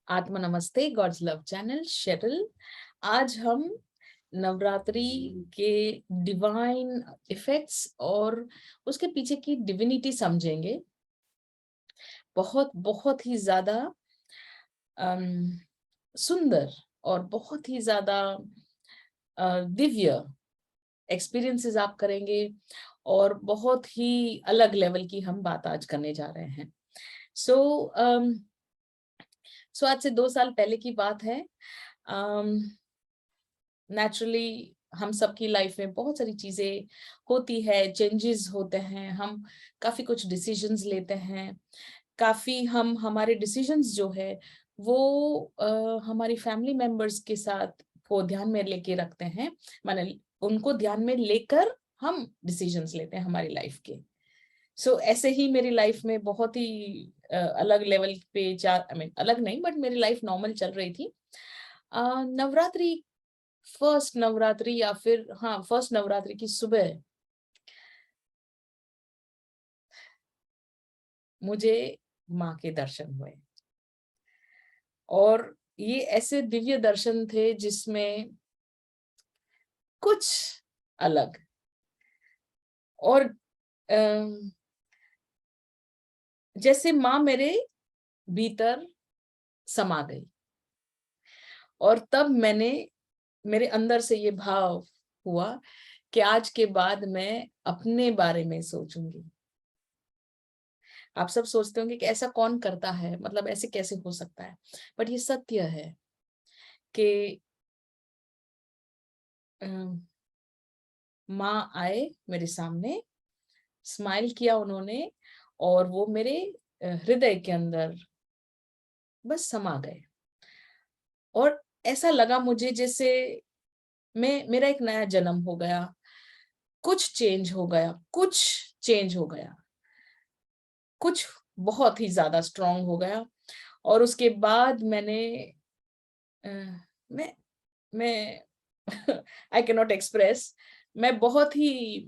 आत्मा नमस्ते, God's love channel Sherrill. आज हम नवरात्रि के डिवाइन इफेक्ट्स और उसके पीछे की डिविनिटी समझेंगे। बहुत बहुत ही ज्यादा सुंदर और बहुत ही ज्यादा दिव्य एक्सपीरियंसेस आप करेंगे और बहुत ही अलग लेवल की हम बात आज करने जा रहे हैं। सो आज से 2 साल पहले की बात है। नेचुरली हम सबकी लाइफ में बहुत सारी चीजें होती है, चेंजेस होते हैं, हम काफी कुछ डिसीजंस लेते हैं, काफी हम हमारे डिसीजंस जो है वो हमारी फैमिली मेंबर्स के साथ को ध्यान में लेके रखते हैं, माने उनको ध्यान में लेकर हम डिसीजंस लेते हैं हमारी लाइफ के। ऐसे ही मेरी लाइफ में बहुत ही अलग लेवल पे अलग नहीं, बट मेरी लाइफ नॉर्मल चल रही थी। नवरात्रि, फर्स्ट नवरात्रि या फिर हाँ फर्स्ट नवरात्रि की सुबह मुझे माँ के दर्शन हुए और ये ऐसे दिव्य दर्शन थे जिसमें कुछ अलग और जैसे माँ मेरे भीतर समा गई और तब मेरे अंदर से ये भाव हुआ कि आज के बाद मैं अपने बारे में सोचूंगी। आप सब सोचते होंगे कि ऐसा कौन करता है, मतलब ऐसे कैसे हो सकता है, बट ये सत्य है कि माँ आए मेरे सामने, स्माइल किया उन्होंने और वो मेरे हृदय के अंदर बस समा गए और ऐसा लगा मुझे जैसे मेरा एक नया जन्म हो गया, कुछ चेंज हो गया, कुछ चेंज हो गया, कुछ बहुत ही ज्यादा स्ट्रांग हो गया। और उसके बाद अ, मैं मैं आई कैन नॉट एक्सप्रेस, मैं बहुत ही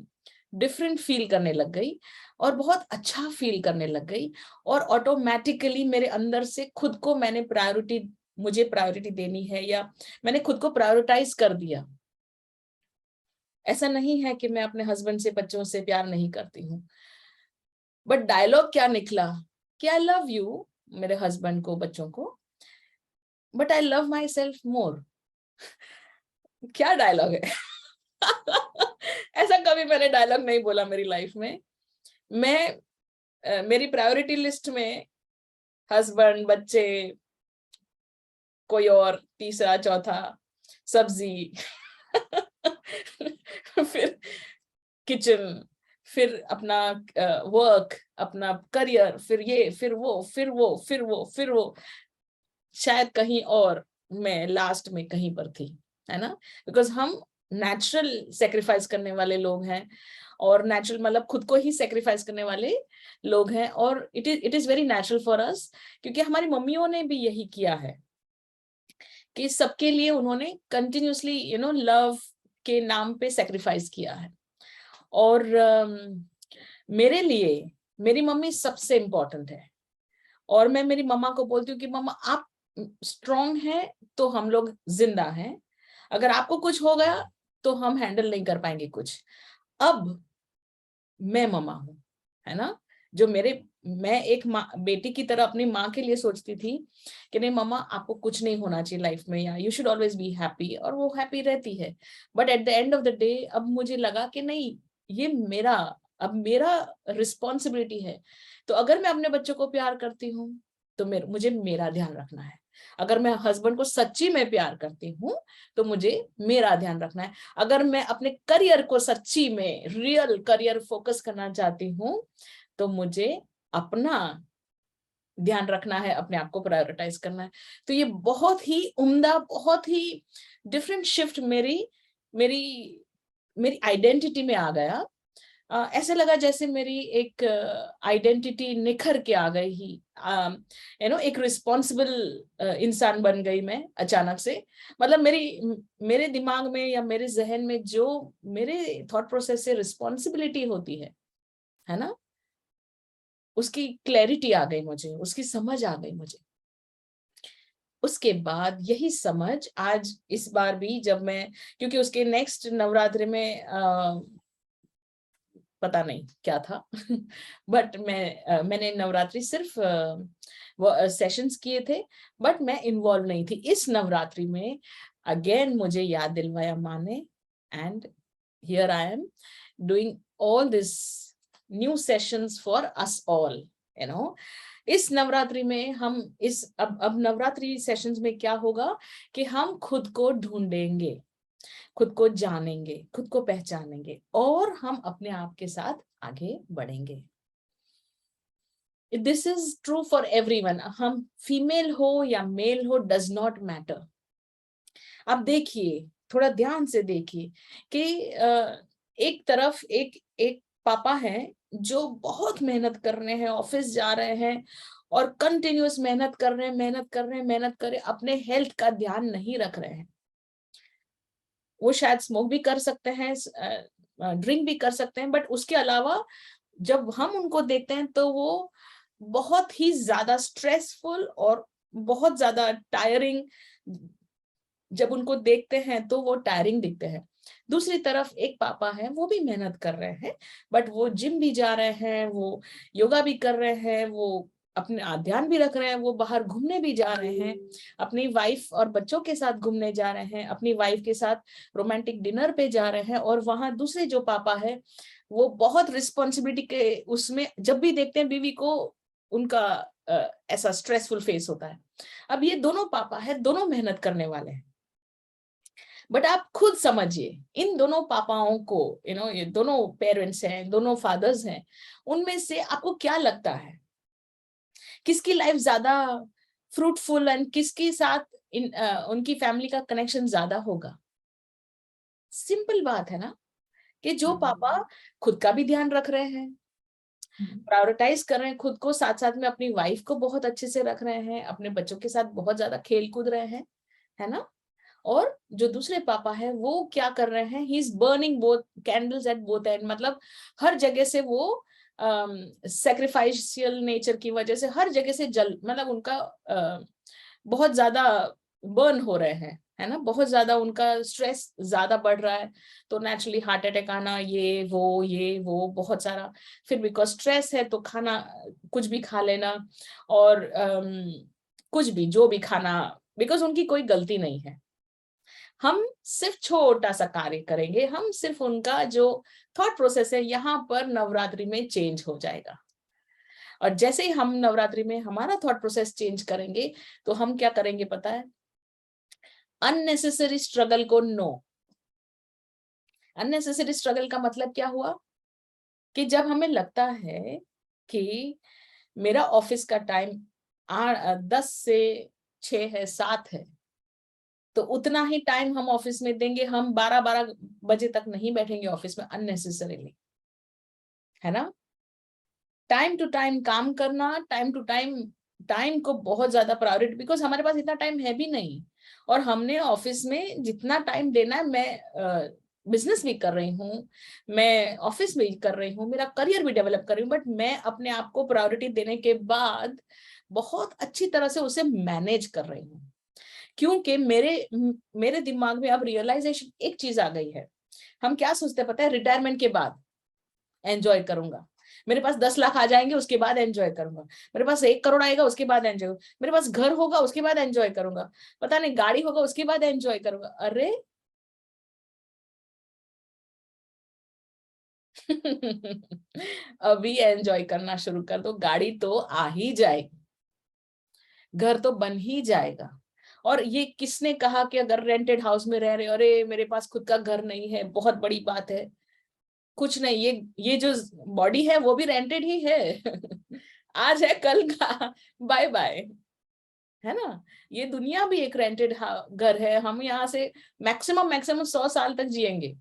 डिफरेंट फील करने लग गई और बहुत अच्छा फील करने लग गई और ऑटोमेटिकली मेरे अंदर से खुद को मुझे प्रायोरिटी देनी है या मैंने खुद को प्रायोरिटाइज कर दिया। ऐसा नहीं है कि मैं अपने हस्बैंड से, बच्चों से प्यार नहीं करती हूँ, बट डायलॉग क्या निकला कि आई लव यू मेरे हस्बैंड को, बच्चों को, but I love my self मोर। क्या डायलॉग है। ऐसा कभी मैंने डायलॉग नहीं बोला मेरी लाइफ में। मेरी प्रायोरिटी लिस्ट में हस्बैंड, बच्चे, कोई और तीसरा चौथा, सब्जी, फिर किचन, फिर अपना वर्क, अपना करियर, फिर ये, फिर वो, फिर वो, फिर वो, फिर वो, शायद कहीं और मैं लास्ट में कहीं पर थी, है ना। बिकॉज हम नेचुरल सेक्रीफाइस करने वाले लोग हैं और नेचुरल मतलब खुद को ही सेक्रीफाइस करने वाले लोग हैं और it is very natural for us, क्योंकि हमारी मम्मियों ने भी यही किया है कि सबके लिए उन्होंने कंटिन्यूसली लव के नाम पे सेक्रीफाइस किया है। और मेरे लिए मेरी मम्मी सबसे इम्पोर्टेंट है और मैं मेरी मम्मा को बोलती हूँ कि मम्मा आप स्ट्रांग हैं तो हम लोग जिंदा हैं, अगर आपको कुछ हो गया तो हम हैंडल नहीं कर पाएंगे कुछ। अब मैं मम्मा हूं, है ना, जो मैं एक माँ, बेटी की तरह अपनी माँ के लिए सोचती थी कि नहीं मम्मा आपको कुछ नहीं होना चाहिए लाइफ में, या you should always be happy, और वो हैप्पी रहती है। But at the end of the day अब मुझे लगा कि नहीं, ये अब मेरा रिस्पॉन्सिबिलिटी है। तो अगर मैं अपने बच्चों को प्यार करती हूँ तो मुझे मेरा ध्यान रखना है। अगर मैं हस्बैंड को सच्ची में प्यार करती हूँ तो मुझे मेरा ध्यान रखना है। अगर मैं अपने करियर को सच्ची में रियल करियर फोकस करना चाहती हूँ तो मुझे अपना ध्यान रखना है, अपने आप को प्रायोरिटाइज करना है। तो ये बहुत ही उम्दा, बहुत ही डिफरेंट शिफ्ट मेरी मेरी मेरी आइडेंटिटी में आ गया। ऐसे लगा जैसे मेरी एक आइडेंटिटी निखर के आ गई ही, एक रिस्पॉन्सिबल इंसान बन गई मैं अचानक से। मतलब मेरे दिमाग में या मेरे जहन में जो मेरे थॉट प्रोसेस से रिस्पॉन्सिबिलिटी होती है ना, उसकी क्लैरिटी आ गई मुझे, उसकी समझ आ गई मुझे। उसके बाद यही समझ आज इस बार भी जब मैं, क्योंकि उसके नेक्स्ट नवरात्रि में पता नहीं क्या था बट मैंने नवरात्रि सिर्फ वो सेशंस किए थे, बट मैं इन्वॉल्व नहीं थी। इस नवरात्रि में अगेन मुझे याद दिलवाया माँ ने, and here I am doing all this new sessions for us all, you know. इस नवरात्रि में हम इस अब नवरात्रि सेशंस में क्या होगा कि हम खुद को ढूंढेंगे, खुद को जानेंगे, खुद को पहचानेंगे, और हम अपने आप के साथ आगे बढ़ेंगे। This is true for everyone, हम फीमेल हो या मेल हो, डज नॉट मैटर। अब देखिए, थोड़ा ध्यान से देखिए कि एक तरफ एक एक पापा हैं जो बहुत मेहनत कर रहे हैं, ऑफिस जा रहे हैं और कंटिन्यूअस मेहनत कर रहे हैं, मेहनत कर रहे हैं, अपने हेल्थ का ध्यान नहीं रख रहे हैं। वो शायद स्मोक भी कर सकते हैं, ड्रिंक भी कर सकते हैं, बट उसके अलावा जब हम उनको देखते हैं तो वो बहुत ही ज्यादा स्ट्रेसफुल और बहुत ज्यादा टायरिंग, जब उनको देखते हैं तो वो टायरिंग दिखते हैं। दूसरी तरफ एक पापा है, वो भी मेहनत कर रहे हैं, बट वो जिम भी जा रहे हैं, वो योगा भी कर रहे हैं, वो अपने ध्यान भी रख रहे हैं, वो बाहर घूमने भी जा रहे हैं, अपनी वाइफ और बच्चों के साथ घूमने जा रहे हैं, अपनी वाइफ के साथ रोमांटिक डिनर पे जा रहे हैं। और वहां दूसरे जो पापा है वो बहुत रिस्पॉन्सिबिलिटी के उसमें, जब भी देखते हैं बीवी को, उनका ऐसा स्ट्रेसफुल फेस होता है। अब ये दोनों पापा है, दोनों मेहनत करने वाले हैं, बट आप खुद समझिए इन दोनों पापाओं को, ये दोनों पेरेंट्स हैं, दोनों फादर्स हैं, उनमें से आपको क्या लगता है किसकी लाइफ ज्यादा फ्रूटफुल एंड किसके साथ उनकी फैमिली का कनेक्शन ज्यादा होगा? सिंपल बात है ना, कि जो पापा खुद का भी ध्यान रख रहे हैं, प्रायोरिटाइज कर रहे हैं खुद को, साथ साथ में अपनी वाइफ को बहुत अच्छे से रख रहे हैं, अपने बच्चों के साथ बहुत ज्यादा खेल कूद रहे हैं, है ना। और जो दूसरे पापा है वो क्या कर रहे हैं, he is burning both candles at both and, मतलब हर जगह से वो सेक्रीफाइशियल नेचर की वजह से हर जगह से जल, मतलब उनका बहुत ज्यादा बर्न हो रहे हैं, है ना, बहुत ज्यादा उनका स्ट्रेस ज्यादा बढ़ रहा है, तो नेचुरली हार्ट अटैक आना, ये वो बहुत सारा। फिर बिकॉज स्ट्रेस है तो खाना कुछ भी खा लेना, और कुछ भी जो भी खाना, बिकॉज उनकी कोई गलती नहीं है। हम सिर्फ छोटा सा कार्य करेंगे, हम सिर्फ उनका जो थॉट प्रोसेस है यहाँ पर नवरात्रि में चेंज हो जाएगा। और जैसे ही हम नवरात्रि में हमारा थॉट प्रोसेस चेंज करेंगे तो हम क्या करेंगे पता है, अननेसेसरी स्ट्रगल को नो। अननेसेसरी स्ट्रगल का मतलब क्या हुआ कि जब हमें लगता है कि मेरा ऑफिस का टाइम 10 से 6 है, 7 है, तो उतना ही टाइम हम ऑफिस में देंगे, हम 12-12 बजे तक नहीं बैठेंगे ऑफिस में अननेसेसरीली, है ना। टाइम टू टाइम काम करना, टाइम टू टाइम, टाइम को बहुत ज्यादा प्रायोरिटी, बिकॉज हमारे पास इतना टाइम है भी नहीं, और हमने ऑफिस में जितना टाइम देना है, मैं बिजनेस भी कर रही हूँ, मैं ऑफिस में कर रही हूँ, मेरा करियर भी डेवलप कर रही हूँ, बट मैं अपने आप को प्रायोरिटी देने के बाद बहुत अच्छी तरह से उसे मैनेज कर रही हूँ, क्योंकि मेरे दिमाग में अब रियलाइजेशन एक चीज आ गई है। हम क्या सोचते हैं पता है, रिटायरमेंट के बाद एंजॉय करूंगा, मेरे पास 10 लाख आ जाएंगे उसके बाद एंजॉय करूंगा, मेरे पास 1 करोड़ आएगा उसके बाद एंजॉय, मेरे पास घर होगा उसके बाद एंजॉय करूंगा, पता नहीं गाड़ी होगा उसके बाद एंजॉय करूंगा। अरे अभी एंजॉय करना शुरू कर दो, गाड़ी तो आ ही जाएगी, घर तो बन ही जाएगा। और ये किसने कहा कि अगर रेंटेड हाउस में रह रहे हो, अरे मेरे पास खुद का घर नहीं है, बहुत बड़ी बात है? कुछ नहीं, ये जो बॉडी है वो भी रेंटेड ही है आज है कल का बाय बाय, है ना। ये दुनिया भी एक रेंटेड घर है, हम यहाँ से मैक्सिमम मैक्सिमम 100 साल तक जिएंगे,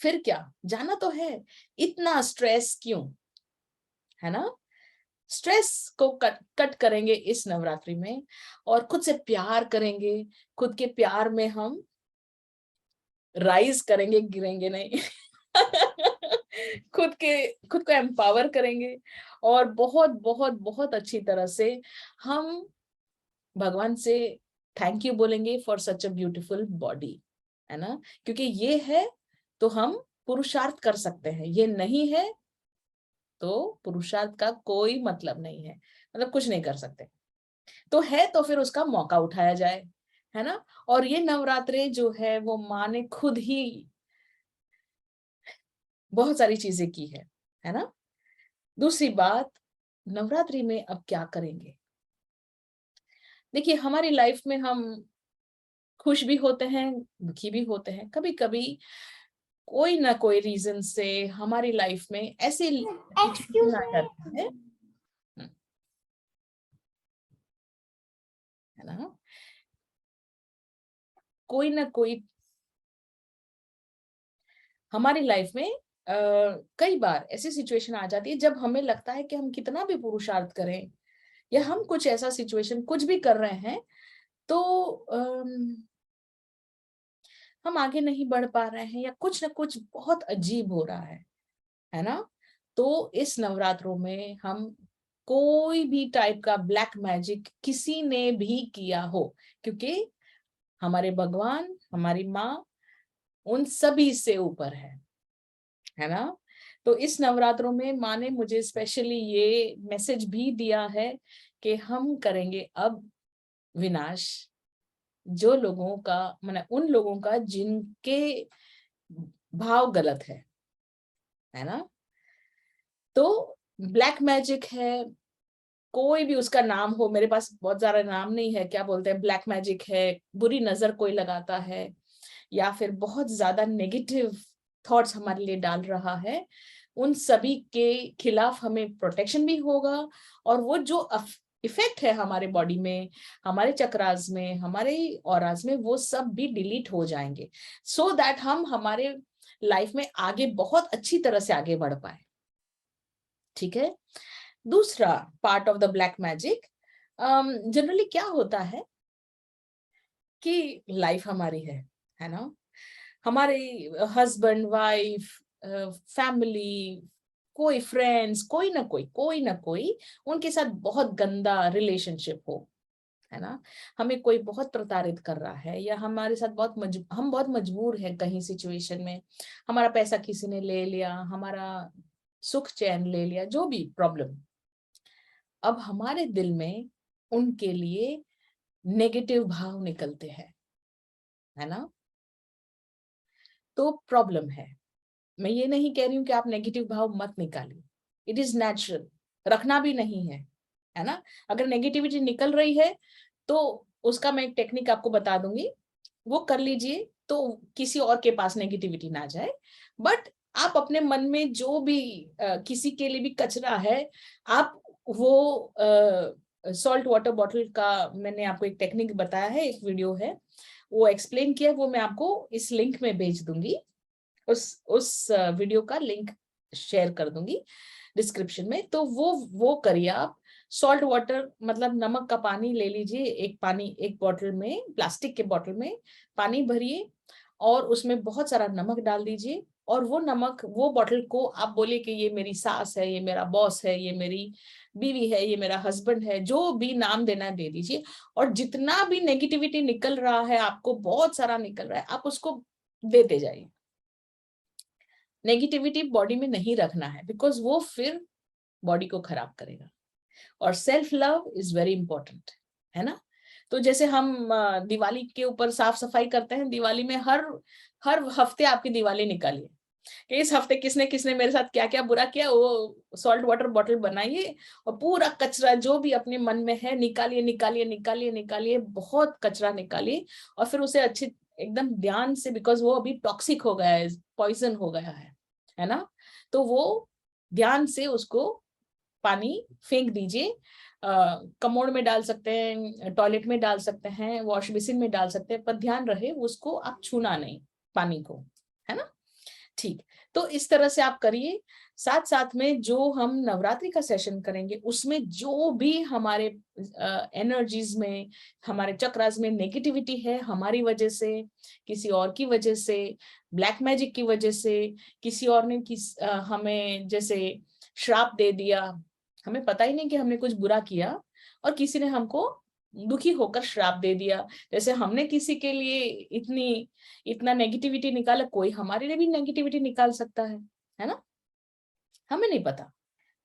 फिर क्या, जाना तो है, इतना स्ट्रेस क्यों, है ना। स्ट्रेस को कट करेंगे इस नवरात्रि में, और खुद से प्यार करेंगे, खुद के प्यार में हम राइज करेंगे, गिरेंगे नहीं खुद को एम्पावर करेंगे, और बहुत बहुत बहुत अच्छी तरह से हम भगवान से थैंक यू बोलेंगे for such a beautiful body, है ना, क्योंकि ये है तो हम पुरुषार्थ कर सकते हैं, ये नहीं है तो पुरुषार्थ का कोई मतलब नहीं है, मतलब कुछ नहीं कर सकते। तो है तो फिर उसका मौका उठाया जाए, है ना। और ये नवरात्रे जो है वो माँ ने खुद ही बहुत सारी चीजें की है ना। दूसरी बात, नवरात्रि में अब क्या करेंगे। देखिए हमारी लाइफ में हम खुश भी होते हैं, दुखी भी होते हैं, कभी कभी कोई ना कोई रीजन से हमारी लाइफ में ऐसी सिचुएशन आ जाती है, है ना, कोई ना कोई हमारी लाइफ में कई बार ऐसी सिचुएशन आ जाती है जब हमें लगता है कि हम कितना भी पुरुषार्थ करें या हम कुछ ऐसा सिचुएशन कुछ भी कर रहे हैं तो हम आगे नहीं बढ़ पा रहे हैं या कुछ ना कुछ बहुत अजीब हो रहा है ना। तो इस नवरात्रों में हम कोई भी टाइप का ब्लैक मैजिक किसी ने भी किया हो, क्योंकि हमारे भगवान हमारी माँ उन सभी से ऊपर है ना। तो इस नवरात्रों में माँ ने मुझे स्पेशली ये मैसेज भी दिया है कि हम करेंगे अब विनाश, जो लोगों का माने उन लोगों का जिनके भाव गलत है ना। तो ब्लैक मैजिक है, कोई भी उसका नाम हो, मेरे पास बहुत ज्यादा नाम नहीं है, क्या बोलते हैं, ब्लैक मैजिक है, बुरी नजर कोई लगाता है या फिर बहुत ज्यादा नेगेटिव थॉट्स हमारे लिए डाल रहा है, उन सभी के खिलाफ हमें प्रोटेक्शन भी होगा। और वो जो इफेक्ट है हमारे बॉडी में, हमारे चक्रास में, हमारे ऑरास में, वो सब भी डिलीट हो जाएंगे, सो दैट हम हमारे लाइफ में आगे बहुत अच्छी तरह से आगे बढ़ पाए। ठीक है। दूसरा part of the black magic, generally क्या होता है कि लाइफ हमारी है ना, हमारे हस्बैंड वाइफ फैमिली, कोई फ्रेंड्स, कोई ना कोई उनके साथ बहुत गंदा रिलेशनशिप हो, है ना, हमें कोई बहुत प्रताड़ित कर रहा है या हमारे साथ हम बहुत मजबूर हैं कहीं सिचुएशन में, हमारा पैसा किसी ने ले लिया, हमारा सुख चैन ले लिया, जो भी प्रॉब्लम, अब हमारे दिल में उनके लिए नेगेटिव भाव निकलते हैं, है ना। तो प्रॉब्लम है। मैं ये नहीं कह रही हूँ कि आप नेगेटिव भाव मत निकालिए, इट इज नेचुरल, रखना भी नहीं है ना। अगर नेगेटिविटी निकल रही है तो उसका मैं एक टेक्निक आपको बता दूंगी, वो कर लीजिए तो किसी और के पास नेगेटिविटी ना जाए। बट आप अपने मन में जो भी किसी के लिए भी कचरा है, आप वो सॉल्ट वाटर बॉटल का मैंने आपको एक टेक्निक बताया है, एक वीडियो है वो एक्सप्लेन किया, वो मैं आपको इस लिंक में भेज दूंगी, उस वीडियो का लिंक शेयर कर दूंगी डिस्क्रिप्शन में। तो वो करिए आप। सॉल्ट वाटर मतलब नमक का पानी ले लीजिए, एक बॉटल में, प्लास्टिक के बॉटल में पानी भरिए और उसमें बहुत सारा नमक डाल दीजिए, और वो नमक, वो बॉटल को आप बोलिए कि ये मेरी सास है, ये मेरा बॉस है, ये मेरी बीवी है, ये मेरा हस्बैंड है, जो भी नाम देना दे दीजिए। और जितना भी नेगेटिविटी निकल रहा है, आपको बहुत सारा निकल रहा है, आप उसको देते जाइए। नेगेटिविटी बॉडी में नहीं रखना है, बिकॉज वो फिर बॉडी को खराब करेगा। और self love is very important, है ना। तो जैसे हम दिवाली के ऊपर साफ सफाई करते हैं, दिवाली में हर हर हफ्ते आपकी दिवाली निकालिए कि इस हफ्ते किसने किसने मेरे साथ क्या क्या बुरा किया, वो सॉल्ट वाटर बॉटल बनाइए और पूरा कचरा जो भी अपने मन में है निकालिए निकालिए निकालिए निकालिए, बहुत कचरा निकालिए। और फिर उसे अच्छे एकदम ध्यान से, बिकॉज वो अभी टॉक्सिक हो गया है, पॉइजन हो गया है ना, तो वो ध्यान से उसको पानी फेंक दीजिए। कमोड में डाल सकते हैं, टॉयलेट में डाल सकते हैं, वॉश बेसिन में डाल सकते हैं, पर ध्यान रहे उसको आप छूना नहीं, पानी को, है ना। ठीक, तो इस तरह से आप करिए। साथ साथ में जो हम नवरात्रि का सेशन करेंगे उसमें जो भी हमारे एनर्जीज में, हमारे चक्रास में नेगेटिविटी है, हमारी वजह से, किसी और की वजह से, ब्लैक मैजिक की वजह से, किसी और ने हमें जैसे श्राप दे दिया, हमें पता ही नहीं कि हमने कुछ बुरा किया और किसी ने हमको दुखी होकर श्राप दे दिया। जैसे हमने किसी के लिए इतना नेगेटिविटी निकाला, कोई हमारे लिए भी नेगेटिविटी निकाल सकता है ना, हमें नहीं पता,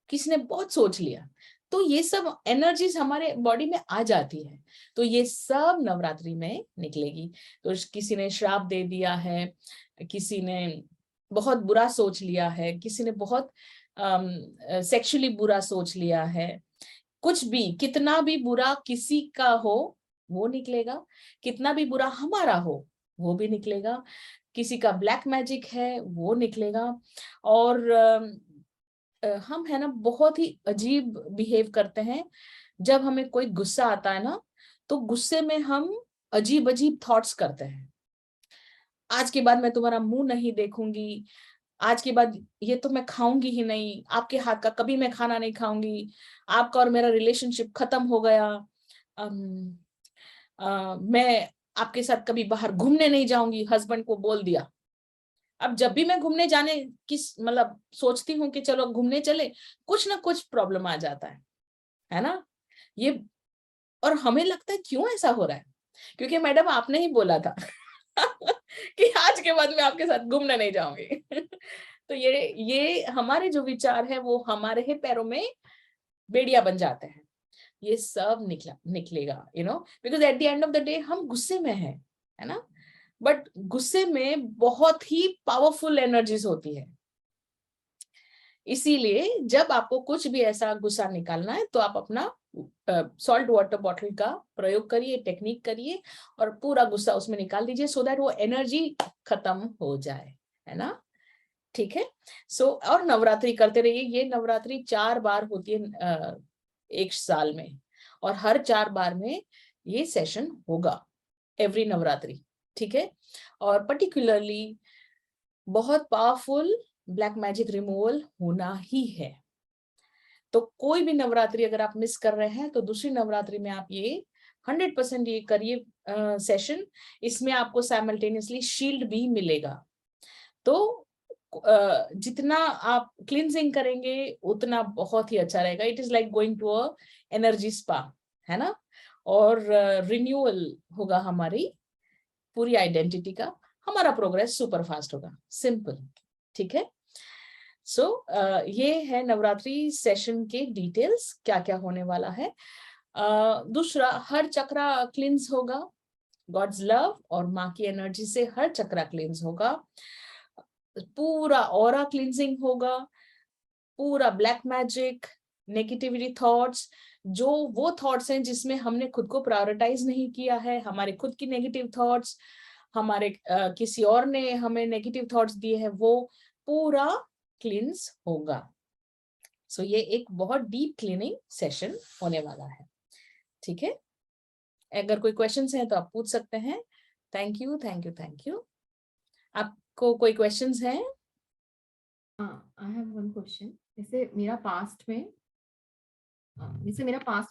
किसी ने बहुत सोच लिया, तो ये सब एनर्जीज हमारे बॉडी में आ जाती है, तो ये सब नवरात्रि में निकलेगी। तो किसी ने श्राप दे दिया है, किसी ने बहुत बुरा सोच लिया है, किसी ने बहुत सेक्सुअली बुरा सोच लिया है, कुछ भी, कितना भी बुरा किसी का हो वो निकलेगा, कितना भी बुरा हमारा हो वो भी निकलेगा, किसी का ब्लैक मैजिक है वो निकलेगा। और हम है ना बहुत ही अजीब बिहेव करते हैं, जब हमें कोई गुस्सा आता है ना, तो गुस्से में हम अजीब अजीब थॉट्स करते हैं। आज के बाद मैं तुम्हारा मुंह नहीं देखूंगी, आज के बाद ये तो मैं खाऊंगी ही नहीं, आपके हाथ का कभी मैं खाना नहीं खाऊंगी, आपका और मेरा रिलेशनशिप खत्म हो गया, मैं आपके साथ कभी बाहर घूमने नहीं जाऊंगी, हस्बैंड को बोल दिया। अब जब भी मैं घूमने जाने की मतलब सोचती हूँ कि चलो घूमने चले, कुछ ना कुछ प्रॉब्लम आ जाता है ना ये। और हमें लगता है क्यों ऐसा हो रहा है, क्योंकि मैडम आपने ही बोला था कि आज के बाद मैं आपके साथ घूमने नहीं जाऊंगी तो ये हमारे जो विचार है वो हमारे ही पैरों में बेड़िया बन जाते हैं, ये सब निकलेगा, because at the end of the day हम गुस्से में है ना, बट गुस्से में बहुत ही पावरफुल एनर्जीज होती है। इसीलिए जब आपको कुछ भी ऐसा गुस्सा निकालना है तो आप अपना सॉल्ट वाटर बॉटल का प्रयोग करिए, टेक्निक करिए और पूरा गुस्सा उसमें निकाल दीजिए, सो दैट वो एनर्जी खत्म हो जाए, है ना। ठीक है। और नवरात्रि करते रहिए। ये नवरात्रि 4 बार होती है एक साल में, और हर 4 बार में ये सेशन होगा, एवरी नवरात्रि। ठीक है। और पर्टिकुलरली बहुत पावरफुल ब्लैक मैजिक रिमूवल होना ही है। तो कोई भी नवरात्रि अगर आप मिस कर रहे हैं तो दूसरी नवरात्रि में आप ये 100% ये करिए सेशन। इसमें आपको साइमल्टेनियसली शील्ड भी मिलेगा। तो जितना आप क्लींजिंग करेंगे उतना बहुत ही अच्छा रहेगा। It is like going to a energy spa, है ना। और रिन्यूअल होगा हमारी पूरी आइडेंटिटी का, हमारा प्रोग्रेस सुपर फास्ट होगा, सिंपल। ठीक है। ये है नवरात्रि सेशन के डिटेल्स, क्या क्या होने वाला है। दूसरा, हर चक्रा क्लींस होगा, गॉड्स लव और माँ की एनर्जी से हर चक्रा क्लींस होगा, पूरा ऑरा क्लींजिंग होगा, पूरा ब्लैक मैजिक, नेगेटिविटी थॉट्स, जो वो थॉट्स हैं जिसमें हमने खुद को प्रायोरिटाइज नहीं किया है, हमारे खुद की नेगेटिव थॉट्स, हमारे किसी और ने हमें नेगेटिव थॉट्स दिए हैं, वो पूरा क्लींस होगा। ये एक बहुत डीप क्लीनिंग सेशन होने वाला है। ठीक है। अगर कोई क्वेश्चंस हैं तो आप पूछ सकते हैं। Thank you, thank you, thank you. आपको कोई क्वेश्चंस हैं? I have one question. जैसे मेरा पास्ट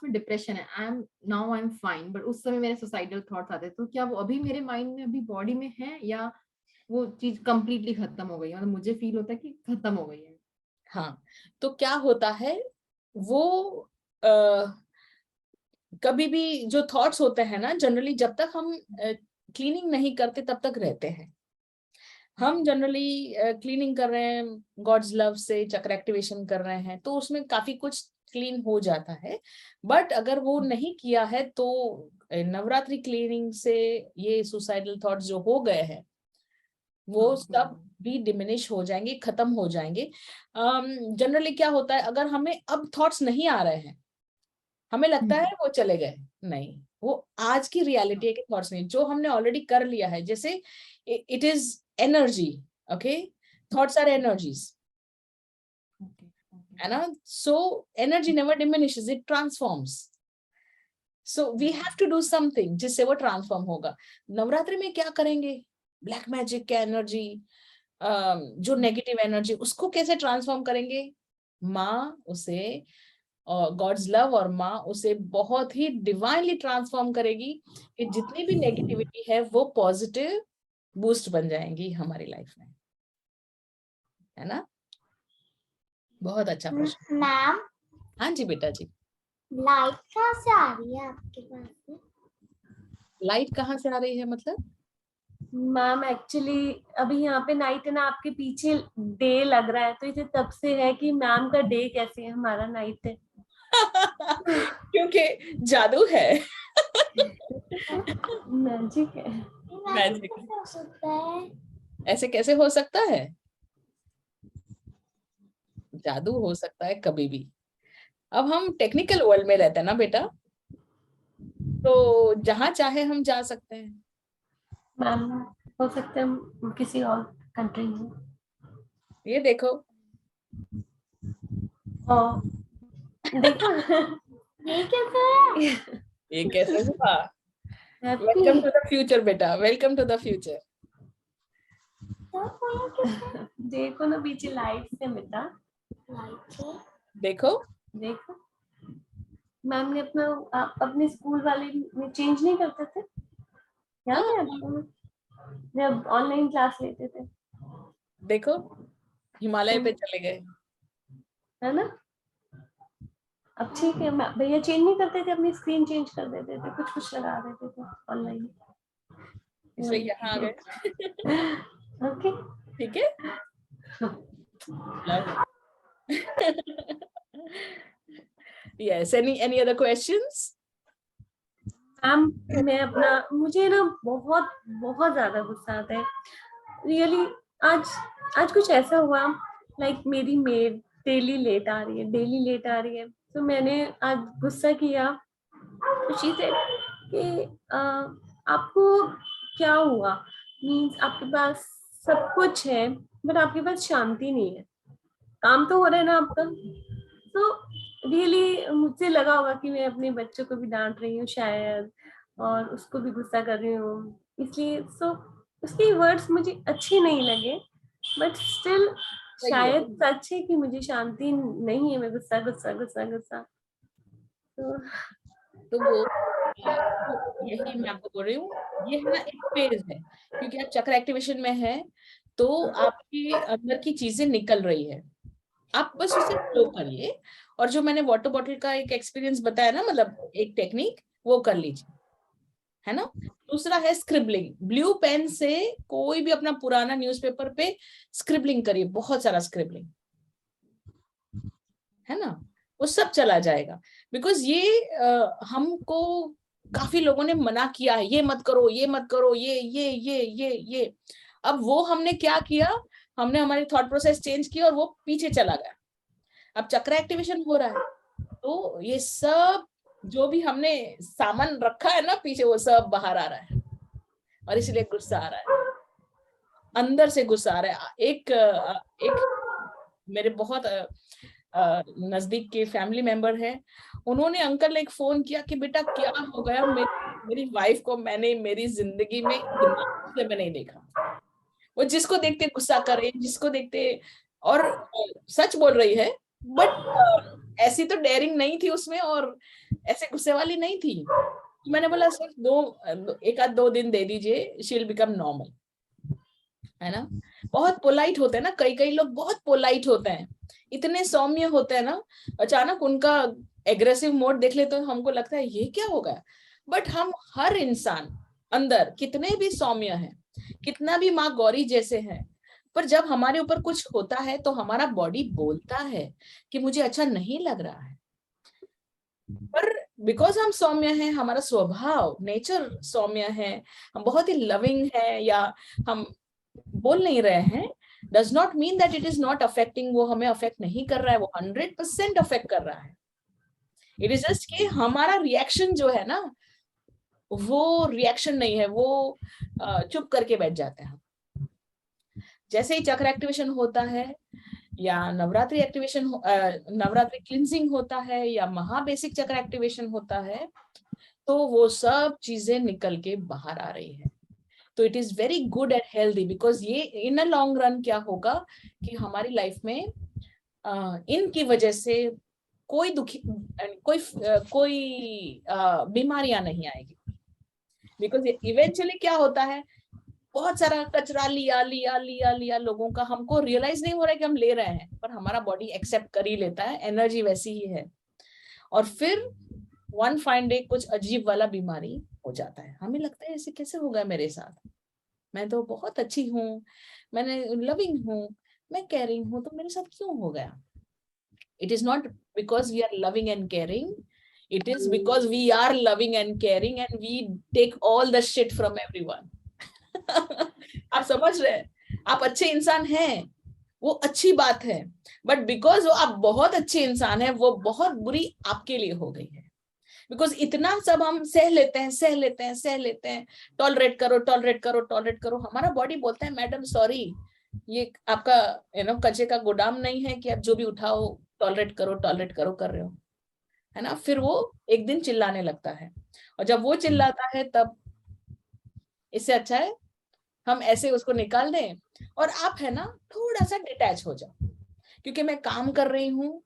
में डिप्रेशन है, आई एम फाइन, बट उस समय मेरे सुसाइडल थॉट्स आते, तो क्या वो अभी मेरे माइंड में, अभी बॉडी में है, या वो चीज कंप्लीटली खत्म हो गई है? मतलब मुझे फील होता है कि खत्म हो गई है। हाँ, तो क्या होता है, वो आ, कभी भी जो थॉट्स होते हैं ना, जनरली जब तक हम क्लीनिंग नहीं करते तब तक रहते हैं। हम जनरली क्लीनिंग कर रहे हैं, गॉड्स लव से चक्र एक्टिवेशन कर रहे हैं, तो उसमें काफी कुछ क्लीन हो जाता है। बट अगर वो नहीं किया है तो नवरात्रि क्लीनिंग से ये सुसाइडल थॉट्स जो हो गए हैं वो सब भी डिमिनिश हो जाएंगे, खत्म हो जाएंगे। जनरली क्या होता है, अगर हमें अब थॉट्स नहीं आ रहे हैं, हमें लगता है वो चले गए, नहीं, वो आज की रियलिटी है कि थॉट्स नहीं, जो हमने ऑलरेडी कर लिया है, जैसे it is energy. Okay, thoughts are energies, है ना। So energy never diminishes, it transforms. So we have to do something जिससे वो ट्रांसफॉर्म होगा। नवरात्रि में क्या करेंगे, ब्लैक मैजिक का एनर्जी, जो नेगेटिव एनर्जी, उसको कैसे ट्रांसफॉर्म करेंगे, माँ उसे, गॉड्स लव और माँ उसे बहुत ही डिवाइनली ट्रांसफॉर्म करेगी कि जितनी भी नेगेटिविटी है वो पॉजिटिव बूस्ट बन जाएंगी हमारी लाइफ में, है ना। बहुत अच्छा प्रश्न। मैम, हाँ जी बेटा जी। लाइट कहाँ से आ रही है आपके पास में? लाइट कहाँ से आ रही है मतलब? मैम एक्चुअली अभी यहाँ पे नाइट है ना, आपके पीछे डे लग रहा है, तो इसे तब से है कि मैम का डे कैसे है, हमारा नाइट है। क्योंकि जादू है। मैजिक है। मैजिक कैसे हो सकता है? ऐसे कैसे हो सकता है? जादू हो सकता है कभी भी। अब हम टेक्निकल वर्ल्ड में रहते हैं ना बेटा, तो जहां चाहे हम जा सकते हैं। मैम हो सकता है हम किसी और कंट्री में। ये देखो, और देखो ये कैसे है? ये कैसे हुआ? Happy. Welcome to the future बेटा, वेलकम टू द फ्यूचर। तो ये कैसे? देखो ना पीछे लाइट से बेटा, लाइट से? देखो, देखो मैम ने अपने स्कूल वाले में चेंज नहीं करते थे, याद है आपको जब ऑनलाइन क्लास लेते थे, देखो हिमालय पे चले गए। है ना? अब ठीक है, भैया चेंज नहीं करते थे, अपनी स्क्रीन चेंज कर देते थे, कुछ कुछ लगा देते थे ऑनलाइन, इसलिए यहाँ आ गए। ओके ठीक है, love yes, any other questions? Ma'am मैं अपना, मुझे ना बहुत बहुत ज्यादा गुस्सा आता है रियली। आज कुछ ऐसा हुआ, लाइक मेरी मेड डेली लेट आ रही है, डेली लेट आ रही है, तो मैंने आज गुस्सा किया, खुशी से कि आपको क्या हुआ, मीन्स आपके पास सब कुछ है बट आपके पास शांति नहीं है, काम तो हो रहा है ना आपका। तो रियली मुझसे लगा होगा कि मैं अपने बच्चों को भी डांट रही हूँ शायद, और उसको भी गुस्सा कर रही हूँ, इसलिए उसके वर्ड्स मुझे अच्छे नहीं लगे, बट स्टिल शायद सच है कि मुझे शांति नहीं है, मैं गुस्सा गुस्सा गुस्सा गुस्सा। तो वो यही मैं आपको बोल रही हूँ, ये है ना एक फेज है, क्योंकि आप चक्र एक्टिवेशन में है, तो आपके अंदर की चीजें निकल रही है, आप बस उसे फ्लो करिए। और जो मैंने वाटर बॉटल का एक एक्सपीरियंस बताया ना, मतलब एक टेक्निक, वो कर लीजिए, है ना। दूसरा है स्क्रिबलिंग, ब्लू पेन से कोई भी अपना पुराना न्यूज़पेपर पे स्क्रिबलिंग करिए, बहुत सारा स्क्रिबलिंग, है ना, वो सब चला जाएगा। बिकॉज ये हमको काफी लोगों ने मना किया है, ये मत करो, ये मत करो, ये। अब वो हमने क्या किया, हमने हमारी थॉट प्रोसेस चेंज की और वो पीछे चला गया। अब चक्र एक्टिवेशन हो रहा है, तो ये सब जो भी हमने सामान रखा है ना पीछे, वो सब बाहर आ रहा है, और इसलिए गुस्सा आ रहा है, अंदर से गुस्सा आ रहा है। एक मेरे बहुत नजदीक के फैमिली मेंबर है, उन्होंने अंकल ने एक फोन किया कि बेटा क्या हो गया, मेरी वाइफ को मैंने मेरी जिंदगी में इतना गुस्से में नहीं देखा। वो जिसको देखते गुस्सा कर रही है, जिसको देखते, और सच बोल रही है, बट ऐसी तो डेयरिंग नहीं थी उसमें, और ऐसे गुस्से वाली नहीं थी। मैंने बोला सिर्फ एक आध 2 दिन दे दीजिए, शी विल बिकम नॉर्मल, है ना। बहुत पोलाइट होते हैं ना, कई कई लोग बहुत पोलाइट होते हैं, इतने सौम्य होते हैं ना, अचानक उनका एग्रेसिव मोड देख ले तो हमको लगता है ये क्या हो गया। बट हम हर इंसान अंदर कितने भी सौम्य हैं, कितना भी माँ गौरी जैसे हैं, पर जब हमारे ऊपर कुछ होता है तो हमारा बॉडी बोलता है कि मुझे अच्छा नहीं लग रहा है। पर बिकॉज हम सौम्य हैं, हमारा स्वभाव नेचर सौम्य है, हम बहुत ही लविंग है, या हम बोल नहीं रहे हैं, does not mean that it is not affecting, वो हमें अफेक्ट नहीं कर रहा है, वो 100% अफेक्ट कर रहा है। इट इज जस्ट कि हमारा रिएक्शन जो है ना, वो रिएक्शन नहीं है, वो चुप करके बैठ जाते हैं। जैसे ही चक्र एक्टिवेशन होता है, या नवरात्रि एक्टिवेशन, नवरात्रि क्लिंजिंग होता है, या महाबेसिक चक्र एक्टिवेशन होता है, तो वो सब चीजें निकल के बाहर आ रही है। तो it is very good and healthy, because ये इन अ लॉन्ग रन क्या होगा कि हमारी लाइफ में इनकी वजह से कोई बीमारियां नहीं आएगी। बिकॉज इवेंचुअली क्या होता है, बहुत सारा कचरा लिया लिया लिया लिया लोगों का, हमको रियलाइज नहीं हो रहा है कि हम ले रहे हैं, पर हमारा बॉडी एक्सेप्ट कर ही लेता है, एनर्जी वैसी ही है। और फिर वन फाइन डे कुछ अजीब वाला बीमारी हो जाता है। हमें लगता है ऐसे कैसे हो गया मेरे साथ, मैं तो बहुत अच्छी हूँ, मैंने लविंग हूँ, मैं केयरिंग हूँ, तो मेरे साथ क्यों हो गया? It is not because we are loving and caring, it is because we are loving and caring and we take all the shit from everyone. आप समझ रहे हैं? आप अच्छे इंसान हैं, वो अच्छी बात है, बट बिकॉज आप बहुत अच्छे इंसान हैं, वो बहुत बुरी आपके लिए हो गई है। बिकॉज इतना सब हम सह लेते हैं, टॉलरेट करो टॉलरेट करो टॉलरेट करो। हमारा बॉडी बोलता है मैडम सॉरी, ये आपका कच्चे का गोदाम नहीं है कि आप जो भी उठाओ टॉलरेट करो कर रहे हो, है ना। फिर वो एक दिन चिल्लाने लगता है, और जब वो चिल्लाता है तब इससे अच्छा है हम ऐसे उसको निकाल दें, और आप है ना थोड़ा सा डिटैच हो जाओ, क्योंकि मैं काम कर रही हूँ,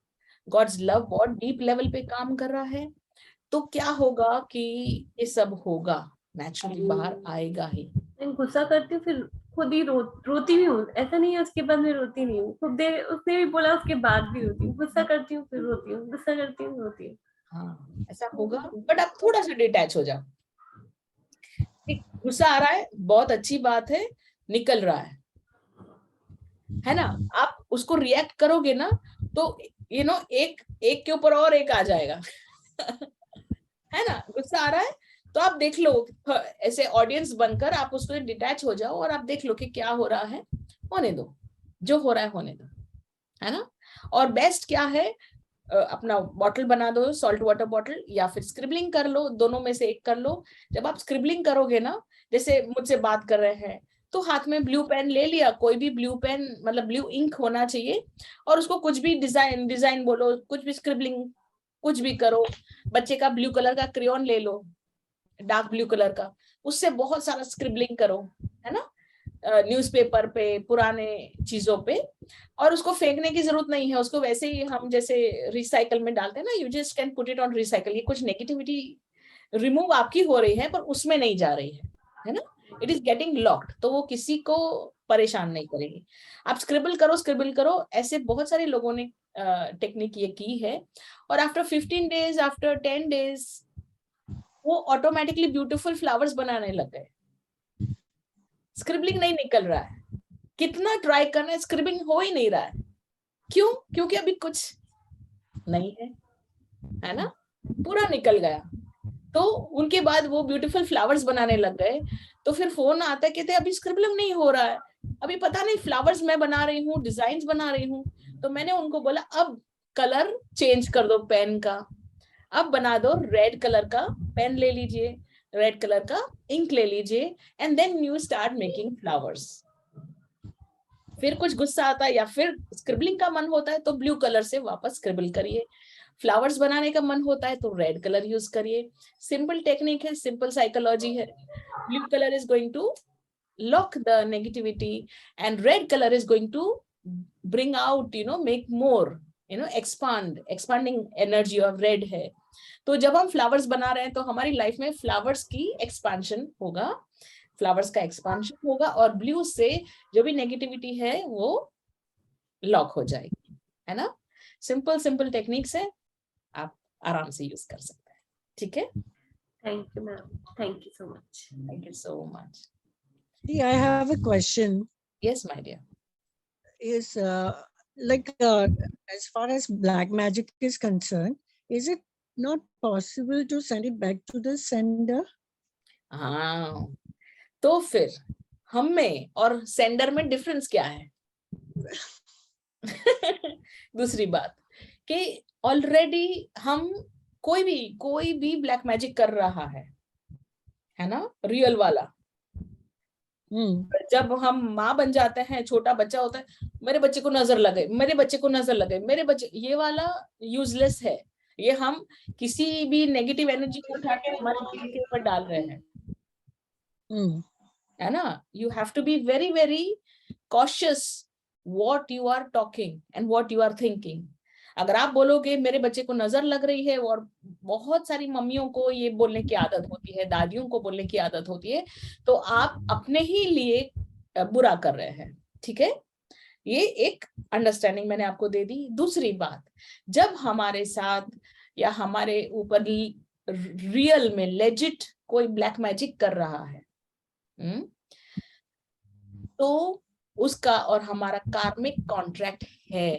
गॉड्स लव बहुत डीप लेवल पे काम कर रहा है, तो क्या होगा कि ये सब होगा, नेचुरली बाहर आएगा ही। मैं गुस्सा करती हूँ, फिर खुद ही रोती भी हूँ, ऐसा नहीं है उसके बाद मैं रोती नहीं हूँ, खुद देर उसने भी बोला उसके बाद भी रोती हूँ, गुस्सा करती हूँ फिर रोती हूँ, गुस्सा करती हूँ रोती हूँ। हाँ ऐसा होगा, बट आप थोड़ा सा डिटैच हो जाओ। गुस्सा आ रहा है, बहुत अच्छी बात है, निकल रहा है ना। आप उसको रिएक्ट करोगे ना तो एक के ऊपर और एक आ जाएगा है ना। गुस्सा आ रहा है तो आप देख लो, ऐसे ऑडियंस बनकर आप उसको डिटैच हो जाओ और आप देख लो कि क्या हो रहा है, होने दो, जो हो रहा है होने दो, है ना। और बेस्ट क्या है, अपना बॉटल बना दो, सॉल्ट वाटर बॉटल, या फिर स्क्रिबलिंग कर लो, दोनों में से एक कर लो। जब आप स्क्रिबलिंग करोगे ना, जैसे मुझसे बात कर रहे हैं तो हाथ में ब्लू पेन ले लिया, कोई भी ब्लू पेन, मतलब ब्लू इंक होना चाहिए, और उसको कुछ भी डिजाइन बोलो, कुछ भी स्क्रिबलिंग कुछ भी करो। बच्चे का ब्लू कलर का क्रेयॉन ले लो, डार्क ब्लू कलर का, उससे बहुत सारा स्क्रिबलिंग करो, है ना, न्यूज़पेपर पे, पुराने चीजों पे, और उसको फेंकने की जरूरत नहीं है, उसको वैसे ही हम जैसे रिसाइकल में डालते हैं ना, you just can put it on recycle. ये कुछ नेगेटिविटी रिमूव आपकी हो रही है पर उसमें नहीं जा रही है ना, इट इज गेटिंग लॉक्ड, तो वो किसी को परेशान नहीं करेगी। आप स्क्रिबल करो, ऐसे बहुत सारे लोगों ने टेक्निक ये की है, और आफ्टर 15 डेज, आफ्टर 10 डेज वो ऑटोमेटिकली ब्यूटीफुल फ्लावर्स बनाने लग गए। स्क्रिबलिंग नहीं निकल रहा है, कितना ट्राई करना है, स्क्रिबलिंग हो ही नहीं रहा है। क्यों? क्योंकि अभी कुछ नहीं है ना, पूरा निकल गया। तो उनके बाद वो ब्यूटीफुल फ्लावर्स बनाने लग गए। तो फिर फोन आता है, कहते अभी स्क्रिबलिंग नहीं हो रहा है, अभी पता नहीं फ्लावर्स मैं बना रही हूँ, डिजाइन बना रही हूँ। तो मैंने उनको बोला अब कलर चेंज कर दो पेन का, अब बना दो रेड कलर का पेन ले लीजिए, रेड कलर का इंक ले लीजिए, and then you start making flowers. फिर कुछ गुस्सा आता है या फिर स्क्रिबलिंग का मन होता है तो ब्लू कलर से वापस स्क्रिबल करिए, फ्लावर्स बनाने का मन होता है तो रेड कलर यूज करिए। सिंपल टेक्निक है, सिंपल साइकोलॉजी है। Blue colour is going to lock the negativity and red color is going to bring out, make more, expanding energy of red है। तो जब हम फ्लावर्स बना रहे हैं तो हमारी लाइफ में फ्लावर्स की एक्सपांशन होगा, फ्लावर्स का एक्सपांशन होगा, और ब्लू से जो भी नेगेटिविटी है वो लॉक हो जाएगी, है ना। सिंपल टेक्निक्स है, आप आराम से यूज कर सकते हैं। ठीक है, thank you ma'am, thank you so much. Thank you so much. I have a question. Yes, my dear. Is as far as black magic is concerned, is it not possible to send it back to the sender? हाँ, तो फिर हम में और sender में difference क्या है? दूसरी बात कि ऑलरेडी हम कोई भी ब्लैक मैजिक कर रहा है ना, रियल वाला। जब हम माँ बन जाते हैं, छोटा बच्चा होता है, मेरे बच्चे को नजर लगे, मेरे बच्चे, ये वाला यूजलेस है। ये हम किसी भी नेगेटिव एनर्जी को उठा के हमारे बच्चे के ऊपर डाल रहे हैं, है ना। You have to be very very cautious what you are talking and what you are thinking. अगर आप बोलोगे मेरे बच्चे को नजर लग रही है, और बहुत सारी मम्मियों को ये बोलने की आदत होती है, दादियों को बोलने की आदत होती है, तो आप अपने ही लिए बुरा कर रहे हैं। ठीक है, ये एक अंडरस्टैंडिंग मैंने आपको दे दी। दूसरी बात, जब हमारे साथ या हमारे ऊपर रियल में लेजिट कोई ब्लैक मैजिक कर रहा है, तो उसका और हमारा कार्मिक कॉन्ट्रैक्ट है।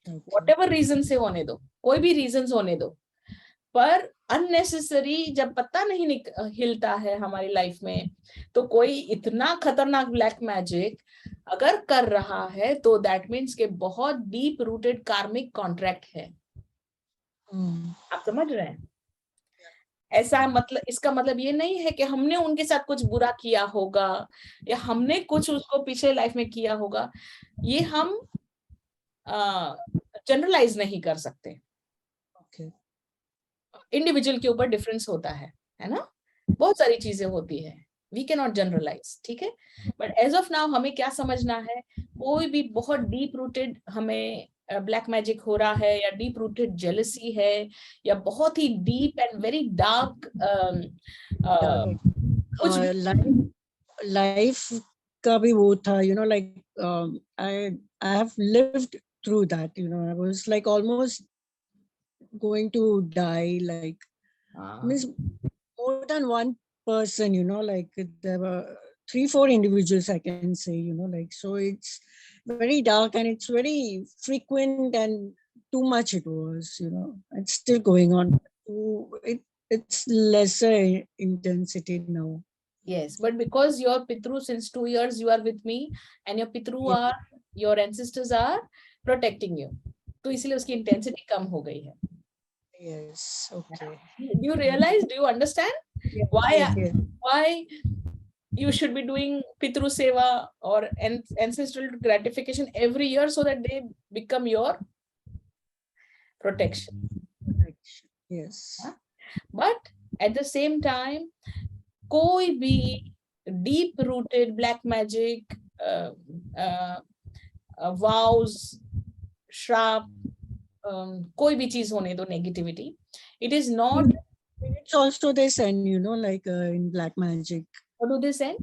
व्हाटएवर रीजन से होने दो, कोई भी रीजन होने दो, पर अननेसेसरी जब पता नहीं हिलता है हमारी लाइफ में, तो कोई इतना खतरनाक ब्लैक मैजिक अगर कर रहा है तो दैट मीन्स के बहुत डीप रूटेड कार्मिक कॉन्ट्रैक्ट है। आप समझ रहे हैं? ऐसा मतलब, इसका मतलब ये नहीं है कि हमने उनके साथ कुछ बुरा किया होगा या हमने कुछ उसको पिछले लाइफ में किया होगा, ये हम जनरलाइज नहीं कर सकते। इंडिविजुअल के ऊपर डिफरेंस होता है ना, बहुत सारी चीजें होती है, वी कैन नॉट जनरलाइज, ठीक है। बट एज ऑफ नाउ हमें क्या समझना है, कोई भी बहुत डीप रूटेड हमें ब्लैक मैजिक हो रहा है या डीप रूटेड जेलसी है या बहुत ही डीप एंड वेरी डार्क कुछ लाइफ का भी वो था, you know, like I have lived through that, you know, I was like almost going to die, like means more than one person, you know, like there were 3-4 individuals, I can say, you know, like, so it's very dark and it's very frequent and too much it was, you know, it's still going on. It's lesser intensity now. Yes, but because your Pitru, since 2 years you are with me and your Pitru Yeah. are, your ancestors are protecting you, तो इसलिए उसकी intensity कम हो गई है। Yes, okay. Do you realize, do you understand Yes, why yes, yes. why you should be doing Pitru Seva or ancestral gratification every year so that they become your protection? Yes. But at the same time, कोई भी deep rooted black magic, vows, श्राप, कोई भी चीज होने दो, negativity, it is not. It's also they send, you know, like in black magic. What do they send?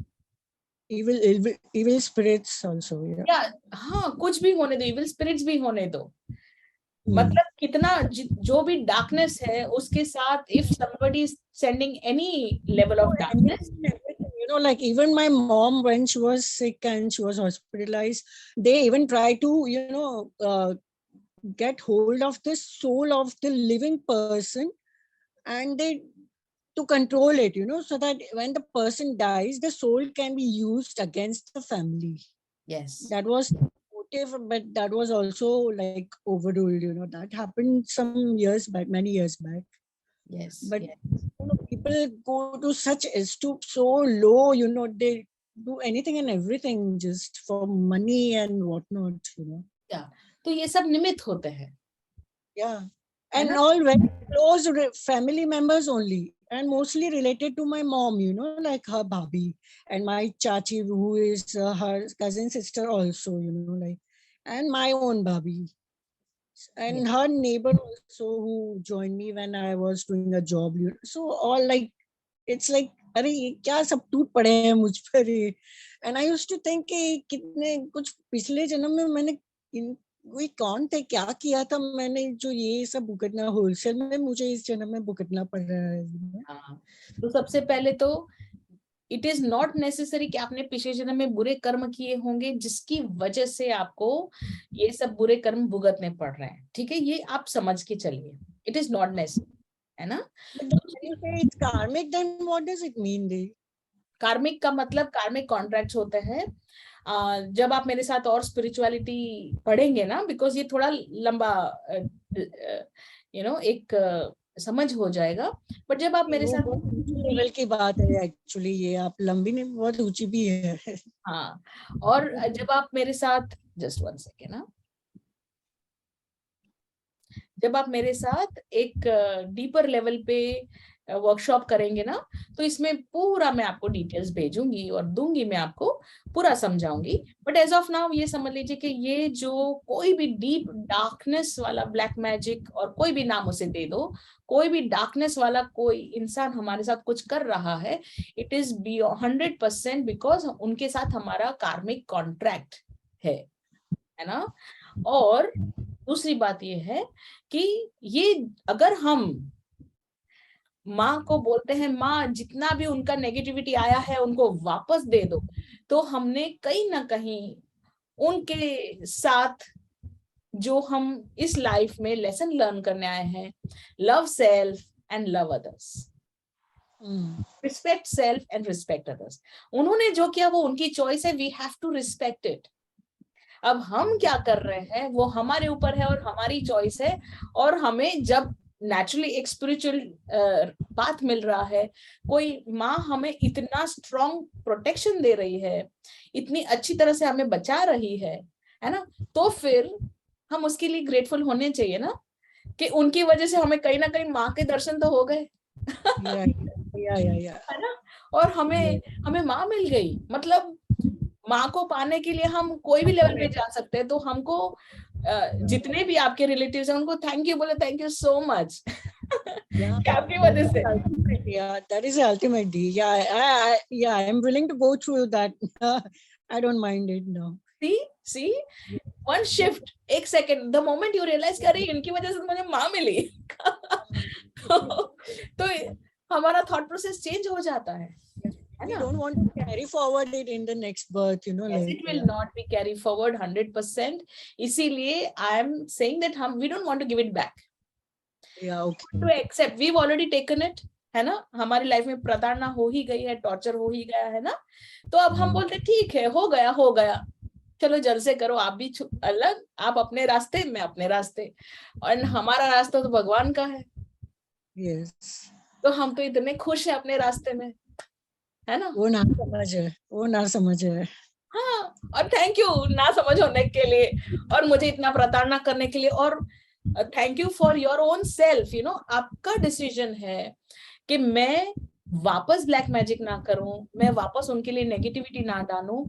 Evil spirits also. Yeah. Yeah, हाँ, कुछ भी होने दो, evil spirits भी होने दो, मतलब कितना जो भी darkness है उसके साथ, if somebody is sending any level of darkness, you know, like even my mom, when she was sick and she was hospitalized, they even try to, you know, get hold of the soul of the living person and they to control it, you know, so that when the person dies, the soul can be used against the family. yes, That was motive, but that was also like overruled, you know, that happened some years back, many years back. yes, But yes. you know, people go to such stoop so low, you know, they do anything and everything just for money and whatnot, you know. Yeah, तो ये सब निमित्त होते हैं. Yeah, and all very close family members only, and mostly related to my mom, you know, like her bhabhi and my chachi, who is her cousin sister also, you know, like, and my own bhabhi. And her neighbor also who joined me when I was doing a job. So all like, it's like, अरे ये क्या सब टूट पड़े हैं मुझ पर ये. And I used to think कि कितने कुछ पिछले जन्म में मैंने कोई कौन थे, क्या किया था मैंने, जो ये सब भुगतना होलसेल में मुझे इस जन्म में भुगतना पड़ रहा है. तो सबसे पहले तो इट इज नॉट नेसेसरी कि आपने पिछले जन्म में बुरे कर्म किए होंगे जिसकी वजह से आपको ये सब बुरे कर्म भुगतने पड़ रहे हैं, ठीक है, ये आप समझ के चलिए, इट इज नॉट नेसेसरी, है ना. It's karmic, then what does it mean? कार्मिक का मतलब कार्मिक कॉन्ट्रैक्ट्स होते हैं. जब आप मेरे साथ और स्पिरिचुअलिटी पढ़ेंगे ना, बिकॉज ये थोड़ा लंबा यू नो एक समझ हो जाएगा, बट जब आप मेरे साथ लेवल की बात है एक्चुअली, ये आप लंबी नहीं बहुत ऊंची भी है. हाँ, और जब आप मेरे साथ, जस्ट 1 सेकेंड ना, जब आप मेरे साथ एक डीपर लेवल पे वर्कशॉप करेंगे ना, तो इसमें पूरा मैं आपको डिटेल्स भेजूंगी और दूंगी, मैं आपको पूरा समझाऊंगी. बट एज ऑफ नाउ ये समझ लीजिए कि ये जो कोई भी डीप डार्कनेस वाला ब्लैक मैजिक, और कोई भी नाम उसे दे दो, कोई भी डार्कनेस वाला कोई इंसान हमारे साथ कुछ कर रहा है, इट इज 100% बिकॉज उनके साथ हमारा कार्मिक कॉन्ट्रैक्ट है ना. और दूसरी बात ये है कि ये अगर हम माँ को बोलते हैं माँ जितना भी उनका नेगेटिविटी आया है उनको वापस दे दो, तो हमने कहीं ना कहीं उनके साथ जो हम इस लाइफ में लेसन लर्न करने आए हैं, love self and love others, respect self and respect others, उन्होंने जो किया वो उनकी चॉइस है, we have to respect it. अब हम क्या कर रहे हैं वो हमारे ऊपर है और हमारी चॉइस है, और हमें जब नेचुरली एक स्पिरिचुअल पाथ मिल रहा है, कोई माँ हमें इतना स्ट्रॉन्ग प्रोटेक्शन दे रही है, इतनी अच्छी तरह से हमें बचा रही है ना, तो फिर हम उसके लिए ग्रेटफुल होने चाहिए ना, कि उनकी वजह से हमें कहीं ना कहीं माँ के दर्शन तो हो गए है ना, और हमें माँ मिल गई। मतलब माँ को पाने के लिए हम कोई भी लेवल पे जा सकते हैं, तो हमको जितने भी आपके रिलेटिव्स हैं उनको थैंक यू बोले, थैंक यू सो मच आपकी वजह से। Yeah, that is the ultimate D. Yeah, I'm willing to go through that. I don't mind it now. See, one shift, एक second, the moment you realize कि अरे इनकी वजह से मुझे माँ मिली तो हमारा thought process change हो जाता है। We don't want to carry forward it in the next birth, you know. Yes, like, it will not be carry forward 100%. इसीलिए I am saying that we don't want to give it back. Yeah, okay. To accept, we've already taken it, है ना, हमारी life में प्रताड़ना हो ही गई है, torture हो ही गया है ना, तो अब हम बोलते ठीक है, हो गया, चलो जल से करो, आप भी अलग, आप अपने रास्ते, मैं अपने रास्ते, और हमारा रास्ता तो भगवान का है। Yes. तो हम तो इतने खुश हैं अपने रास्ते में, है ना। वो ना समझ है। हाँ, और थैंक यू ना समझ होने के लिए, और मुझे इतना प्रताड़ना करने के लिए, और thank you for your own self, you know, आपका डिसीजन है कि मैं वापस ब्लैक मैजिक ना करूं, मैं वापस उनके लिए नेगेटिविटी ना डालूं,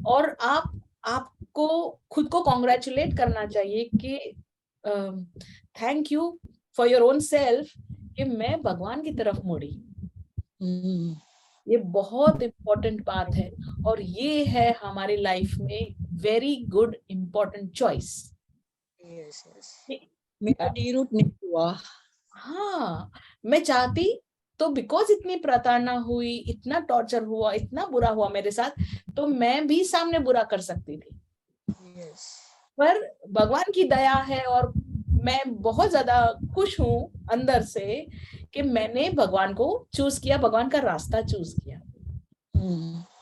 और आपको खुद को कॉन्ग्रेचुलेट करना चाहिए कि thank you for your own self कि मैं भगवान की तरफ मुड़ी। ये बहुत इम्पोर्टेंट बात है, और ये है हमारी लाइफ में वेरी गुड इम्पोर्टेंट चॉइस। मेरा डी रूट नहीं हुआ। हाँ, मैं चाहती तो बिकॉज इतनी प्रताड़ना हुई, इतना टॉर्चर हुआ, इतना बुरा हुआ मेरे साथ, तो मैं भी सामने बुरा कर सकती थी। पर भगवान की दया है, और मैं बहुत ज्यादा खुश हूँ अंदर से कि मैंने भगवान को चूज किया, भगवान का रास्ता चूज किया।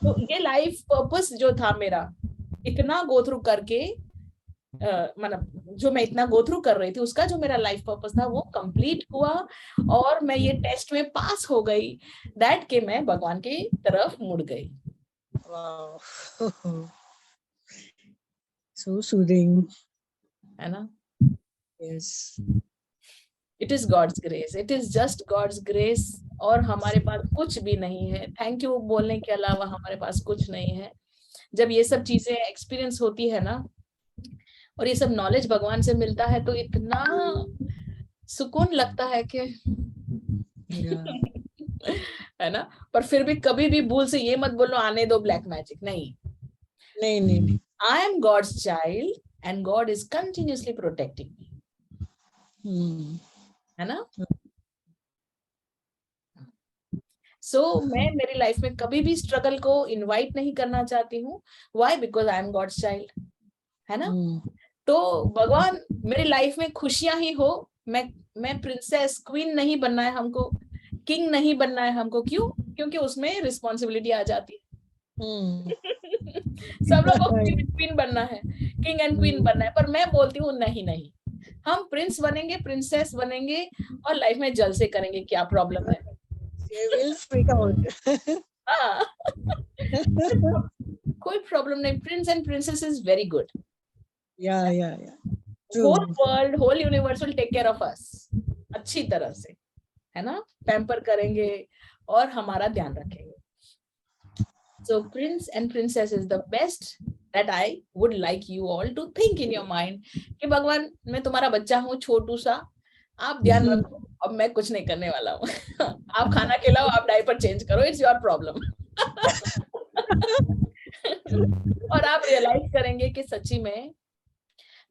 तो ये लाइफ पर्पस जो था मेरा, इतना गो थ्रू करके, मतलब जो मैं इतना गो थ्रू कर रही थी, उसका जो मेरा लाइफ पर्पस था वो कंप्लीट हुआ, और मैं ये टेस्ट में पास हो गई, दैट के मैं भगवान की तरफ मुड़ गई। So soothing, है ना। yes. It is God's grace. It is just God's grace. और हमारे पास कुछ भी नहीं है, थैंक यू बोलने के अलावा हमारे पास कुछ नहीं है। जब ये सब चीजें एक्सपीरियंस होती है ना, और ये सब नॉलेज भगवान से मिलता है, तो इतना सुकून लगता है कि है ना। पर फिर भी कभी भी भूल से ये मत बोलो आने दो ब्लैक मैजिक, नहीं। I am God's child and God is continuously protecting me. है ना। So मैं मेरी लाइफ में कभी भी स्ट्रगल को इनवाइट नहीं करना चाहती हूँ। Why? Because I am God's child. है ना। तो भगवान मेरी लाइफ में खुशियां ही हो, मैं प्रिंसेस क्वीन नहीं बनना है हमको, किंग नहीं बनना है हमको। क्यों? क्योंकि उसमें रिस्पॉन्सिबिलिटी आ जाती है। सब लोगों को क्वीन बनना है, किंग एंड क्वीन बनना है, पर मैं बोलती हूँ नहीं, हम प्रिंस बनेंगे, प्रिंसेस बनेंगे, और लाइफ में जल से करेंगे। क्या प्रॉब्लम है? कोई प्रॉब्लम नहीं। Prince and princess is very good. Yeah. Whole world, whole universe will take care of us अच्छी तरह से, है ना, पैम्पर करेंगे और हमारा ध्यान रखेंगे। So prince and princess is the best that I would like you all to think in your mind कि भगवान मैं तुम्हारा बच्चा हूँ, छोटू सा, आप ध्यान रखो, अब मैं कुछ नहीं करने वाला हूँ। आप खाना खिलाओ, आप डायपर चेंज करो, इट्स योर प्रॉब्लम। और आप रियलाइज करेंगे कि सच्ची में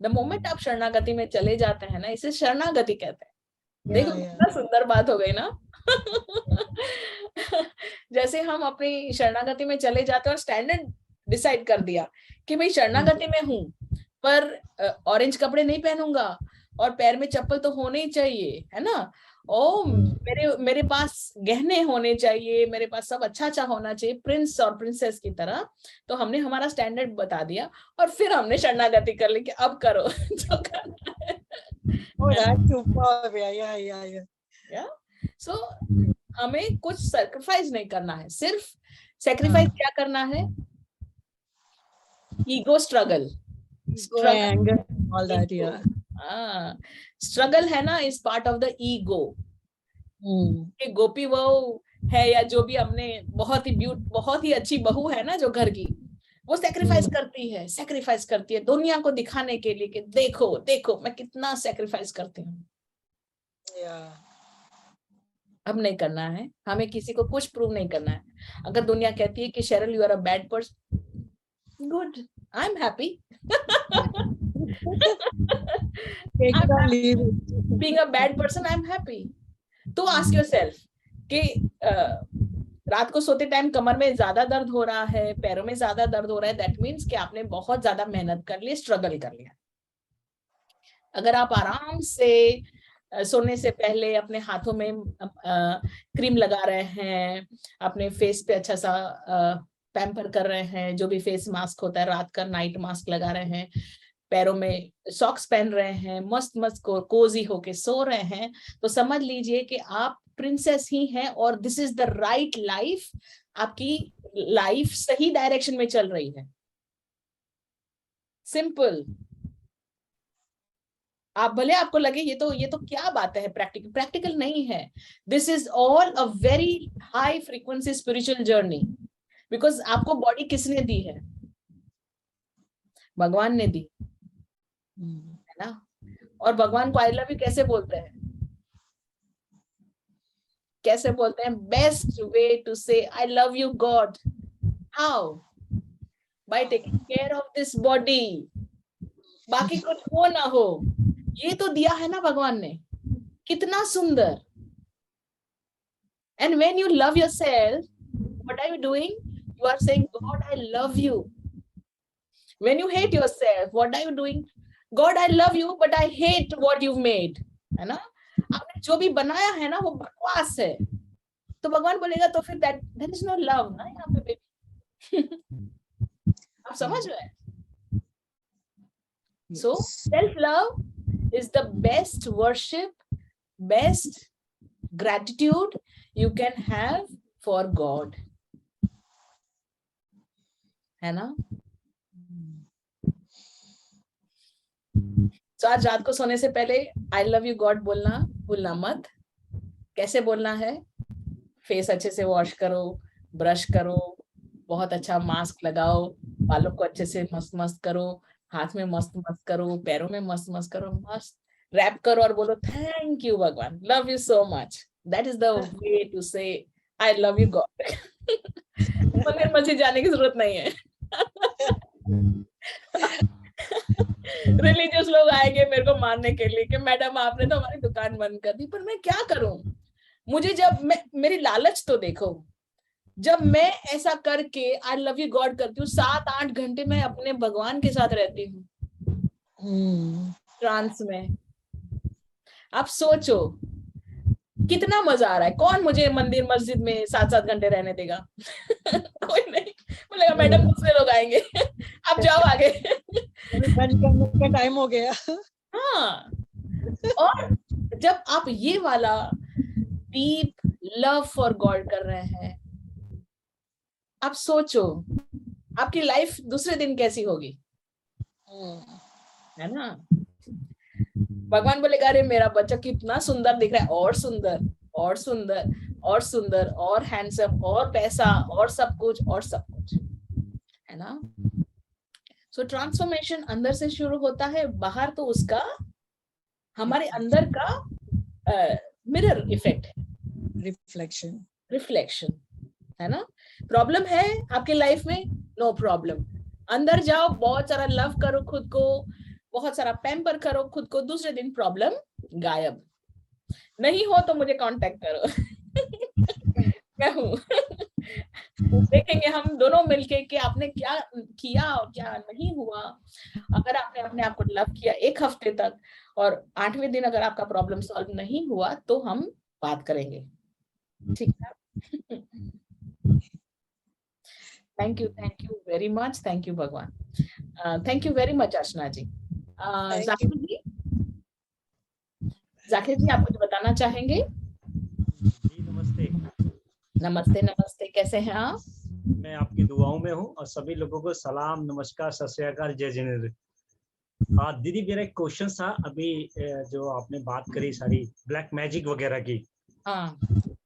द मोमेंट आप शरणागति में चले जाते हैं ना, इसे शरणागति कहते हैं। देखो yeah. कितना सुंदर बात हो गई ना। जैसे हम अपनी शरणागति में चले जाते हैं और स्टैंडर्ड डिसाइड कर दिया कि भाई शरणागति में हूँ, पर ऑरेंज कपड़े नहीं पहनूंगा और पैर में चप्पल तो होने ही चाहिए, है ना। ओ मेरे पास गहने होने चाहिए, मेरे पास सब अच्छा अच्छा होना चाहिए, प्रिंस और प्रिंसेस की तरह। तो हमने हमारा स्टैंडर्ड बता दिया और फिर हमने शरणागति कर ली कि अब करो जो करना है। Oh, that's superb. Yeah. So हमें कुछ सैक्रिफाइस नहीं करना है, सिर्फ सैक्रिफाइस क्या करना है, ego struggle. Anger, all that, yeah. Struggle है ना, is part of the ego. Hmm. कि गोपी बहू है या जो भी हमने बहुत ही अच्छी बहू है ना जो घर की, वो सैक्रिफाइस करती है दुनिया को दिखाने के लिए कि देखो देखो मैं कितना सैक्रिफाइस करती हूँ। Yeah. अब नहीं करना है, हमें किसी को कुछ प्रूव नहीं करना है। अगर दुनिया कहती है कि Sheryl you are a bad person, good, I am happy. Take it or leave it. Being a bad person, I am happy. तो ask yourself कि रात को सोते टाइम कमर में ज्यादा दर्द हो रहा है, पैरों में ज्यादा दर्द हो रहा है, दैट मीन्स कि आपने बहुत ज्यादा मेहनत कर ली, स्ट्रगल कर लिया। अगर आप आराम से सोने से पहले अपने हाथों में क्रीम लगा रहे हैं, अपने फेस पे अच्छा सा पैम्पर कर रहे हैं, जो भी फेस मास्क होता है रात का, नाइट मास्क लगा रहे हैं, पैरों में सॉक्स पहन रहे हैं, मस्त मस्त कोजी होके सो रहे हैं, तो समझ लीजिए कि आप प्रिंसेस ही हैं और this is the right life. आपकी लाइफ सही डायरेक्शन में चल रही है। सिंपल। आप भले आपको लगे ये तो क्या बात है, प्रैक्टिकल नहीं है। This is all a very high frequency spiritual journey. Because आपको बॉडी किसने दी है? भगवान ने दी है ना। और भगवान को आई लव यू कैसे बोलते हैं? कैसे बोलते हैं? Best way to say I love you God, how? By taking care of this body. बाकी कुछ हो ना हो, ये तो दिया है ना भगवान ने, कितना सुंदर। And when you love yourself, what are you doing? You are saying, God, I love you. When you hate yourself, what are you doing? God, I love you, but I hate what you've made. है ना? आपने जो भी बनाया है ना वो बकवास है। तो भगवान बोलेगा तो फिर there is no love ना यहाँ पे बेबी। आप समझ रहे हैं? So self-love is the best worship, best gratitude you can have for God. है ना? तो आज रात को सोने से पहले आई लव यू गॉड बोलना भूलना मत। कैसे बोलना है? फेस अच्छे से वॉश करो, ब्रश करो, बहुत अच्छा मास्क लगाओ, बालों को अच्छे से मस्त मस्त करो, हाथ में मस्त मस्त करो, पैरों में मस्त मस्त करो, मस्त रैप करो और बोलो थैंक यू भगवान, love you so much. That is the way to say I love you God. मंदिर मस्जिद जाने की जरूरत नहीं है। रिलीजियस लोग आएंगे मेरे को मारने के लिए कि मैडम आपने तो हमारी दुकान बंद कर दी, पर मैं क्या करूं? मुझे जब मेरी लालच तो देखो, जब मैं ऐसा करके आई लव यू गॉड करती हूँ, 7-8 घंटे मैं अपने भगवान के साथ रहती हूँ ट्रांस में। आप सोचो कितना मजा आ रहा है। कौन मुझे मंदिर मस्जिद में 7-7 घंटे रहने देगा? कोई नहीं। बोलेगा मैडम दूसरे लोग आएंगे, आप जाओ आगे। बंद करने का टाइम हो गया। हाँ, और जब आप ये वाला डीप लव फॉर गॉड कर रहे हैं, आप सोचो आपकी लाइफ दूसरे दिन कैसी होगी, है ना? भगवान बोलेगा अरे मेरा बच्चा कितना सुंदर दिख रहा है, और सुंदर और सुंदर और सुंदर और हैंडसम और पैसा और सब कुछ, है ना? सो ट्रांसफॉर्मेशन अंदर से शुरू होता है, बाहर तो उसका हमारे अंदर का मिरर इफेक्ट है, रिफ्लेक्शन, है ना? प्रॉब्लम है आपके लाइफ में, नो प्रॉब्लम, अंदर जाओ, बहुत सारा लव करो खुद को, बहुत सारा पैम्पर करो खुद को, दूसरे दिन प्रॉब्लम गायब। नहीं हो तो मुझे कांटेक्ट करो मैं हूँ देखेंगे हम दोनों मिलके कि आपने क्या किया और क्या नहीं हुआ। अगर आपने अपने आप को लव किया 1 हफ्ते तक और 8वें दिन अगर आपका प्रॉब्लम सॉल्व नहीं हुआ तो हम बात करेंगे, ठीक है? Thank you very much, thank you भगवान, थैंक यू वेरी मच अर्चना जी। जाकिर जी आप कुछ बताना चाहेंगे? जी नमस्ते। नमस्ते नमस्ते, कैसे हैं आप? मैं आपकी दुआओं में हूँ और सभी लोगों को सलाम, नमस्कार, सत श्री अकाल, जय जिनेंद्र। दीदी मेरा एक क्वेश्चन था, अभी जो आपने बात करी सारी ब्लैक मैजिक वगैरह की, हाँ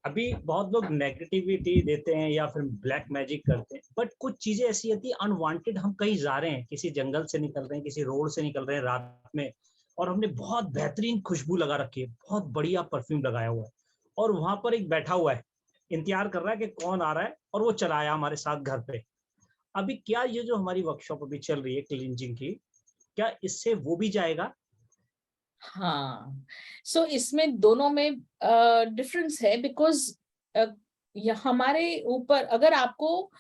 अभी बहुत लोग नेगेटिविटी देते हैं या फिर ब्लैक मैजिक करते हैं, बट कुछ चीजें ऐसी होती है अनवांटेड, हम कहीं जा रहे हैं, किसी जंगल से निकल रहे हैं, किसी रोड से निकल रहे हैं रात में, और हमने बहुत बेहतरीन खुशबू लगा रखी है, बहुत बढ़िया परफ्यूम लगाया हुआ है, और वहां पर एक बैठा हुआ है, इंतजार कर रहा है कि कौन आ रहा है, और वो चला आया हमारे साथ घर पे। अभी क्या ये जो हमारी वर्कशॉप अभी चल रही है क्लींजिंग की, क्या इससे वो भी जाएगा? हाँ, सो इसमें दोनों में डिफरेंस है, बिकॉज हमारे ऊपर, अगर आपको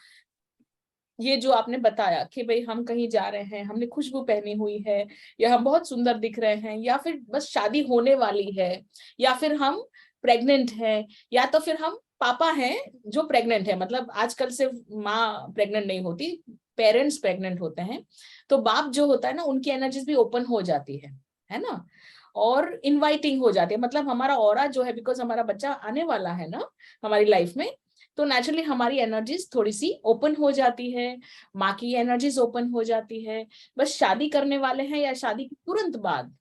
ये जो आपने बताया कि भाई हम कहीं जा रहे हैं, हमने खुशबू पहनी हुई है, या हम बहुत सुंदर दिख रहे हैं, या फिर बस शादी होने वाली है, या फिर हम प्रेग्नेंट हैं, या तो फिर हम पापा हैं जो प्रेग्नेंट है, मतलब आजकल सिर्फ माँ प्रेग्नेंट नहीं होती, पेरेंट्स प्रेग्नेंट होते हैं, तो बाप जो होता है ना, उनकी एनर्जीज भी ओपन हो जाती है ना, और इनवाइटिंग हो जाती है, मतलब हमारा ऑरा जो है, बिकॉज हमारा बच्चा आने वाला है ना हमारी लाइफ में, तो नेचुरली हमारी एनर्जीज थोड़ी सी ओपन हो जाती है, माँ की एनर्जीज ओपन हो जाती है। बस शादी करने वाले हैं या शादी के तुरंत बाद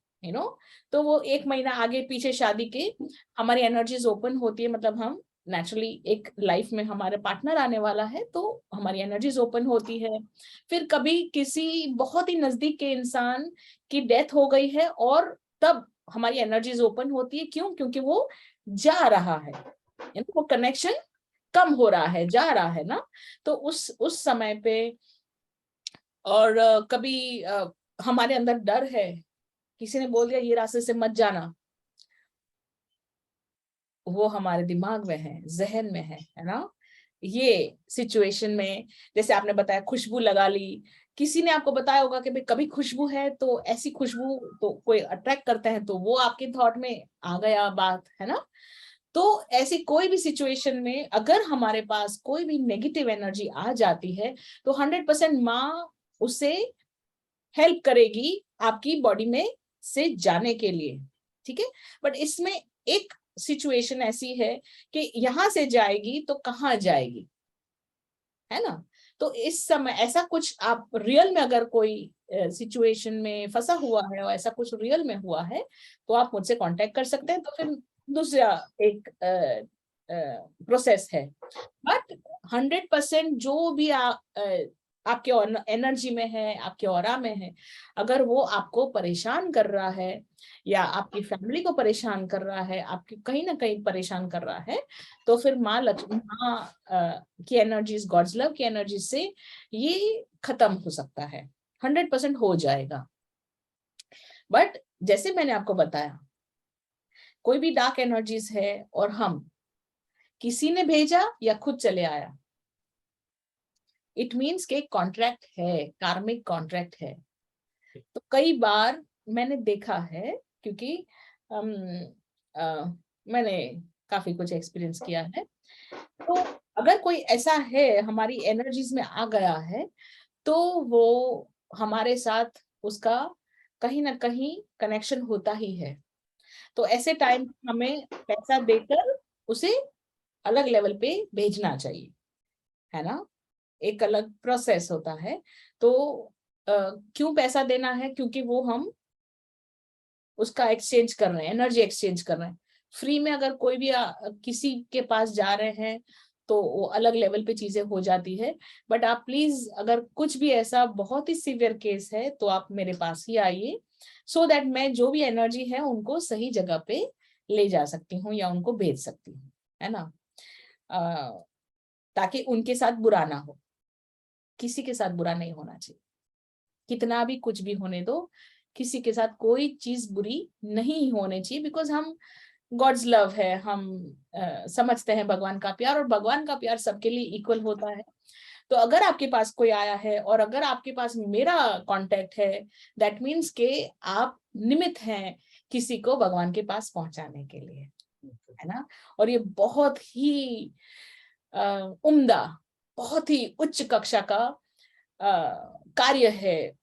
तो वो 1 महीना आगे पीछे शादी के हमारी एनर्जीज ओपन होती है, मतलब हम नेचुरली एक लाइफ में हमारे पार्टनर आने वाला है तो हमारी एनर्जीज ओपन होती है। फिर कभी किसी बहुत ही नजदीक के इंसान की डेथ हो गई है और तब हमारी एनर्जीज ओपन होती है, क्यों? क्योंकि वो जा रहा है, वो कनेक्शन कम हो रहा है, जा रहा है ना, तो उस समय पे, और कभी हमारे अंदर डर है, किसी ने बोल दिया ये रास्ते से मत जाना, वो हमारे दिमाग में है, जहन में है ना। ये सिचुएशन में, जैसे आपने बताया खुशबू लगा ली, किसी ने आपको बताया होगा कि भाई कभी खुशबू है तो ऐसी खुशबू तो कोई अट्रैक्ट करते हैं, तो वो आपके थॉट में आ गया बात, है ना। तो ऐसी कोई भी सिचुएशन में अगर हमारे पास कोई भी नेगेटिव एनर्जी आ जाती है तो 100% माँ उसे हेल्प करेगी आपकी बॉडी में से जाने के लिए, ठीक है। बट इसमें एक सिचुएशन ऐसी है कि यहां से जाएगी तो कहाँ जाएगी, है ना। तो इस समय ऐसा कुछ आप रियल में अगर कोई सिचुएशन में फंसा हुआ है और ऐसा कुछ रियल में हुआ है तो आप मुझसे कांटेक्ट कर सकते हैं, तो फिर दूसरा एक प्रोसेस है। बट 100% जो भी आपके एनर्जी में है, आपके ऑरा में है, अगर वो आपको परेशान कर रहा है या आपकी फैमिली को परेशान कर रहा है, आपकी कहीं ना कहीं परेशान कर रहा है, तो फिर माँ लक्ष्मी, माँ की एनर्जीज, गॉड्स लव की एनर्जी से ये खत्म हो सकता है, 100% हो जाएगा। बट जैसे मैंने आपको बताया, कोई भी डार्क एनर्जीज है और हम किसी ने भेजा या खुद चले आया, इट मीन्स के कॉन्ट्रैक्ट है, कार्मिक कॉन्ट्रैक्ट है। तो कई बार मैंने देखा है, क्योंकि मैंने काफी कुछ एक्सपीरियंस किया है, तो अगर कोई ऐसा है हमारी एनर्जीज में आ गया है तो वो हमारे साथ उसका कहीं ना कहीं कनेक्शन होता ही है। तो ऐसे टाइम हमें पैसा देकर उसे अलग लेवल पे भेजना चाहिए, है ना। एक अलग प्रोसेस होता है। तो क्यों पैसा देना है? क्योंकि वो हम उसका एक्सचेंज कर रहे हैं, एनर्जी एक्सचेंज कर रहे हैं। फ्री में अगर कोई भी किसी के पास जा रहे हैं तो वो अलग लेवल पे चीजें हो जाती है। बट आप प्लीज, अगर कुछ भी ऐसा बहुत ही सीवियर केस है तो आप मेरे पास ही आइए, सो दैट मैं जो भी एनर्जी है उनको सही जगह पे ले जा सकती हूँ या उनको भेज सकती हूँ, है ना। ताकि उनके साथ बुरा ना हो, किसी के साथ बुरा नहीं होना चाहिए, कितना भी कुछ भी होने दो, किसी के साथ कोई चीज बुरी नहीं होनी चाहिए, बिकॉज हम गॉड्स लव है, हम समझते हैं भगवान का प्यार, और भगवान का प्यार सबके लिए इक्वल होता है। तो अगर आपके पास कोई आया है और अगर आपके पास मेरा कांटेक्ट है, दैट मीन्स के आप निमित्त हैं किसी को भगवान के पास पहुंचाने के लिए, है ना। और ये बहुत ही उम्दा, बहुत ही उच्च कक्षा का कार्य है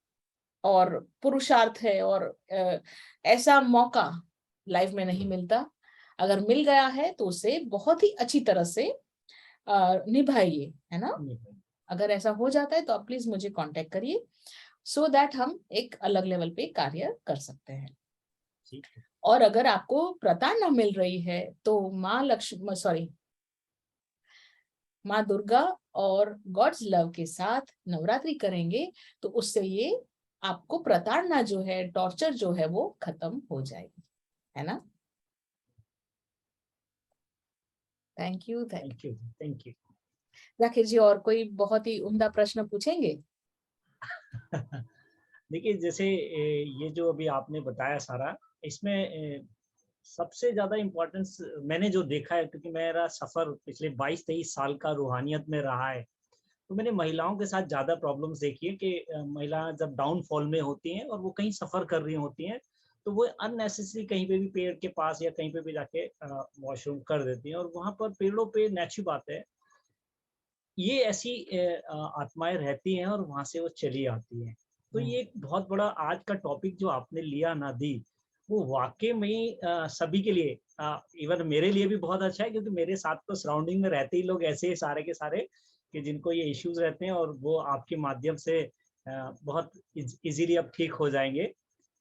और पुरुषार्थ है, और ऐसा मौका लाइफ में नहीं मिलता। अगर मिल गया है तो उसे बहुत ही अच्छी तरह से निभाइए, है ना। अगर ऐसा हो जाता है तो आप प्लीज मुझे कांटेक्ट करिए, सो दैट हम एक अलग लेवल पे कार्य कर सकते हैं। और अगर आपको प्रताड़ना मिल रही है तो माँ दुर्गा और गॉड्स लव के साथ नवरात्रि करेंगे तो उससे ये आपको प्रताड़ना जो है, टॉर्चर जो है, वो खत्म हो जाएगी, है ना। Thank you. जाकिर जी, और कोई बहुत ही उम्दा प्रश्न पूछेंगे? देखिए, जैसे ये जो अभी आपने बताया सारा, इसमें सबसे ज्यादा इम्पोर्टेंस मैंने जो देखा है, क्योंकि मेरा सफर पिछले 22-23 साल का रूहानियत में रहा है, तो मैंने महिलाओं के साथ ज्यादा प्रॉब्लम्स देखी है कि महिला जब डाउनफॉल में होती हैं और वो कहीं सफर कर रही होती हैं, तो वो अननेसेसरी कहीं पे भी पेड़ के पास या कहीं पे भी जाके वॉशरूम कर देती हैं, और वहां पर पेड़ों पे नेचुरल बात है ये ऐसी आत्माएं रहती हैं और वहां से वो चली आती हैं। तो ये एक बहुत बड़ा आज का टॉपिक जो आपने लिया ना दी, वो वाकई में सभी के लिए, इवन मेरे लिए भी बहुत अच्छा है, क्योंकि मेरे साथ तो सराउंडिंग में रहते ही लोग ऐसे सारे के सारे कि जिनको ये इश्यूज रहते हैं, और वो आपके माध्यम से बहुत इजीली अब ठीक हो जाएंगे,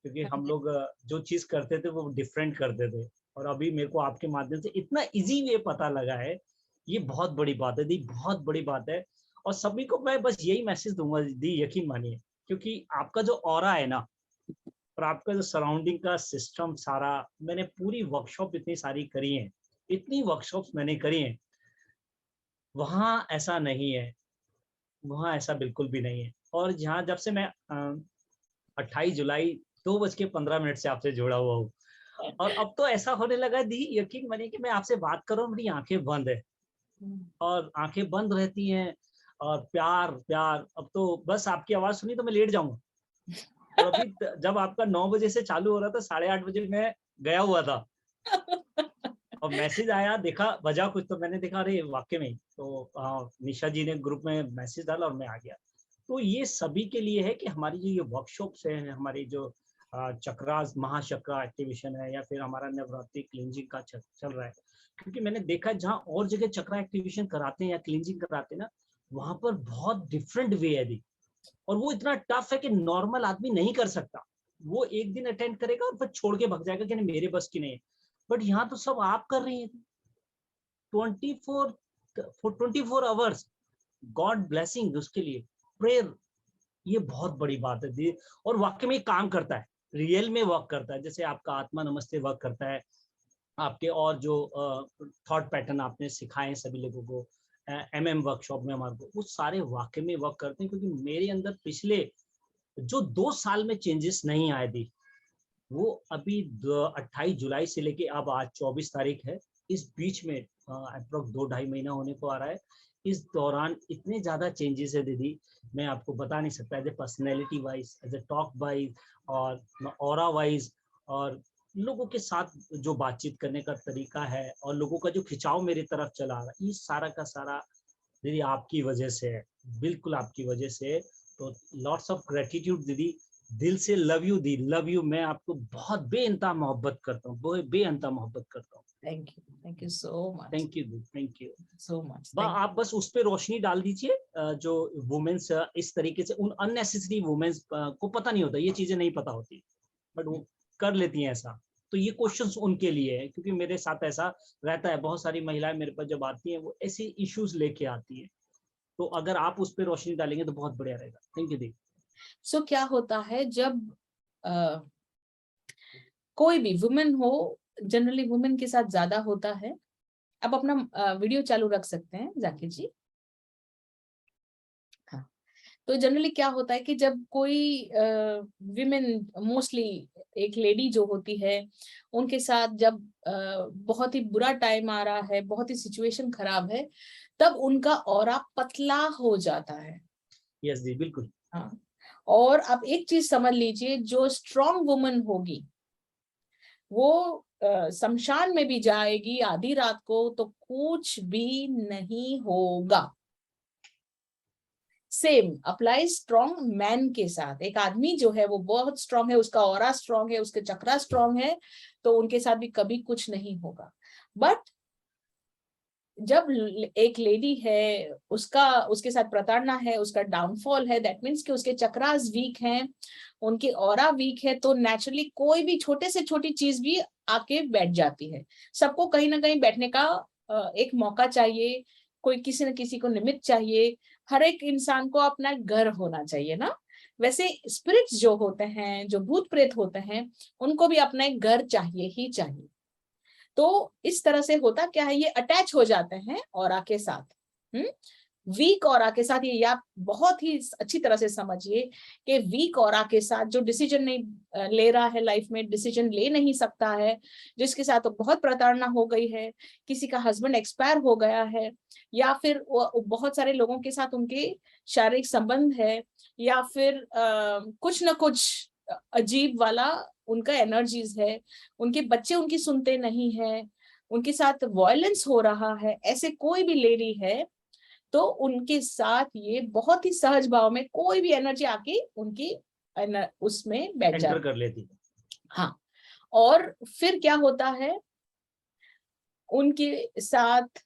क्योंकि हम लोग जो चीज करते थे वो डिफरेंट करते थे, और अभी मेरे को आपके माध्यम से इतना इजी वे पता लगा है। ये बहुत बड़ी बात है दी, बहुत बड़ी बात है। और सभी को मैं बस यही मैसेज दूंगा दी, यकीन मानिए, क्योंकि आपका जो ऑरा है ना, और आपका जो सराउंडिंग का सिस्टम सारा, मैंने पूरी वर्कशॉप इतनी सारी करी है, इतनी वर्कशॉप्स मैंने करी हैं, वहाँ ऐसा नहीं है, वहाँ ऐसा बिल्कुल भी नहीं है। और जहाँ जब से मैं 28 जुलाई 2:15 से आपसे जुड़ा हुआ हूँ, और अब तो ऐसा होने लगा दी, यकीन मानिए कि मैं आपसे बात कर रहा हूँ, मेरी आंखें बंद है, और आंखें बंद रहती हैं, और प्यार प्यार, अब तो बस आपकी आवाज सुनी तो मैं लेट जाऊंगा। और अभी जब आपका 9 बजे से चालू हो रहा था, 8:30 बजे मैं गया हुआ था, और मैसेज आया, देखा वजह कुछ, तो मैंने देखा अरे वाकई में, तो निशा जी ने ग्रुप में मैसेज डाला और मैं आ गया। तो ये सभी के लिए है कि हमारी जो ये वर्कशॉप्स हैं, हमारी जो चक्रास महाचक्रा एक्टिवेशन है, या फिर हमारा नवरात्रि क्लींजिंग का चल रहा है, क्योंकि मैंने देखा जहाँ और जगह चक्रा एक्टिवेशन कराते हैं या क्लींजिंग कराते हैं ना, वहां पर बहुत डिफरेंट वे है दी, और वो इतना टफ है कि नॉर्मल आदमी नहीं कर सकता। वो एक दिन अटेंड करेगा और फिर छोड़ के भाग जाएगा कि नहीं मेरे बस की नहीं है। बट यहाँ तो सब आप कर रही हैं 24 आवर्स, गॉड ब्लेसिंग उसके लिए, प्रेयर, ये बहुत बड़ी बात है दी। और वाकई में काम करता है, रियल में वर्क करता है, जैसे आपका आत्मा नमस्ते वर्क करता है, आपके और जो थॉट पैटर्न आपने सिखाए सभी लोगों को MM वर्कशॉप में हमारे को, वो सारे वाकई में वर्क करते हैं। क्योंकि मेरे अंदर पिछले जो 2 साल में चेंजेस नहीं आए थी, वो अभी 28 जुलाई से लेके अब आज 24 तारीख है, इस बीच में अप्रोक्स 2-2.5 महीना होने को आ रहा है। इस दौरान इतने ज्यादा चेंजेस है दीदी, मैं आपको बता नहीं सकता, as a personality wise, as a talk wise, और ऑरा वाइज, और लोगों के साथ जो बातचीत करने का तरीका है, और लोगों का जो खिंचाव मेरी तरफ चला रहा है, ये सारा का सारा दीदी आपकी वजह से है, बिल्कुल आपकी वजह से। तो लॉट्स ऑफ ग्रेटिट्यूड दीदी, दिल से love you the, love you. मैं आपको बहुत बेअंता मोहब्बत करता हूँ, बेअंता मोहब्बत करता हूँ। Thank you so much. Thank you the, thank you so much. आप बस उस पे रोशनी डाल दीजिए, जो वुमेन्स इस तरीके से, उन अननेसेसरी वुमेन्स को पता नहीं होता, ये चीजें नहीं पता होती, बट वो कर लेती हैं ऐसा। तो ये क्वेश्चंस उनके लिए है, क्योंकि मेरे साथ ऐसा रहता है, बहुत सारी महिलाएं मेरे पास जब आती हैं वो ऐसे इश्यूज लेके आती हैं। तो अगर आप उस पर रोशनी डालेंगे तो बहुत बढ़िया रहेगा। थैंक यू दी। सो क्या होता है जब कोई भी वुमेन हो, जनरली वुमेन के साथ ज्यादा होता है। आप अपना वीडियो चालू रख सकते हैं जाकिर जी। हाँ, तो जनरली क्या होता है कि जब कोई विमेन, मोस्टली एक लेडी जो होती है, उनके साथ जब बहुत ही बुरा टाइम आ रहा है, बहुत ही सिचुएशन खराब है, तब उनका ऑरा पतला हो जाता है। यस जी, बिल्कुल। हाँ, और आप एक चीज समझ लीजिए, जो स्ट्रॉन्ग वुमन होगी वो शमशान में भी जाएगी आधी रात को तो कुछ भी नहीं होगा। सेम अप्लाई स्ट्रॉन्ग मैन के साथ। एक आदमी जो है वो बहुत स्ट्रॉन्ग है, उसका ऑरा स्ट्रॉन्ग है, उसके चक्रा स्ट्रॉन्ग है, तो उनके साथ भी कभी कुछ नहीं होगा। बट जब एक लेडी है, उसके साथ प्रताड़ना है, उसका डाउनफॉल है, दैट मीन्स कि उसके चक्रास वीक हैं, उनकी ऑरा वीक है, तो नेचुरली कोई भी छोटे से छोटी चीज भी आके बैठ जाती है। सबको कहीं ना कहीं बैठने का एक मौका चाहिए, कोई किसी न किसी को निमित्त चाहिए। हर एक इंसान को अपना घर होना चाहिए ना। वैसे स्पिरिट्स जो होते हैं, जो भूत प्रेत होते हैं, उनको भी अपना एक घर चाहिए ही चाहिए। तो इस तरह से होता क्या है, ये अटैच हो जाते हैं ऑरा के साथ। वीक ऑरा के साथ, ये आप बहुत ही अच्छी तरह से समझिए कि वीक ऑरा के साथ जो डिसीजन नहीं ले रहा है, लाइफ में डिसीजन ले नहीं सकता है, जिसके साथ बहुत प्रताड़ना हो गई है, किसी का हस्बैंड एक्सपायर हो गया है, या फिर बहुत सारे लोगों के साथ उनके शारीरिक संबंध है, या फिर कुछ न कुछ अजीब वाला उनका एनर्जीज है, उनके बच्चे उनकी सुनते नहीं है, उनके साथ वायलेंस हो रहा है, ऐसे कोई भी लेडी है, तो उनके साथ ये बहुत ही सहज भाव में कोई भी एनर्जी आके उनकी उसमें बैठ एंटर जाती कर लेती है। हाँ, और फिर क्या होता है, उनके साथ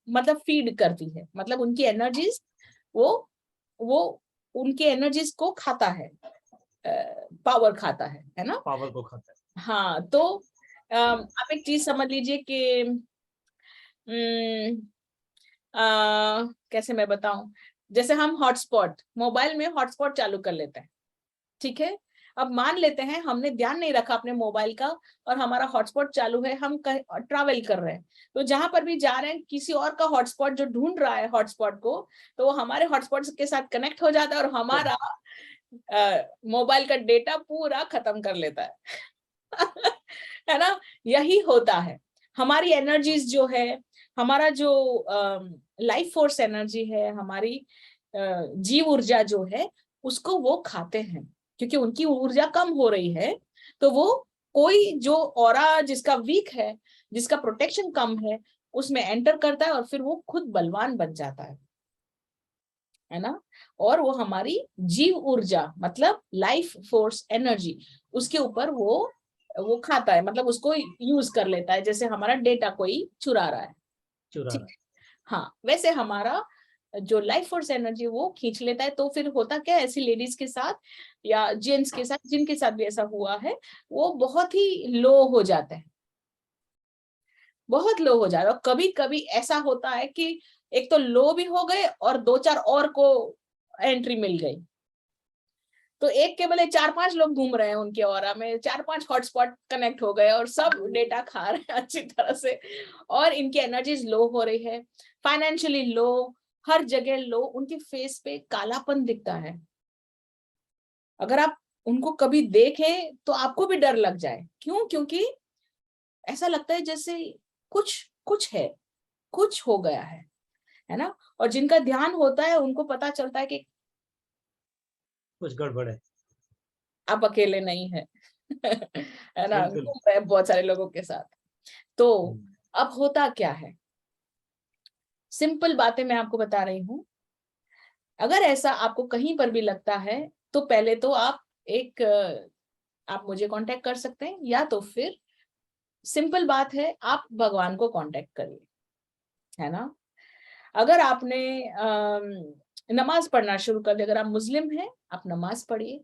मतलब फीड करती है, मतलब उनकी एनर्जीज वो उनके एनर्जीज को खाता है, पावर खाता है ना, पावर को खाता है। हाँ। तो आप एक चीज समझ लीजिए कि कैसे मैं बताऊं, जैसे हम हॉटस्पॉट, मोबाइल में हॉटस्पॉट चालू कर लेते हैं, ठीक है। अब मान लेते हैं हमने ध्यान नहीं रखा अपने मोबाइल का, और हमारा हॉटस्पॉट चालू है, हम ट्रैवल कर रहे हैं, तो जहां पर भी जा रहे हैं किसी और का हॉटस्पॉट जो ढूंढ रहा है हॉटस्पॉट को, तो वो हमारे हॉटस्पॉट के साथ कनेक्ट हो जाता है और हमारा मोबाइल का डेटा पूरा खत्म कर लेता है है ना। यही होता है, हमारी एनर्जीज जो है, हमारा जो लाइफ फोर्स एनर्जी है, हमारी जीव ऊर्जा जो है, उसको वो खाते हैं, क्योंकि उनकी ऊर्जा कम हो रही है, तो वो कोई जो ऑरा जिसका वीक है, जिसका प्रोटेक्शन कम है, उसमें एंटर करता है और फिर वो खुद बलवान बन जाता है ना। और वो हमारी जीव ऊर्जा मतलब लाइफ फोर्स एनर्जी, उसके ऊपर वो खाता है, मतलब उसको यूज कर लेता है, जैसे हमारा डेटा कोई चुरा रहा है, ठीक है। हाँ, वैसे हमारा जो लाइफ फोर्स एनर्जी वो खींच लेता है। तो फिर होता क्या है, ऐसी लेडीज के साथ या जेंट्स के साथ, जिनके साथ भी ऐसा हुआ है, वो बहुत ही लो हो जाते हैं, बहुत लो हो जाता है। और कभी कभी ऐसा होता है कि एक तो लो भी हो गए और 2-4 और को एंट्री मिल गई, तो एक के बदले 4-5 लोग घूम रहे हैं उनके ऑरा में, 4-5 हॉटस्पॉट कनेक्ट हो गए और सब डेटा खा रहे हैं अच्छी तरह से, और इनकी एनर्जीज लो हो रही है, फाइनेंशियली लो, हर जगह लो, उनके फेस पे कालापन दिखता है। अगर आप उनको कभी देखें तो आपको भी डर लग जाए, क्यों? क्योंकि ऐसा लगता है जैसे कुछ है, कुछ हो गया है ना। और जिनका ध्यान होता है उनको पता चलता है कि कुछ गड़बड़ है, आप अकेले नहीं है है ना, बिल्कुल। घूम रहे हैं बहुत सारे लोगों के साथ। तो अब होता क्या है, सिंपल बातें मैं आपको बता रही हूँ। अगर ऐसा आपको कहीं पर भी लगता है, तो पहले तो आप मुझे कांटेक्ट कर सकते हैं, या तो फिर सिंपल बात है, आप भगवान को कांटेक्ट करिए, है ना। अगर आपने नमाज पढ़ना शुरू कर दिया, अगर आप मुस्लिम हैं, आप नमाज पढ़िए,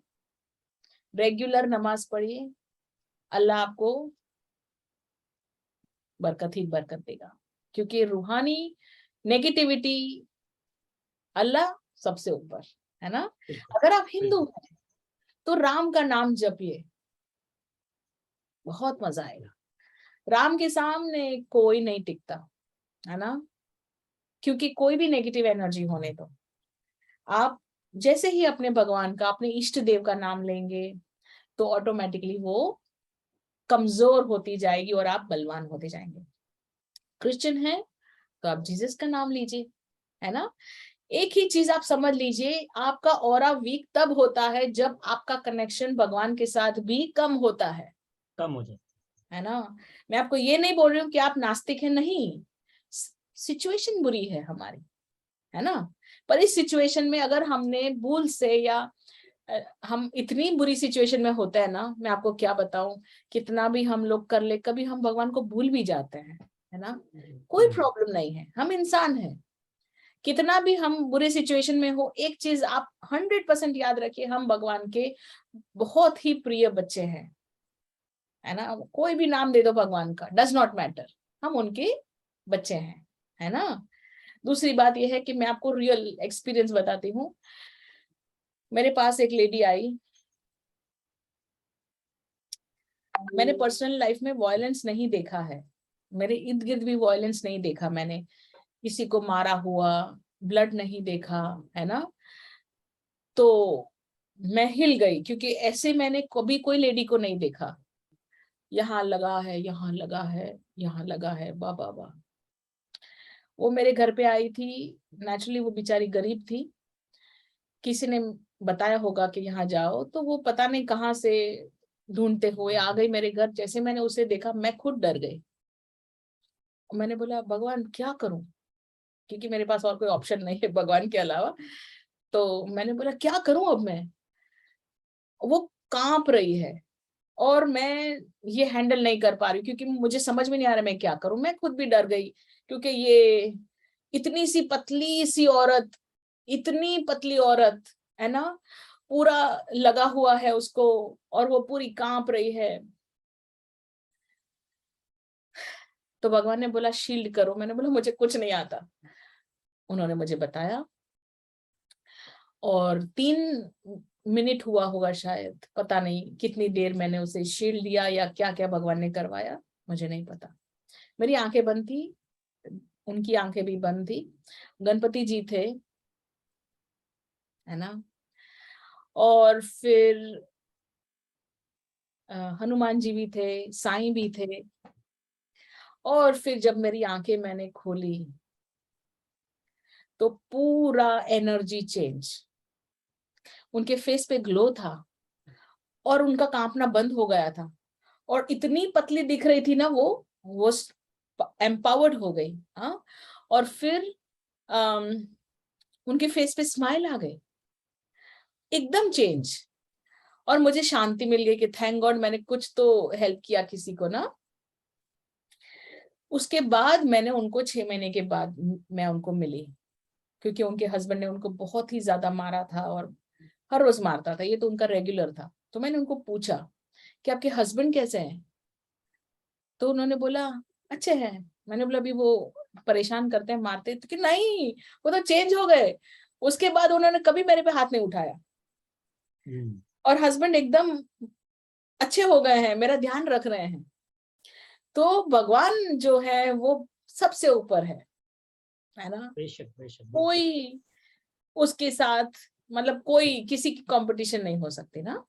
रेगुलर नमाज पढ़िए, अल्लाह आपको बरकत ही बरकत देगा, क्योंकि रूहानी नेगेटिविटी अल्लाह सबसे ऊपर, है ना। अगर आप हिंदू हैं तो राम का नाम जपिए, बहुत मजा आएगा। राम के सामने कोई नहीं टिकता, है ना, क्योंकि कोई भी नेगेटिव एनर्जी होने दो, आप जैसे ही अपने भगवान का, अपने इष्ट देव का नाम लेंगे तो ऑटोमेटिकली वो कमजोर होती जाएगी और आप बलवान होते जाएंगे। क्रिश्चियन है तो आप जीसस का नाम लीजिए, है ना। एक ही चीज आप समझ लीजिए, आपका ऑरा वीक तब होता है जब आपका कनेक्शन भगवान के साथ भी कम होता है, कम हो जाए, है ना। मैं आपको ये नहीं बोल रही हूँ कि आप नास्तिक हैं, नहीं, सिचुएशन बुरी है हमारी, है ना। पर इस सिचुएशन में अगर हमने भूल से या हम इतनी बुरी सिचुएशन में होते हैं ना, मैं आपको क्या बताऊं, कितना भी हम लोग कर ले कभी हम भगवान को भूल भी जाते हैं, है ना। कोई प्रॉब्लम नहीं है, हम इंसान हैं। कितना भी हम बुरे सिचुएशन में हो, एक चीज आप 100% याद रखिए, हम भगवान के बहुत ही प्रिय बच्चे हैं, है ना। कोई भी नाम दे दो भगवान का, डज नॉट मैटर, हम उनके बच्चे हैं, है ना। दूसरी बात यह है कि मैं आपको रियल एक्सपीरियंस बताती हूँ। मेरे पास एक लेडी आई, मैंने पर्सनल लाइफ में वायलेंस नहीं देखा है, मेरे इर्द गिर्द भी वायलेंस नहीं देखा मैंने, किसी को मारा हुआ ब्लड नहीं देखा, है ना। तो मैं हिल गई, क्योंकि ऐसे मैंने कभी कोई लेडी को नहीं देखा, यहाँ लगा है, यहाँ लगा है, यहाँ लगा है, वाह वाह वाह। वो मेरे घर पे आई थी, नेचुरली वो बेचारी गरीब थी, किसी ने बताया होगा कि यहाँ जाओ, तो वो पता नहीं कहाँ से ढूंढते हुए आ गई मेरे घर। जैसे मैंने उसे देखा मैं खुद डर गई, मैंने बोला भगवान क्या करूं, क्योंकि मेरे पास और कोई ऑप्शन नहीं है भगवान के अलावा। तो मैंने बोला क्या करूं अब मैं, वो कांप रही है और मैं ये हैंडल नहीं कर पा रही, क्योंकि मुझे समझ में नहीं आ रहा मैं क्या करूं। मैं खुद भी डर गई, क्योंकि ये इतनी सी पतली सी औरत, इतनी पतली औरत, है ना, पूरा लगा हुआ है उसको और वो पूरी कांप रही है। तो भगवान ने बोला शील्ड करो, मैंने बोला मुझे कुछ नहीं आता। उन्होंने मुझे बताया और 3 मिनट हुआ होगा शायद, पता नहीं कितनी देर मैंने उसे शील्ड दिया या क्या क्या भगवान ने करवाया, मुझे नहीं पता। मेरी आंखें बंद थी, उनकी आंखें भी बंद थी। गणपति जी थे, है ना, और फिर हनुमान जी भी थे, साईं भी थे। और फिर जब मेरी आंखें मैंने खोली तो पूरा एनर्जी चेंज, उनके फेस पे ग्लो था और उनका कांपना बंद हो गया था, और इतनी पतली दिख रही थी ना वो एम्पावर्ड हो गई। हाँ, और फिर उनके फेस पे स्माइल आ गई, एकदम चेंज। और मुझे शांति मिल गई कि थैंक गॉड मैंने कुछ तो हेल्प किया किसी को ना। उसके बाद मैंने उनको 6 महीने के बाद मैं उनको मिली, क्योंकि उनके हस्बैंड ने उनको बहुत ही ज्यादा मारा था और हर रोज मारता था, ये तो उनका रेगुलर था। तो मैंने उनको पूछा कि आपके हस्बैंड कैसे हैं, तो उन्होंने बोला अच्छे हैं। मैंने बोला अभी वो परेशान करते हैं, मारते हैं, तो कि नहीं वो तो चेंज हो गए। उसके बाद उन्होंने कभी मेरे पे हाथ नहीं उठाया और हस्बैंड एकदम अच्छे हो गए हैं, मेरा ध्यान रख रहे हैं। तो भगवान जो है वो सबसे ऊपर है ना। बेशक बेशक। कोई उसके साथ, मतलब कोई किसी की कंपटीशन नहीं हो सकती ना।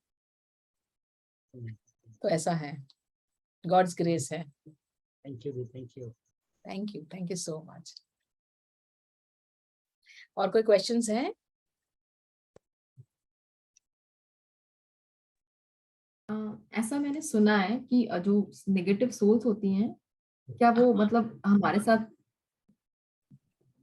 तो ऐसा है, गॉड्स ग्रेस है। Thank you, thank you, thank you so much. और कोई क्वेश्चंस हैं? ऐसा मैंने सुना है कि जो नेगेटिव सोल्स होती हैं, क्या वो मतलब हमारे साथ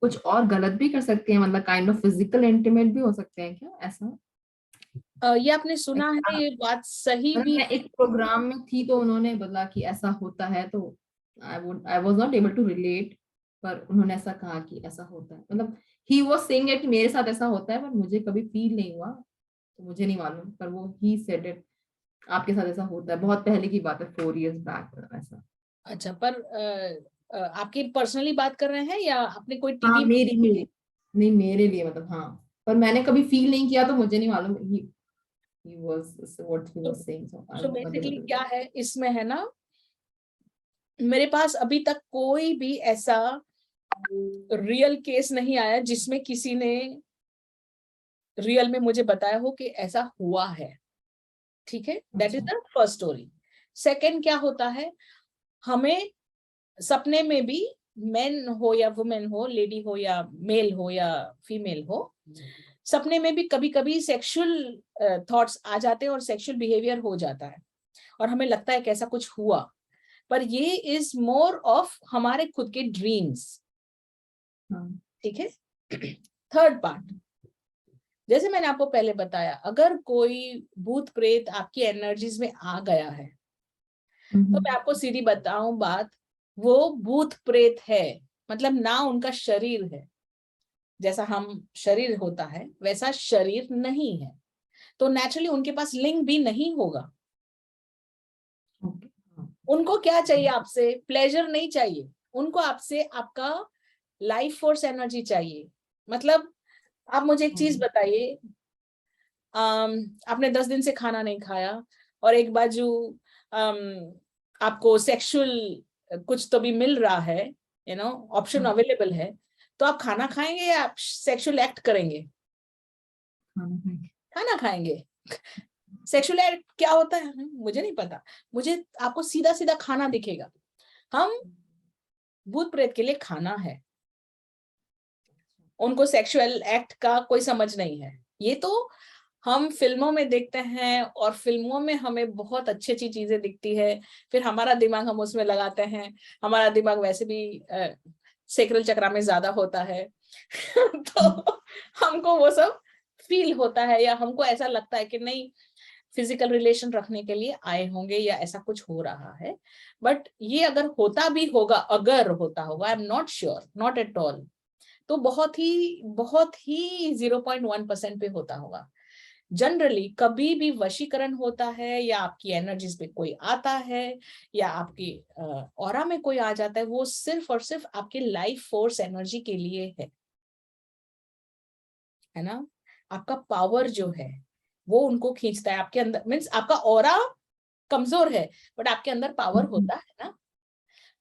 कुछ और गलत भी कर सकती हैं, मतलब काइंड ऑफ फिजिकल इंटीमेट भी हो सकते हैं क्या, ऐसा? ये आपने सुना है, ये बात सही भी। मैं एक प्रोग्राम में थी तो उन्होंने बोला कि ऐसा होता है, तो I was not able to relate, पर उन्होंने ऐसा कहा कि ऐसा होता है, मतलब ही वाज सेइंग कि मेरे साथ ऐसा होता है, पर मुझे कभी फील नहीं हुआ, तो मुझे नहीं मालूम, पर वो ही सेड इट आपके साथ ऐसा होता है। बहुत पहले की बात है, 4 years बैक ऐसा। अच्छा, पर आपकी पर्सनली बात कर रहे हैं या आपने कोई हाँ टीवी? मेरी लिए, नहीं मेरे लिए, मतलब हाँ, पर मैंने कभी फील नहीं किया, तो मुझे नहीं मालूम he was what he was saying, so I तो was not able basically to क्या relate. है इसमें, है ना, मेरे पास अभी तक कोई भी ऐसा रियल केस नहीं आया जिसमें किसी ने रियल में मुझे बताया हो कि ऐसा हुआ है, ठीक है। That is the first story. Second क्या होता है, हमें सपने में भी, मेन हो या वुमेन हो, लेडी हो या मेल हो या फीमेल हो, सपने में भी कभी कभी सेक्सुअल थॉट्स आ जाते हैं और सेक्सुअल बिहेवियर हो जाता है और हमें लगता है कि ऐसा कुछ हुआ, पर ये इज मोर ऑफ हमारे खुद के ड्रीम्स, ठीक है। थर्ड पार्ट, जैसे मैंने आपको पहले बताया, अगर कोई भूत प्रेत आपकी एनर्जीज में आ गया है तो मैं आपको सीधी बताऊं बात, वो भूत प्रेत है, मतलब ना उनका शरीर है, जैसा हम शरीर होता है वैसा शरीर नहीं है, तो नेचुरली उनके पास लिंग भी नहीं होगा। उनको क्या चाहिए आपसे, प्लेजर नहीं चाहिए, उनको आपसे आपका लाइफ फोर्स एनर्जी चाहिए। मतलब आप मुझे एक चीज बताइए, आपने 10 दिन से खाना नहीं खाया और एक बाजू आपको सेक्सुअल कुछ तो भी मिल रहा है, यू नो, ऑप्शन अवेलेबल है, तो आप खाना खाएंगे या आप सेक्सुअल एक्ट करेंगे? खाना खाएंगे। सेक्सुअल एक्ट क्या होता है मुझे नहीं पता, मुझे आपको सीधा सीधा खाना दिखेगा। हम भूत प्रेत के लिए खाना है, उनको सेक्सुअल एक्ट का कोई समझ नहीं है। ये तो हम फिल्मों में देखते हैं और फिल्मों में हमें बहुत अच्छी अच्छी चीजें दिखती है, फिर हमारा दिमाग हम उसमें लगाते हैं, हमारा दिमाग वैसे भी सेक्रल चक्रा में ज्यादा होता है तो हमको वो सब फील होता है या हमको ऐसा लगता है कि नहीं फिजिकल रिलेशन रखने के लिए आए होंगे या ऐसा कुछ हो रहा है। बट ये अगर होता भी होगा, अगर होता होगा, I am not sure, not at all, तो बहुत ही 0.1% पे होता होगा। जनरली कभी भी वशीकरण होता है या आपकी एनर्जीज पे कोई आता है या आपकी ऑरा में कोई आ जाता है, वो सिर्फ और सिर्फ आपके लाइफ फोर्स एनर्जी के लिए है ना। आपका पावर जो है वो उनको खींचता है आपके अंदर, मीन्स आपका ऑरा कमजोर है बट आपके अंदर पावर होता है ना,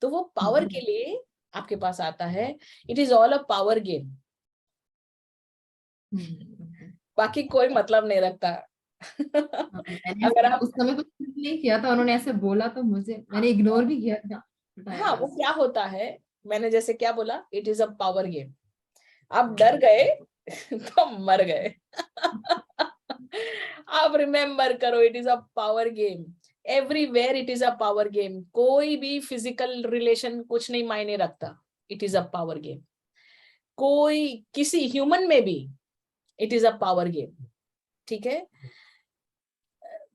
तो वो पावर के लिए आपके पास आता है। It is all a power game, बाकी कोई मतलब नहीं रखता। अगर आप उस समय कुछ नहीं किया था, उन्होंने ऐसे बोला तो मैंने इग्नोर भी किया था। हाँ, वो क्या होता है, मैंने जैसे क्या बोला, it is a power game. आप डर गए तो मर गए। आप रिमेम्बर करो, it is a power game, everywhere it is a power game. कोई भी फिजिकल रिलेशन कुछ नहीं मायने रखता, it is a power game. कोई किसी ह्यूमन में भी it is a power game, ठीक है।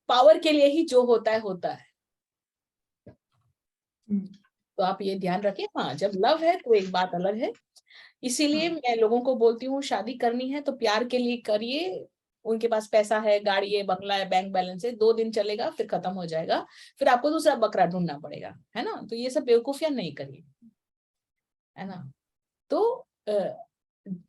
पावर के लिए ही जो होता है होता है, तो आप ये ध्यान रखिए। हाँ, जब लव है तो एक बात अलग है। इसीलिए मैं लोगों को बोलती हूँ शादी करनी है तो प्यार के लिए करिए। उनके पास पैसा है, गाड़ी है, बंगला है, बैंक बैलेंस है, 2 दिन चलेगा फिर खत्म हो जाएगा, फिर आपको दूसरा बकरा ढूंढना पड़ेगा, है ना। तो ये सब बेवकूफियां नहीं करिए, है ना। तो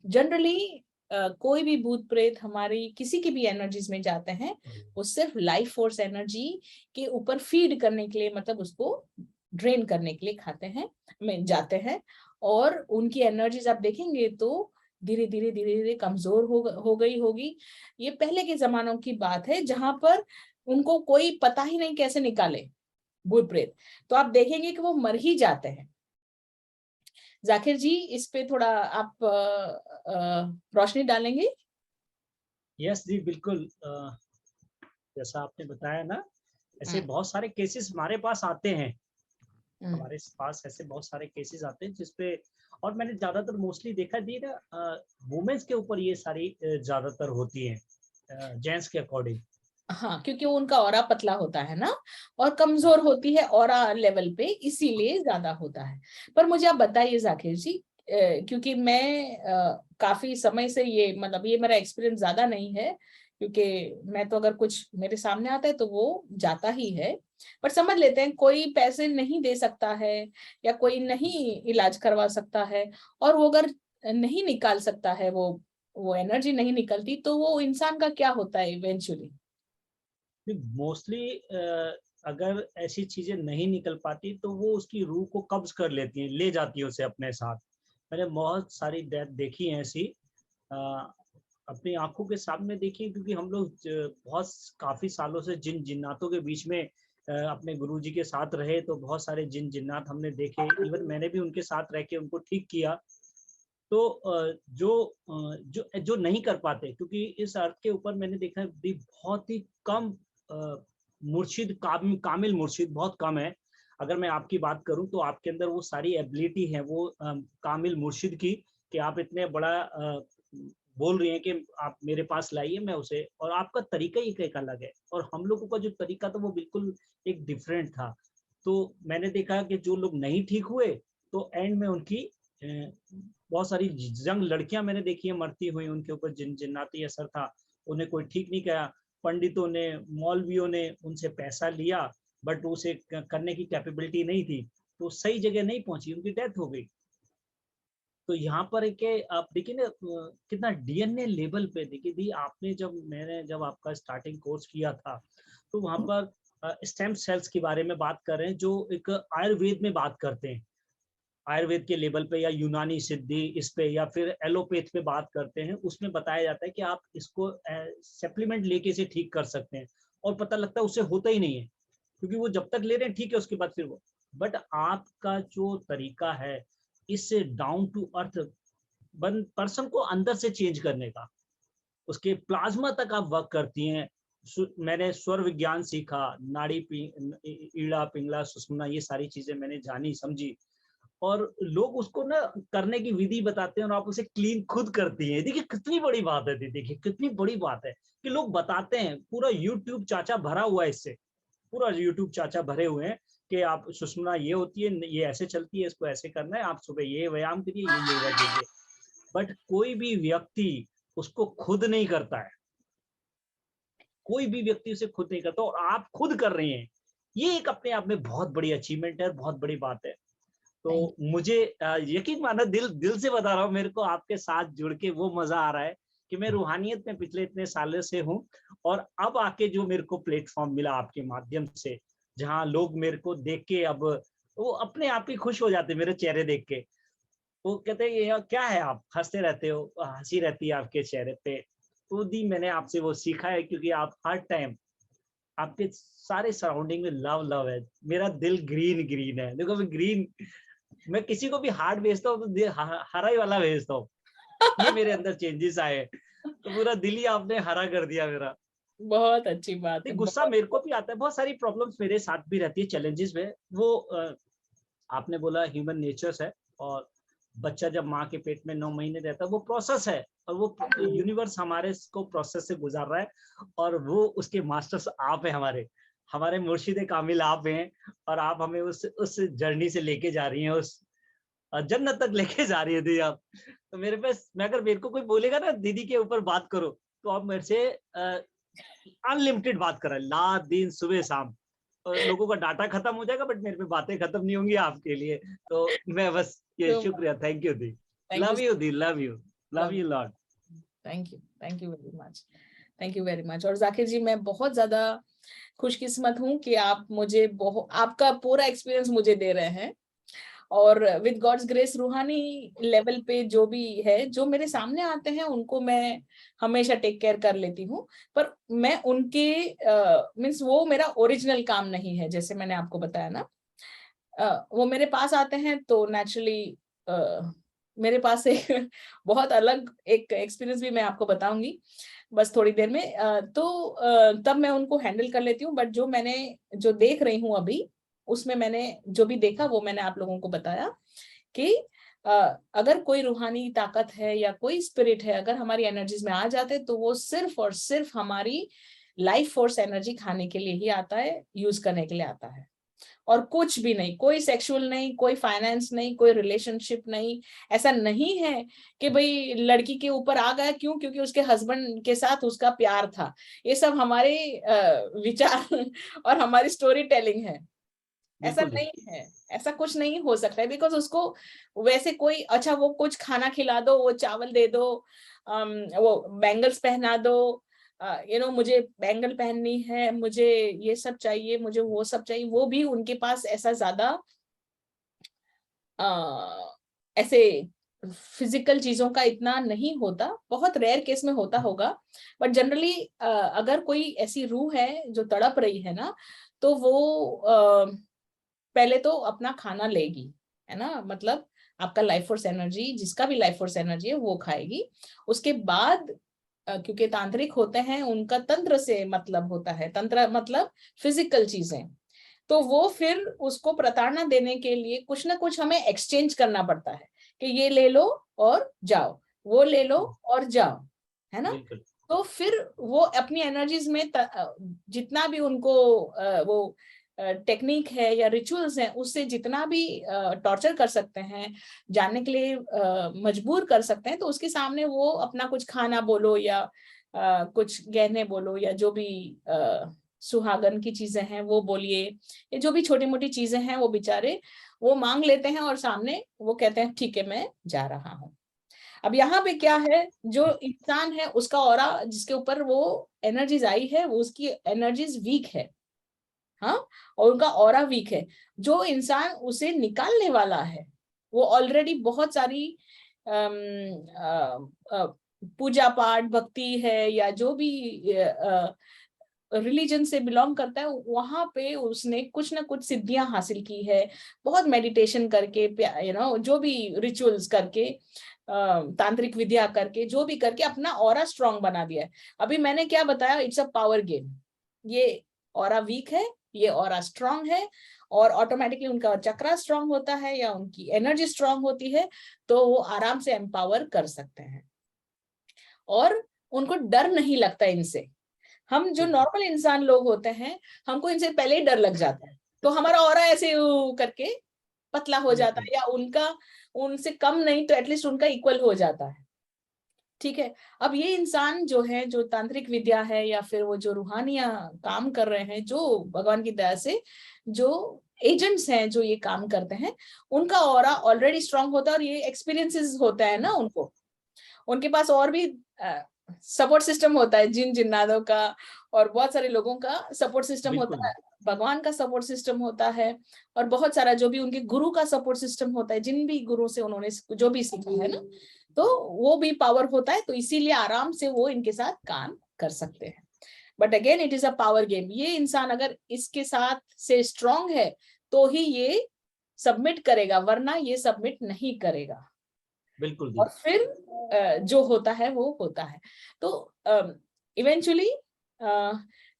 जनरली कोई भी भूत प्रेत हमारी किसी की भी एनर्जीज में जाते हैं, वो सिर्फ लाइफ फोर्स एनर्जी के ऊपर फीड करने के लिए, मतलब उसको ड्रेन करने के लिए खाते हैं, में जाते हैं। और उनकी एनर्जीज आप देखेंगे तो धीरे धीरे धीरे धीरे कमजोर हो गई होगी। ये पहले के जमानों की बात है जहां पर उनको कोई पता ही नहीं कैसे निकाले भूत प्रेत, तो आप देखेंगे कि वो मर ही जाते हैं। जाकिर जी, इस पे थोड़ा आप रोशनी डालेंगे? यस जी, बिल्कुल। जैसा आपने बताया ना, ऐसे बहुत सारे केसेस हमारे पास आते हैं, हमारे पास ऐसे बहुत सारे केसेस आते हैं जिसपे, और मैंने ज्यादातर मोस्टली देखा दी ना वुमेन्स के ऊपर ये सारी ज्यादातर होती है जेंट्स के अकॉर्डिंग। हाँ, क्योंकि उनका ऑरा पतला होता है ना और कमजोर होती है ऑरा लेवल पे, इसीलिए ज्यादा होता है। पर मुझे आप बताइए जाकिर जी, क्योंकि मैं काफी समय से ये, मतलब ये मेरा एक्सपीरियंस ज्यादा नहीं है, क्योंकि मैं तो अगर कुछ मेरे सामने आता है तो वो जाता ही है। पर समझ लेते हैं कोई पैसे नहीं दे सकता है या कोई नहीं इलाज करवा सकता है, और वो अगर नहीं निकाल सकता है, वो एनर्जी नहीं निकलती, तो वो इंसान का क्या होता है इवेंचुअली? मोस्टली अगर ऐसी चीजें नहीं निकल पाती तो वो उसकी रूह को कब्ज कर लेती है, ले जाती है उसे अपने साथ। मैंने बहुत सारी डेथ देखी है ऐसी। अपनी आंखों के सामने देखी है, क्योंकि हम लोग बहुत काफी सालों से जिन जिन्नातों के बीच में अपने गुरुजी के साथ रहे, तो बहुत सारे जिन जिन्नात हमने देखे, इवन मैंने भी उनके साथ रह के उनको ठीक किया। तो जो जो नहीं कर पाते, क्योंकि इस अर्थ के ऊपर मैंने देखा है भी बहुत ही कम मुर्शिद, कामिल मुर्शिद बहुत कम है। अगर मैं आपकी बात करूं तो आपके अंदर वो सारी एबिलिटी है वो कामिल मुर्शिद की, कि आप इतने बड़ा बोल रही हैं कि आप मेरे पास लाइए, मैं उसे, और आपका तरीका ही एक अलग है, और हम लोगों का जो तरीका था वो बिल्कुल एक डिफरेंट था। तो मैंने देखा कि जो लोग नहीं ठीक हुए, तो एंड में उनकी बहुत सारी जंग लड़कियां मैंने देखी है मरती हुई, उनके ऊपर जिन्नाती असर था, उन्हें कोई ठीक नहीं किया। पंडितों ने, मौलवियों ने उनसे पैसा लिया, बट उसे करने की कैपेबिलिटी नहीं थी, तो सही जगह नहीं पहुंची, उनकी डेथ हो गई। तो यहाँ पर एक आप देखिए ना कितना डीएनए लेवल पे, देखिए दी आपने, मैंने जब आपका स्टार्टिंग कोर्स किया था, तो वहां पर स्टेम सेल्स के बारे में बात कर रहे हैं, जो एक आयुर्वेद में बात करते हैं, आयुर्वेद के लेवल पे या यूनानी सिद्धि इस पे, या फिर एलोपैथ पे बात करते हैं, उसमें बताया जाता है कि आप इसको सप्लीमेंट लेके इसे ठीक कर सकते हैं, और पता लगता है उससे होता ही नहीं है, क्योंकि वो जब तक ले रहे हैं ठीक है, उसके बाद फिर वो, बट आपका जो तरीका है इससे डाउन टू अर्थ पर्सन को अंदर से चेंज करने का, उसके प्लाज्मा तक आप वर्क करती हैं। मैंने स्वर विज्ञान सीखा, नाड़ी ईड़ा पिंगला सुषुम्ना, ये सारी चीजें मैंने जानी समझी, और लोग उसको ना करने की विधि बताते हैं, और आप उसे क्लीन खुद करती हैं। देखिए कितनी बड़ी बात है, देखिए कितनी बड़ी बात है कि लोग बताते हैं, पूरा यूट्यूब चाचा भरा हुआ है इससे, पूरा यूट्यूब चाचा भरे हुए हैं कि आप सुषुम्ना ये होती है, ये ऐसे चलती है, इसको ऐसे करना है, आप सुबह ये व्यायाम करिए, ये योगा कीजिए, बट कोई भी व्यक्ति उसको खुद नहीं करता है, कोई भी व्यक्ति उसे खुद नहीं करता, और आप खुद कर रहे हैं, ये एक अपने आप में बहुत बड़ी अचीवमेंट है, बहुत बड़ी बात है। तो मुझे यकीन मानो, दिल से बता रहा हूँ, मेरे को आपके साथ जुड़ के वो मजा आ रहा है कि मैं रूहानियत में पिछले इतने सालों से हूँ, और अब आके जो मेरे को प्लेटफॉर्म मिला आपके माध्यम से, जहाँ लोग मेरे को देख के अब वो अपने आप ही खुश हो जाते मेरे चेहरे देख के, वो कहते हैं ये क्या है, आप हंसते रहते हो, हंसी रहती है आपके चेहरे पे। तो दी मैंने आपसे वो सीखा है, क्योंकि आप हर टाइम, आपके सारे सराउंडिंग में लव लव है, मेरा दिल ग्रीन ग्रीन है। देखो मैं ग्रीन, मैं किसी को भी हार्ट भेजता हूँ तो हरा ही वाला भेजता हूँ, ये मेरे अंदर चेंजेस आए, तो पूरा दिल ही आपने हरा कर दिया मेरा। बहुत अच्छी बात है। गुस्सा मेरे को भी आता है, बहुत सारी प्रॉब्लम्स मेरे साथ भी रहती है, चैलेंजेस में, वो आपने बोला ह्यूमन नेचर्स है, और बच्चा जब माँ के पेट में 9 महीने रहता है, वो प्रोसेस है, और वो यूनिवर्स हमारे को प्रोसेस से गुजार रहा है, और वो उसके मास्टर्स आप हैं, हमारे मुर्शिद कामिल आप हैं, और आप हमें उस जर्नी से लेके जा रही हैं, उस जन्नत तक लेके जा रही है दी आप। तो मेरे पास, मैं अगर मेरे को कोई बोलेगा ना दीदी के ऊपर बात करो, तो आप मेरे से अनलिमिटेड बात कर रहे हैं, रात दिन सुबह शाम, और लोगों का डाटा खत्म हो जाएगा, बट मेरे पे बातें खत्म नहीं होंगी आपके लिए। तो मैं बस ये शुक्रिया, thank you the, love you the, love you lot. Thank you very much, thank you very much. और जाकिर जी, मैं बहुत ज्यादा खुशकिस्मत हूँ कि आप मुझे आपका पूरा एक्सपीरियंस मुझे दे रहे हैं, और विद गॉड्स ग्रेस रूहानी लेवल पे जो भी है, जो मेरे सामने आते हैं उनको मैं हमेशा टेक केयर कर लेती हूँ, पर मैं उनके मीन्स वो मेरा ओरिजिनल काम नहीं है, जैसे मैंने आपको बताया ना, वो मेरे पास आते हैं तो नेचुरली मेरे पास एक बहुत अलग एक एक्सपीरियंस भी मैं आपको बताऊंगी बस थोड़ी देर में, तब मैं उनको हैंडल कर लेती हूँ। बट जो मैंने जो देख रही हूँ अभी, उसमें मैंने जो भी देखा वो मैंने आप लोगों को बताया कि अगर कोई रूहानी ताकत है या कोई स्पिरिट है, अगर हमारी एनर्जीज में आ जाते, तो वो सिर्फ और सिर्फ हमारी लाइफ फोर्स एनर्जी खाने के लिए ही आता है, यूज करने के लिए आता है, और कुछ भी नहीं, कोई सेक्सुअल नहीं, कोई फाइनेंस नहीं, कोई रिलेशनशिप नहीं। ऐसा नहीं है कि भाई लड़की के ऊपर आ गया, क्यों? क्योंकि उसके हस्बैंड के साथ उसका प्यार था। ये सब हमारे विचार और हमारी स्टोरी टेलिंग है। ऐसा नहीं है, ऐसा कुछ नहीं हो सकता है, बिकॉज उसको वैसे कोई, अच्छा वो कुछ खाना खिला दो, वो चावल दे दो, वो बैंगल्स पहना दो, मुझे बैंगल पहननी है, मुझे ये सब चाहिए, मुझे वो सब चाहिए, वो भी उनके पास ऐसा ज्यादा ऐसे फिजिकल चीजों का इतना नहीं होता, बहुत रेयर केस में होता होगा, बट जनरली अगर कोई ऐसी रूह है जो तड़प रही है ना, तो वो पहले तो अपना खाना लेगी, है ना, मतलब आपका लाइफ फोर्स एनर्जी, जिसका भी लाइफ फोर्स एनर्जी है वो खाएगी। उसके बाद क्योंकि तांत्रिक होते हैं, उनका तंत्र से मतलब होता है, तंत्र मतलब फिजिकल चीजें, तो वो फिर उसको प्रताड़ना देने के लिए कुछ ना कुछ हमें एक्सचेंज करना पड़ता है कि ये ले लो और जाओ, वो ले लो और जाओ, है ना। बिल्कुल। तो फिर वो अपनी एनर्जीज में जितना भी उनको वो टेक्निक है या रिचुअल्स हैं, उससे जितना भी टॉर्चर कर सकते हैं, जानने के लिए मजबूर कर सकते हैं, तो उसके सामने वो अपना कुछ खाना बोलो या कुछ गहने बोलो या जो भी सुहागन की चीजें हैं वो बोलिए, ये जो भी छोटी मोटी चीजें हैं वो बेचारे वो मांग लेते हैं और सामने वो कहते हैं ठीक है मैं जा रहा हूँ। अब यहाँ पे क्या है, जो इंसान है उसका ऑरा जिसके ऊपर वो एनर्जीज आई है, वो उसकी एनर्जीज वीक है, हाँ, और उनका ऑरा वीक है। जो इंसान उसे निकालने वाला है वो ऑलरेडी बहुत सारी पूजा पाठ भक्ति है या जो भी रिलीजन से बिलोंग करता है, वहां पे उसने कुछ ना कुछ सिद्धियां हासिल की है, बहुत मेडिटेशन करके, जो भी रिचुअल्स करके, तांत्रिक विद्या करके, जो भी करके अपना ऑरा स्ट्रांग बना दिया है। अभी मैंने क्या बताया, इट्स अ पावर गेम। ये ऑरा वीक है, ये ऑरा स्ट्रांग है, और ऑटोमेटिकली उनका चक्रा स्ट्रांग होता है या उनकी एनर्जी स्ट्रांग होती है, तो वो आराम से एम्पावर कर सकते हैं और उनको डर नहीं लगता इनसे। हम जो नॉर्मल इंसान लोग होते हैं, हमको इनसे पहले ही डर लग जाता है, तो हमारा ऑरा ऐसे करके पतला हो जाता है, या उनका उनसे कम नहीं तो एटलीस्ट उनका इक्वल हो जाता है। ठीक है, अब ये इंसान जो है, जो तांत्रिक विद्या है या फिर वो जो रूहानिया काम कर रहे हैं, जो भगवान की दया से जो एजेंट्स हैं जो ये काम करते हैं, उनका ऑरा ऑलरेडी स्ट्रांग होता है और ये एक्सपीरियंसेस होता है ना उनको, उनके पास और भी सपोर्ट सिस्टम होता है, जिन जिन्नादों का और बहुत सारे लोगों का सपोर्ट सिस्टम होता है, भगवान का सपोर्ट सिस्टम होता है, और बहुत सारा जो भी उनके गुरु का सपोर्ट सिस्टम होता है, जिन भी गुरु से उन्होंने जो भी सीखा है ना, तो वो भी पावर होता है, तो इसीलिए आराम से वो इनके साथ काम कर सकते हैं। But again it is a power game. ये इंसान अगर इसके साथ से स्ट्रांग है तो ही ये सबमिट करेगा, वरना ये सबमिट नहीं करेगा। बिल्कुल। और फिर जो होता है वो होता है। तो इवेंचुअली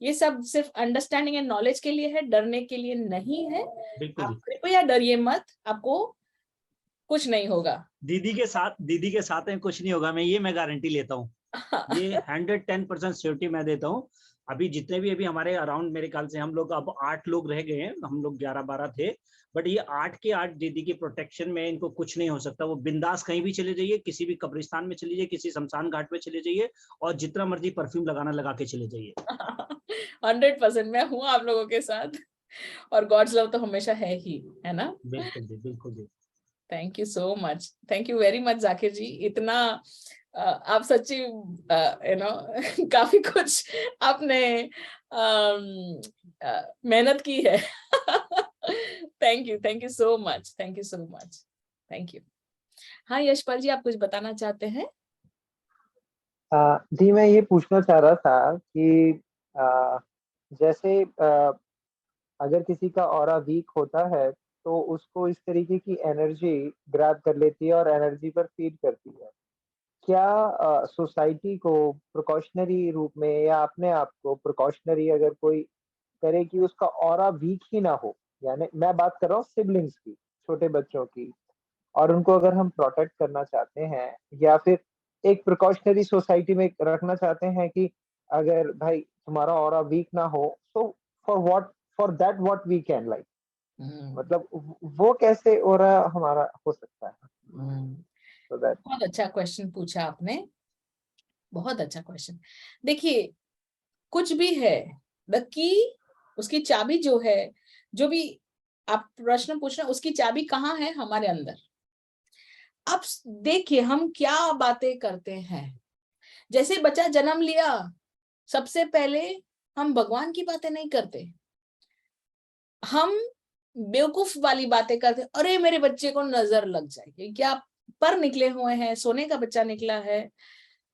ये सब सिर्फ अंडरस्टैंडिंग एंड नॉलेज के लिए है, डरने के लिए नहीं है। आप कृपया डरिए मत, आपको कुछ नहीं होगा। दीदी के साथ में कुछ नहीं होगा, मैं गारंटी लेता हूँ। ये 110% श्योरिटी मैं देता हूँ। अभी जितने भी अभी हमारे अराउंड, मेरे ख्याल से हम लोग अब 8 लोग रह गए हैं, हम लोग 11-12 थे, बट ये 8 के 8 दीदी की प्रोटेक्शन में इनको कुछ नहीं हो सकता। वो बिंदास कहीं भी चले जाइए, किसी भी कब्रिस्तान में चले जाइए, किसी शमशान घाट में चले जाइए, और जितना मर्जी परफ्यूम लगा के चले जाइए। 100% मैं हूँ आप लोगों के साथ, और गॉड्स लव तो हमेशा है ही, है ना। बिल्कुल जी, बिल्कुल ji. Thank you so much, thank you very much Zakir ji. इतना आप सच्ची काफी कुछ आपने मेहनत की है। Thank you so much, thank you so much, thank you. हाँ यशपाल जी, आप कुछ बताना चाहते हैं? जी, मैं ये पूछना चाह रहा था कि जैसे अगर किसी का ऑरा वीक होता है तो उसको इस तरीके की एनर्जी ग्रैब कर लेती है और एनर्जी पर फीड करती है। क्या सोसाइटी को प्रिकॉशनरी रूप में या अपने आप को प्रिकॉशनरी अगर कोई करे कि उसका ऑरा वीक ही ना हो, यानी मैं बात कर रहा हूँ सिबलिंग्स की, छोटे बच्चों की, और उनको अगर हम प्रोटेक्ट करना चाहते हैं या फिर एक प्रिकॉशनरी सोसाइटी में रखना चाहते हैं कि अगर भाई तुम्हारा ऑरा वीक ना हो, तो for that what we can like, मतलब वो कैसे ऑरा हमारा हो सकता है? बहुत अच्छा क्वेश्चन पूछा आपने, बहुत अच्छा क्वेश्चन। देखिए, कुछ भी है, द की, उसकी चाबी जो है, जो भी आप प्रश्न पूछ रहे हैं, उसकी चाबी कहाँ है? हमारे अंदर। अब देखिए हम क्या बातें करते हैं। जैसे बच्चा जन्म लिया, सबसे पहले हम भगवान की बातें नहीं करते, हम बेवकूफ वाली बातें करते। अरे मेरे बच्चे को नजर लग जाएगी, क्या पर निकले हुए हैं, सोने का बच्चा निकला है,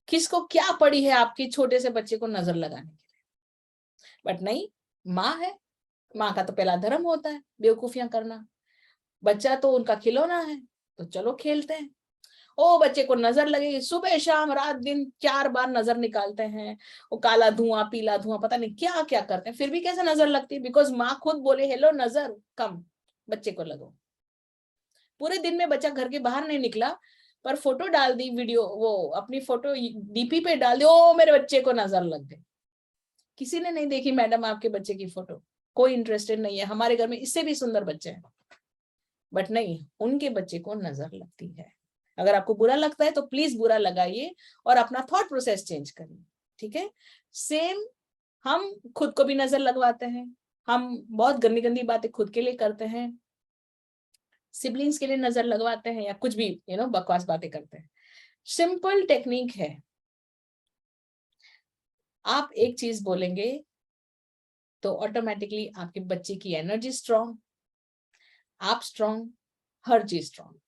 किसको क्या पड़ी है आपकी छोटे से बच्चे को नजर लगाने के लिए। बट नहीं, माँ है, माँ का तो पहला धर्म होता है बेवकूफियां करना। बच्चा तो उनका खिलौना है, तो चलो खेलते हैं। ओ बच्चे को नजर लगेगी, सुबह शाम रात दिन 4 बार नजर निकालते हैं, वो काला धुआं पीला धुआं पता नहीं क्या क्या करते हैं, फिर भी कैसे नजर लगती है? बिकॉज माँ खुद बोले हेलो नजर कम, बच्चे को लगो। पूरे दिन में बच्चा घर के बाहर नहीं निकला, पर फोटो डाल दी, वीडियो वो अपनी फोटो डीपी पे डाल दी, ओ मेरे बच्चे को नजर लग गई। किसी ने नहीं देखी मैडम आपके बच्चे की फोटो, कोई इंटरेस्टेड नहीं है, हमारे घर में इससे भी सुंदर बच्चे हैं। बट नहीं, उनके बच्चे को नजर लगती है। अगर आपको बुरा लगता है तो प्लीज बुरा लगाइए और अपना थॉट प्रोसेस चेंज करिए, ठीक है। सेम हम खुद को भी नजर लगवाते हैं, हम बहुत गंदी गंदी बातें खुद के लिए करते हैं, सिबलिंग्स के लिए नजर लगवाते हैं, या कुछ भी बकवास बातें करते हैं। सिंपल टेक्निक है, आप एक चीज बोलेंगे तो ऑटोमेटिकली आपके बच्चे की एनर्जी स्ट्रांग, आप स्ट्रांग, हर चीज स्ट्रांग।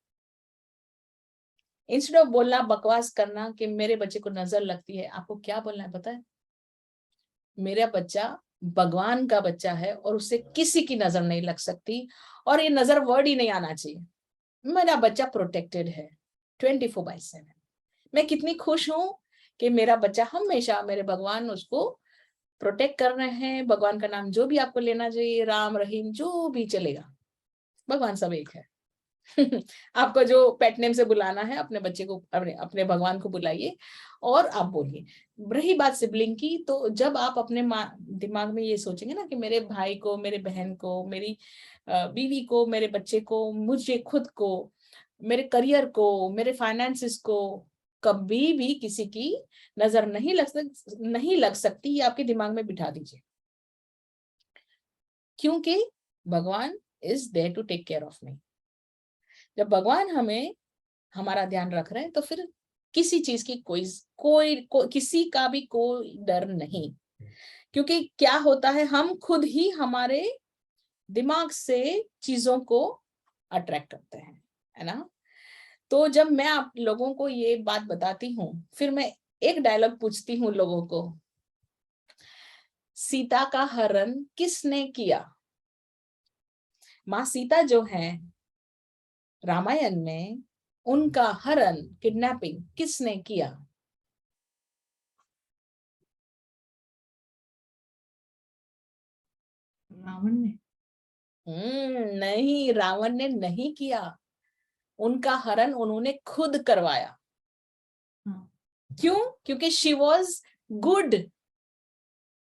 इंस्टेड ऑफ बोलना बकवास करना कि मेरे बच्चे को नजर लगती है, आपको क्या बोलना है पता है? मेरा बच्चा भगवान का बच्चा है और उससे किसी की नजर नहीं लग सकती, और ये नजर वर्ड ही नहीं आना चाहिए। मेरा बच्चा प्रोटेक्टेड है 24/7। मैं कितनी खुश हूं कि मेरा बच्चा हमेशा, मेरे भगवान उसको प्रोटेक्ट कर रहे हैं। भगवान का नाम जो भी आपको लेना चाहिए, राम रहीम जो भी चलेगा, भगवान सब एक है। आपको जो पेट नेम से बुलाना है अपने बच्चे को, अपने भगवान को बुलाइए और आप बोलिए। रही बात सिबलिंग की, तो जब आप अपने दिमाग में ये सोचेंगे ना कि मेरे भाई को, मेरे बहन को, मेरी बीवी को, मेरे बच्चे को, मुझे खुद को, मेरे करियर को, मेरे फाइनेंसेस को कभी भी किसी की नजर नहीं लग सकती, ये आपके दिमाग में बिठा दीजिए। क्योंकि भगवान is there to take care of me. जब भगवान हमारा ध्यान रख रहे हैं तो फिर किसी चीज की किसी का भी कोई डर नहीं। क्योंकि क्या होता है, हम खुद ही हमारे दिमाग से चीजों को अट्रैक्ट करते हैं, है ना। तो जब मैं आप लोगों को ये बात बताती हूँ, फिर मैं एक डायलॉग पूछती हूँ लोगों को, सीता का हरण किसने किया? माँ सीता जो है रामायण में, उनका हरण, किडनैपिंग किसने किया? रावण ने। नहीं, रावण ने नहीं किया, उनका हरण उन्होंने खुद करवाया। क्यों? क्योंकि she was good,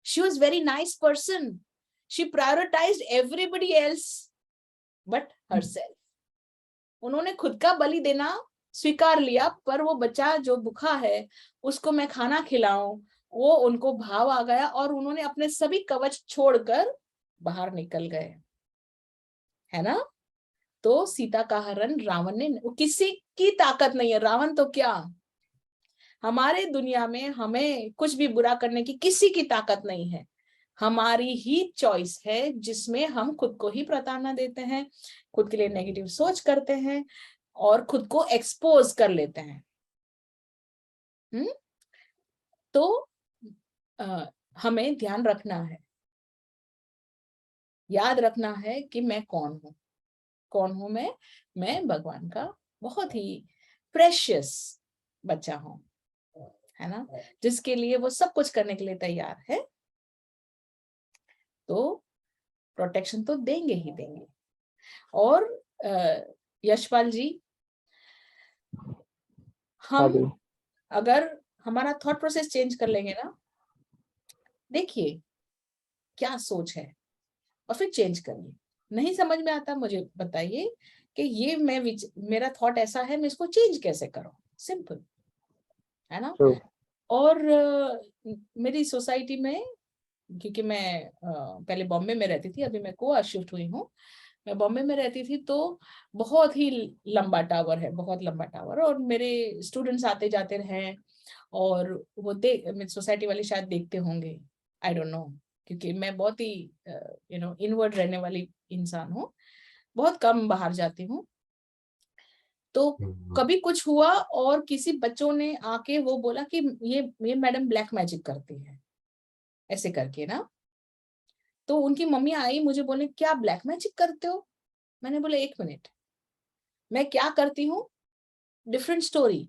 she was very nice person, she prioritised everybody else but herself. उन्होंने खुद का बलि देना स्वीकार लिया, पर वो बच्चा जो भूखा है उसको मैं खाना खिलाऊं, वो उनको भाव आ गया और उन्होंने अपने सभी कवच छोड़कर बाहर निकल गए, है ना। तो सीता का हरण रावण ने, किसी की ताकत नहीं है। रावण तो क्या, हमारे दुनिया में हमें कुछ भी बुरा करने की किसी की ताकत नहीं है। हमारी ही चॉइस है जिसमें हम खुद को ही प्रताड़ना देते हैं, खुद के लिए नेगेटिव सोच करते हैं और खुद को एक्सपोज कर लेते हैं। तो हमें ध्यान रखना है, याद रखना है कि मैं कौन हूं। मैं भगवान का बहुत ही प्रेशियस बच्चा हूं, है ना, जिसके लिए वो सब कुछ करने के लिए तैयार है। तो प्रोटेक्शन तो देंगे ही देंगे। और यशपाल जी, हम अगर हमारा थॉट प्रोसेस चेंज कर लेंगे ना, देखिए क्या सोच है और फिर चेंज करिए। नहीं समझ में आता, मुझे बताइए कि ये मेरा थॉट ऐसा है, मैं इसको चेंज कैसे करूं। सिंपल, है ना। और मेरी सोसाइटी में, क्योंकि मैं पहले बॉम्बे में रहती थी, अभी मैं गोवा शिफ्ट हुई हूँ, मैं बॉम्बे में रहती थी, तो बहुत ही लंबा टावर है, बहुत लंबा टावर, और मेरे स्टूडेंट्स आते जाते रहे, और वो मेरी सोसाइटी वाले शायद देखते होंगे, आई डोंट नो, क्योंकि मैं बहुत ही इनवर्ड रहने वाली इंसान हूँ, बहुत कम बाहर जाती हूँ। तो कभी कुछ हुआ और किसी बच्चों ने आके वो बोला कि ये मैडम ब्लैक मैजिक करती है, ऐसे करके ना। तो उनकी मम्मी आई मुझे बोले क्या ब्लैक मैजिक करते हो? मैंने बोला 1 मिनट, मैं क्या करती हूँ डिफरेंट स्टोरी,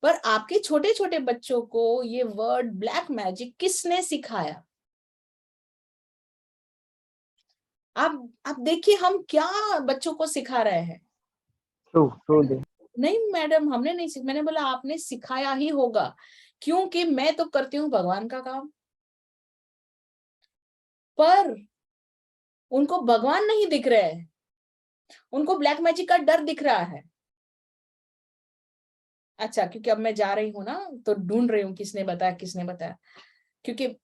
पर आपके छोटे छोटे बच्चों को ये वर्ड ब्लैक मैजिक किसने सिखाया? आप देखिए हम क्या बच्चों को सिखा रहे हैं। ट्रू। नहीं मैडम हमने नहीं मैंने बोला आपने सिखाया ही होगा, क्योंकि मैं तो करती हूँ भगवान का काम, पर उनको भगवान नहीं दिख रहे हैं, उनको ब्लैक मैजिक का डर दिख रहा है। अच्छा, क्योंकि अब मैं जा रही हूँ ना, तो ढूंढ रही हूँ किसने बताया, क्योंकि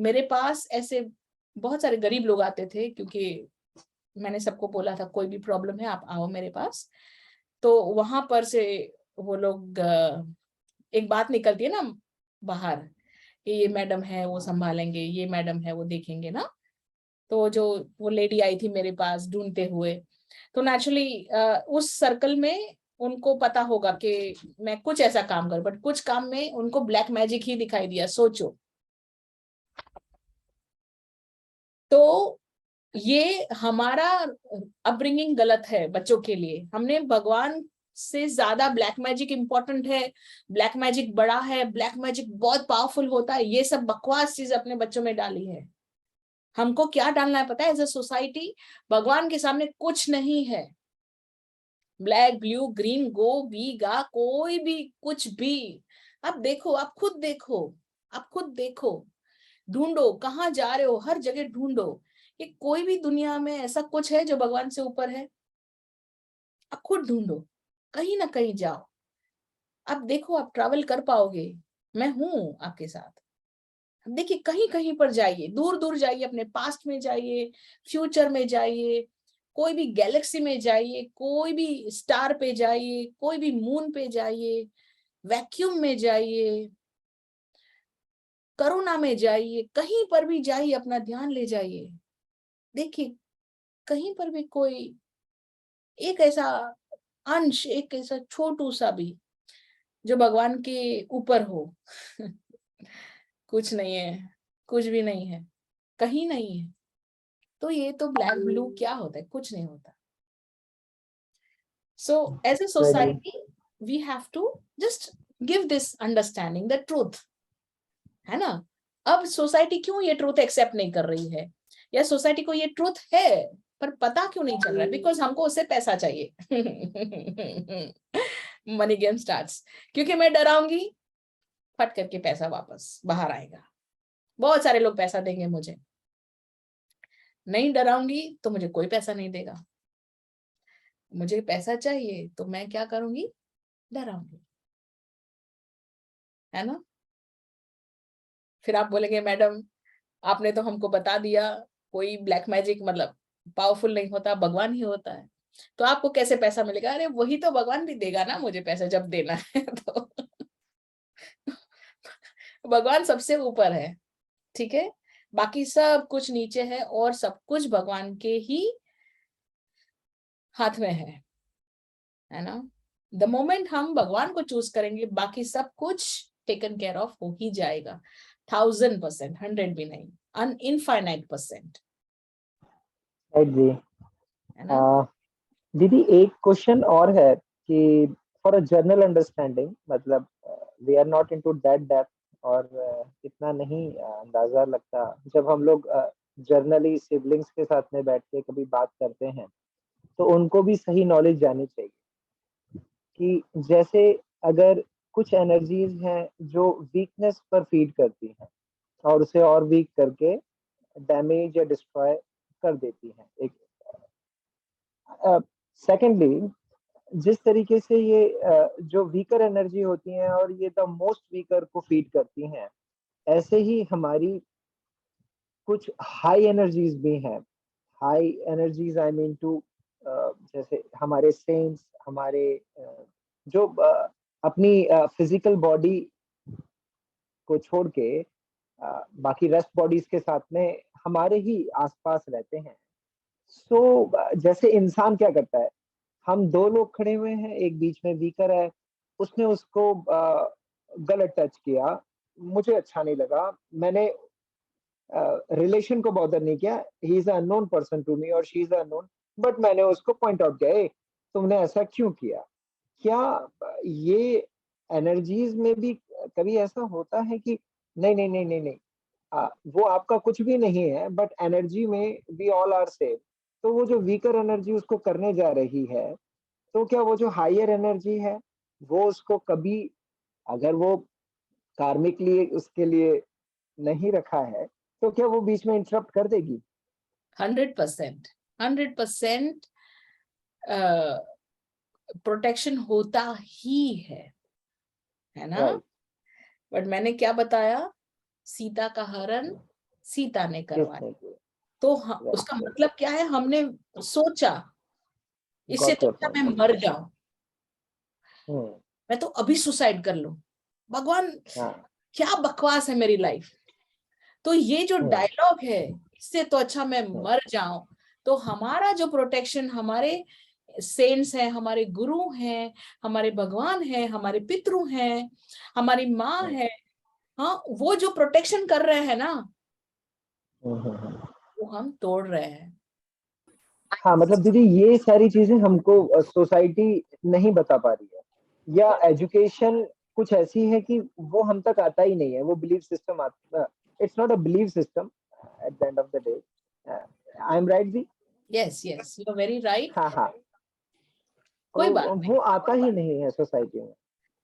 मेरे पास ऐसे बहुत सारे गरीब लोग आते थे, क्योंकि मैंने सबको बोला था कोई भी प्रॉब्लम है आप आओ मेरे पास। तो वहां पर से वो लोग एक बात निकलती है ना बाहर कि ये मैडम है वो संभालेंगे, ये मैडम है वो देखेंगे ना। तो जो वो लेडी आई थी मेरे पास ढूंढते हुए, तो नेचुरली उस सर्कल में उनको पता होगा कि मैं कुछ ऐसा काम करूं, बट कुछ काम में उनको ब्लैक मैजिक ही दिखाई दिया, सोचो। तो ये हमारा अपब्रिंगिंग गलत है बच्चों के लिए। हमने भगवान से ज्यादा ब्लैक मैजिक इंपॉर्टेंट है, ब्लैक मैजिक बड़ा है, ब्लैक मैजिक बहुत पावरफुल होता है, ये सब बकवास चीज अपने बच्चों में डाली है। हमको क्या डालना है पता है? एज अ सोसाइटी भगवान के सामने कुछ नहीं है। ब्लैक ब्लू ग्रीन गो वी गा कोई भी कुछ भी। आप देखो, आप खुद देखो, ढूंढो कहाँ जा रहे हो, हर जगह ढूंढो कि कोई भी दुनिया में ऐसा कुछ है जो भगवान से ऊपर है। आप खुद ढूंढो, कहीं ना कहीं जाओ, आप देखो आप ट्रैवल कर पाओगे, मैं हूं आपके साथ। देखिए कहीं कहीं पर जाइए, दूर दूर जाइए, अपने पास्ट में जाइए, फ्यूचर में जाइए, कोई भी गैलेक्सी में जाइए, कोई भी स्टार पे जाइए, कोई भी मून पे जाइए, वैक्यूम में जाइए, करुणा में जाइए, कहीं पर भी जाइए, अपना ध्यान ले जाइए। देखिए कहीं पर भी कोई एक ऐसा अंश, एक ऐसा छोटू सा भी जो भगवान के ऊपर हो। कुछ नहीं है, कुछ भी नहीं है, कहीं नहीं है। तो ये तो ब्लैक ब्लू क्या होता है? कुछ नहीं होता। So as a society we have to just give this understanding the truth, है ना। अब सोसाइटी क्यों ये ट्रूथ एक्सेप्ट नहीं कर रही है, या सोसाइटी को ये ट्रूथ है पर पता क्यों नहीं चल रहा है? बिकॉज हमको उससे पैसा चाहिए। मनी गेम स्टार्ट्स, क्योंकि मैं डराऊंगी फट करके पैसा वापस बाहर आएगा, बहुत सारे लोग पैसा देंगे मुझे। नहीं डराऊंगी तो मुझे कोई पैसा नहीं देगा। मुझे पैसा चाहिए तो मैं क्या करूंगी? डराऊंगी, है ना। फिर आप बोलेंगे मैडम आपने तो हमको बता दिया कोई ब्लैक मैजिक मतलब पावरफुल नहीं होता, भगवान ही होता है, तो आपको कैसे पैसा मिलेगा? अरे वही तो भगवान भी देगा ना मुझे पैसा जब देना है। तो भगवान सबसे ऊपर है, ठीक है, बाकी सब कुछ नीचे है, और सब कुछ भगवान के ही हाथ में है ना। द मोमेंट हम भगवान को चूज करेंगे बाकी सब कुछ टेकन केयर ऑफ हो ही जाएगा, 1000%, 100 भी नहीं, अन इनफाइनाइट % जी। है ना। दीदी एक क्वेश्चन और है कि फॉर अ जनरल अंडरस्टैंडिंग, मतलब we are not into that depth, और इतना नहीं अंदाजा लगता जब हम लोग जर्नली सिबलिंग्स के साथ में बैठ के कभी बात करते हैं, तो उनको भी सही नॉलेज जानी चाहिए कि जैसे अगर कुछ एनर्जीज हैं जो वीकनेस पर फीड करती हैं और उसे और वीक करके डैमेज या डिस्ट्रॉय कर देती हैं। एक सेकेंडली, जिस तरीके से ये जो वीकर एनर्जी होती हैं और ये द मोस्ट वीकर को फीड करती हैं, ऐसे ही हमारी कुछ हाई एनर्जीज भी हैं। High energies I mean to, जैसे हमारे सेंस, हमारे जो अपनी फिजिकल बॉडी को छोड़ के बाकी रेस्ट बॉडीज के साथ में हमारे ही आसपास रहते हैं। सो जैसे इंसान क्या करता है, हम 2 लोग खड़े हुए हैं, एक बीच में वीकर है, उसने उसको गलत टच किया, मुझे अच्छा नहीं लगा, मैंने रिलेशन को बॉदर नहीं किया, he is unknown person to me और शी इज अननोन, बट मैंने उसको पॉइंट आउट किया, "ए, तुमने ऐसा क्यों किया?" क्या ये एनर्जीज में भी कभी ऐसा होता है कि नहीं नहीं नहीं नहीं नहीं, वो आपका कुछ भी नहीं है, बट एनर्जी में वी ऑल आर सेम, तो वो जो वीकर एनर्जी उसको करने जा रही है, तो क्या वो जो हायर एनर्जी है वो उसको कभी, अगर वो कार्मिकली उसके लिए नहीं रखा है, तो क्या वो बीच में इंटरप्ट कर देगी? 100%, 100% प्रोटेक्शन होता ही है ना? राइट, बट मैंने क्या बताया, सीता का हरण सीता ने करवाया, किसने किया? तो राइट, उसका मतलब क्या है, हमने सोचा इससे गॉट तो योर अच्छा पॉइंट। मैं मर जाऊं, मैं तो अभी सुसाइड कर लूं, भगवान हाँ, क्या बकवास है मेरी लाइफ। तो ये जो डायलॉग है, इससे तो अच्छा मैं मर जाऊं, तो हमारा जो प्रोटेक्शन, हमारे सेंट्स हैं, हमारे गुरु हैं, हमारे भगवान हैं, हमारे पितृ हैं, हमारी माँ है, हाँ, वो जो प्रोटेक्शन कर रहे हैं ना, वो हम तोड़ रहे हैं। हाँ, मतलब दीदी ये सारी चीजें हमको सोसाइटी नहीं बता पा रही है, या एजुकेशन कुछ ऐसी है कि वो हम तक आता ही नहीं है, वो बिलीफ सिस्टम आता, it's not a belief system at the end of the day. I am right दी? Yes yes, you are very right. हाँ हाँ, कोई तो बात नहीं, वो आता ही नहीं है सोसाइटी में।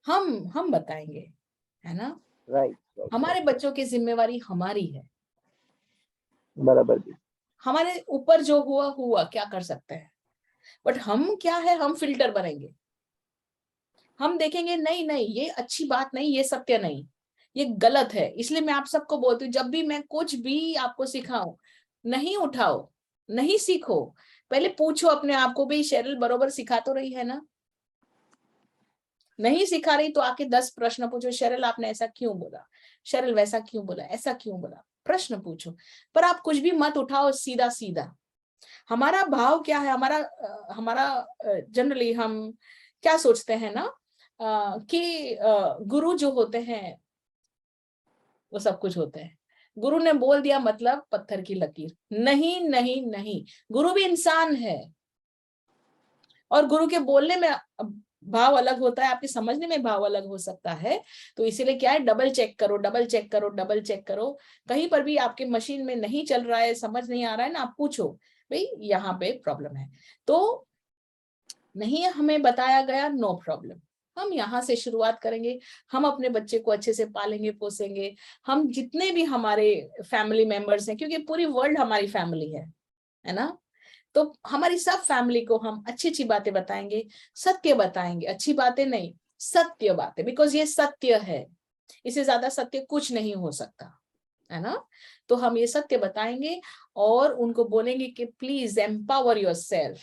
हम बताएंगे, है ना? राइट, हमारे बच्चों की जिम्मेवारी हमारी है, बराबर दी। हमारे ऊपर जो हुआ हुआ, क्या कर सकते हैं, बट हम क्या है, हम फिल्टर बनेंगे, हम देखेंगे नहीं नहीं ये अच्छी बात नहीं, ये सत्य नहीं, ये गलत है। इसलिए मैं आप सबको बोलती हूँ, जब भी मैं कुछ भी आपको सिखाऊं, नहीं उठाओ, नहीं सीखो, पहले पूछो अपने आप को, भाई शेरिल बरोबर सिखा तो रही है ना? नहीं सिखा रही तो आके 10 प्रश्न पूछो, शेरिल आपने ऐसा क्यों बोला, शेरिल वैसा क्यों बोला, ऐसा क्यों बोला, प्रश्न पूछो। पर आप कुछ भी मत उठाओ सीधा सीधा। हमारा भाव क्या है, हमारा जनरली हम क्या सोचते हैं ना, कि गुरु जो होते हैं वो सब कुछ होते हैं, गुरु ने बोल दिया मतलब पत्थर की लकीर। नहीं नहीं नहीं, गुरु भी इंसान है, और गुरु के बोलने में भाव अलग होता है, आपके समझने में भाव अलग हो सकता है। तो इसीलिए क्या है, डबल चेक करो, डबल चेक करो, डबल चेक करो। कहीं पर भी आपके मशीन में नहीं चल रहा है, समझ नहीं आ रहा है ना, आप पूछो भाई यहाँ पे प्रॉब्लम है, तो नहीं हमें बताया गया, नो प्रॉब्लम, हम यहाँ से शुरुआत करेंगे। हम अपने बच्चे को अच्छे से पालेंगे पोसेंगे, हम जितने भी हमारे फैमिली मेंबर्स हैं, क्योंकि पूरी वर्ल्ड हमारी फैमिली है ना? तो हमारी सब फैमिली को हम अच्छी अच्छी बातें बताएंगे, सत्य बताएंगे, अच्छी बातें नहीं, सत्य बातें, बिकॉज ये सत्य है, इससे ज्यादा सत्य कुछ नहीं हो सकता, है ना? तो हम ये सत्य बताएंगे और उनको बोलेंगे कि प्लीज एम्पावर योरसेल्फ,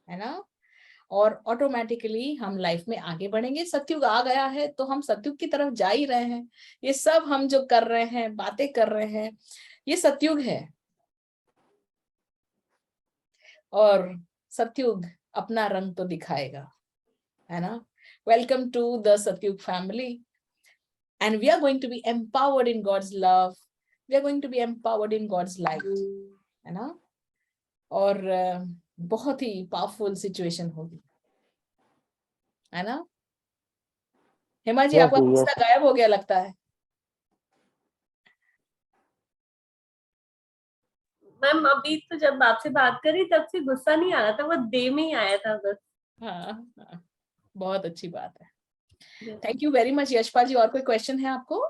है ना? और ऑटोमेटिकली हम लाइफ में आगे बढ़ेंगे। सतयुग आ गया है तो हम सतयुग की तरफ जा ही रहे हैं। ये सब हम जो कर रहे हैं, बातें कर रहे हैं, ये सतयुग है, और सतयुग अपना रंग तो दिखाएगा, है ना? Welcome to the Satyug family, and we are going to be empowered in God's love, we are going to be empowered in God's light, है ना? और बहुत ही पावरफुल सिचुएशन होगी, है ना? हेमा जी, यस आपका जी, गुस्सा यस। गायब हो गया लगता है। मैम अभी तो जब आपसे बात करी तब से गुस्सा नहीं आ रहा था, वो दे में ही आया था बस। हाँ हाँ, बहुत अच्छी बात है। Thank you very much Yashpal ji. और कोई क्वेश्चन है आपको?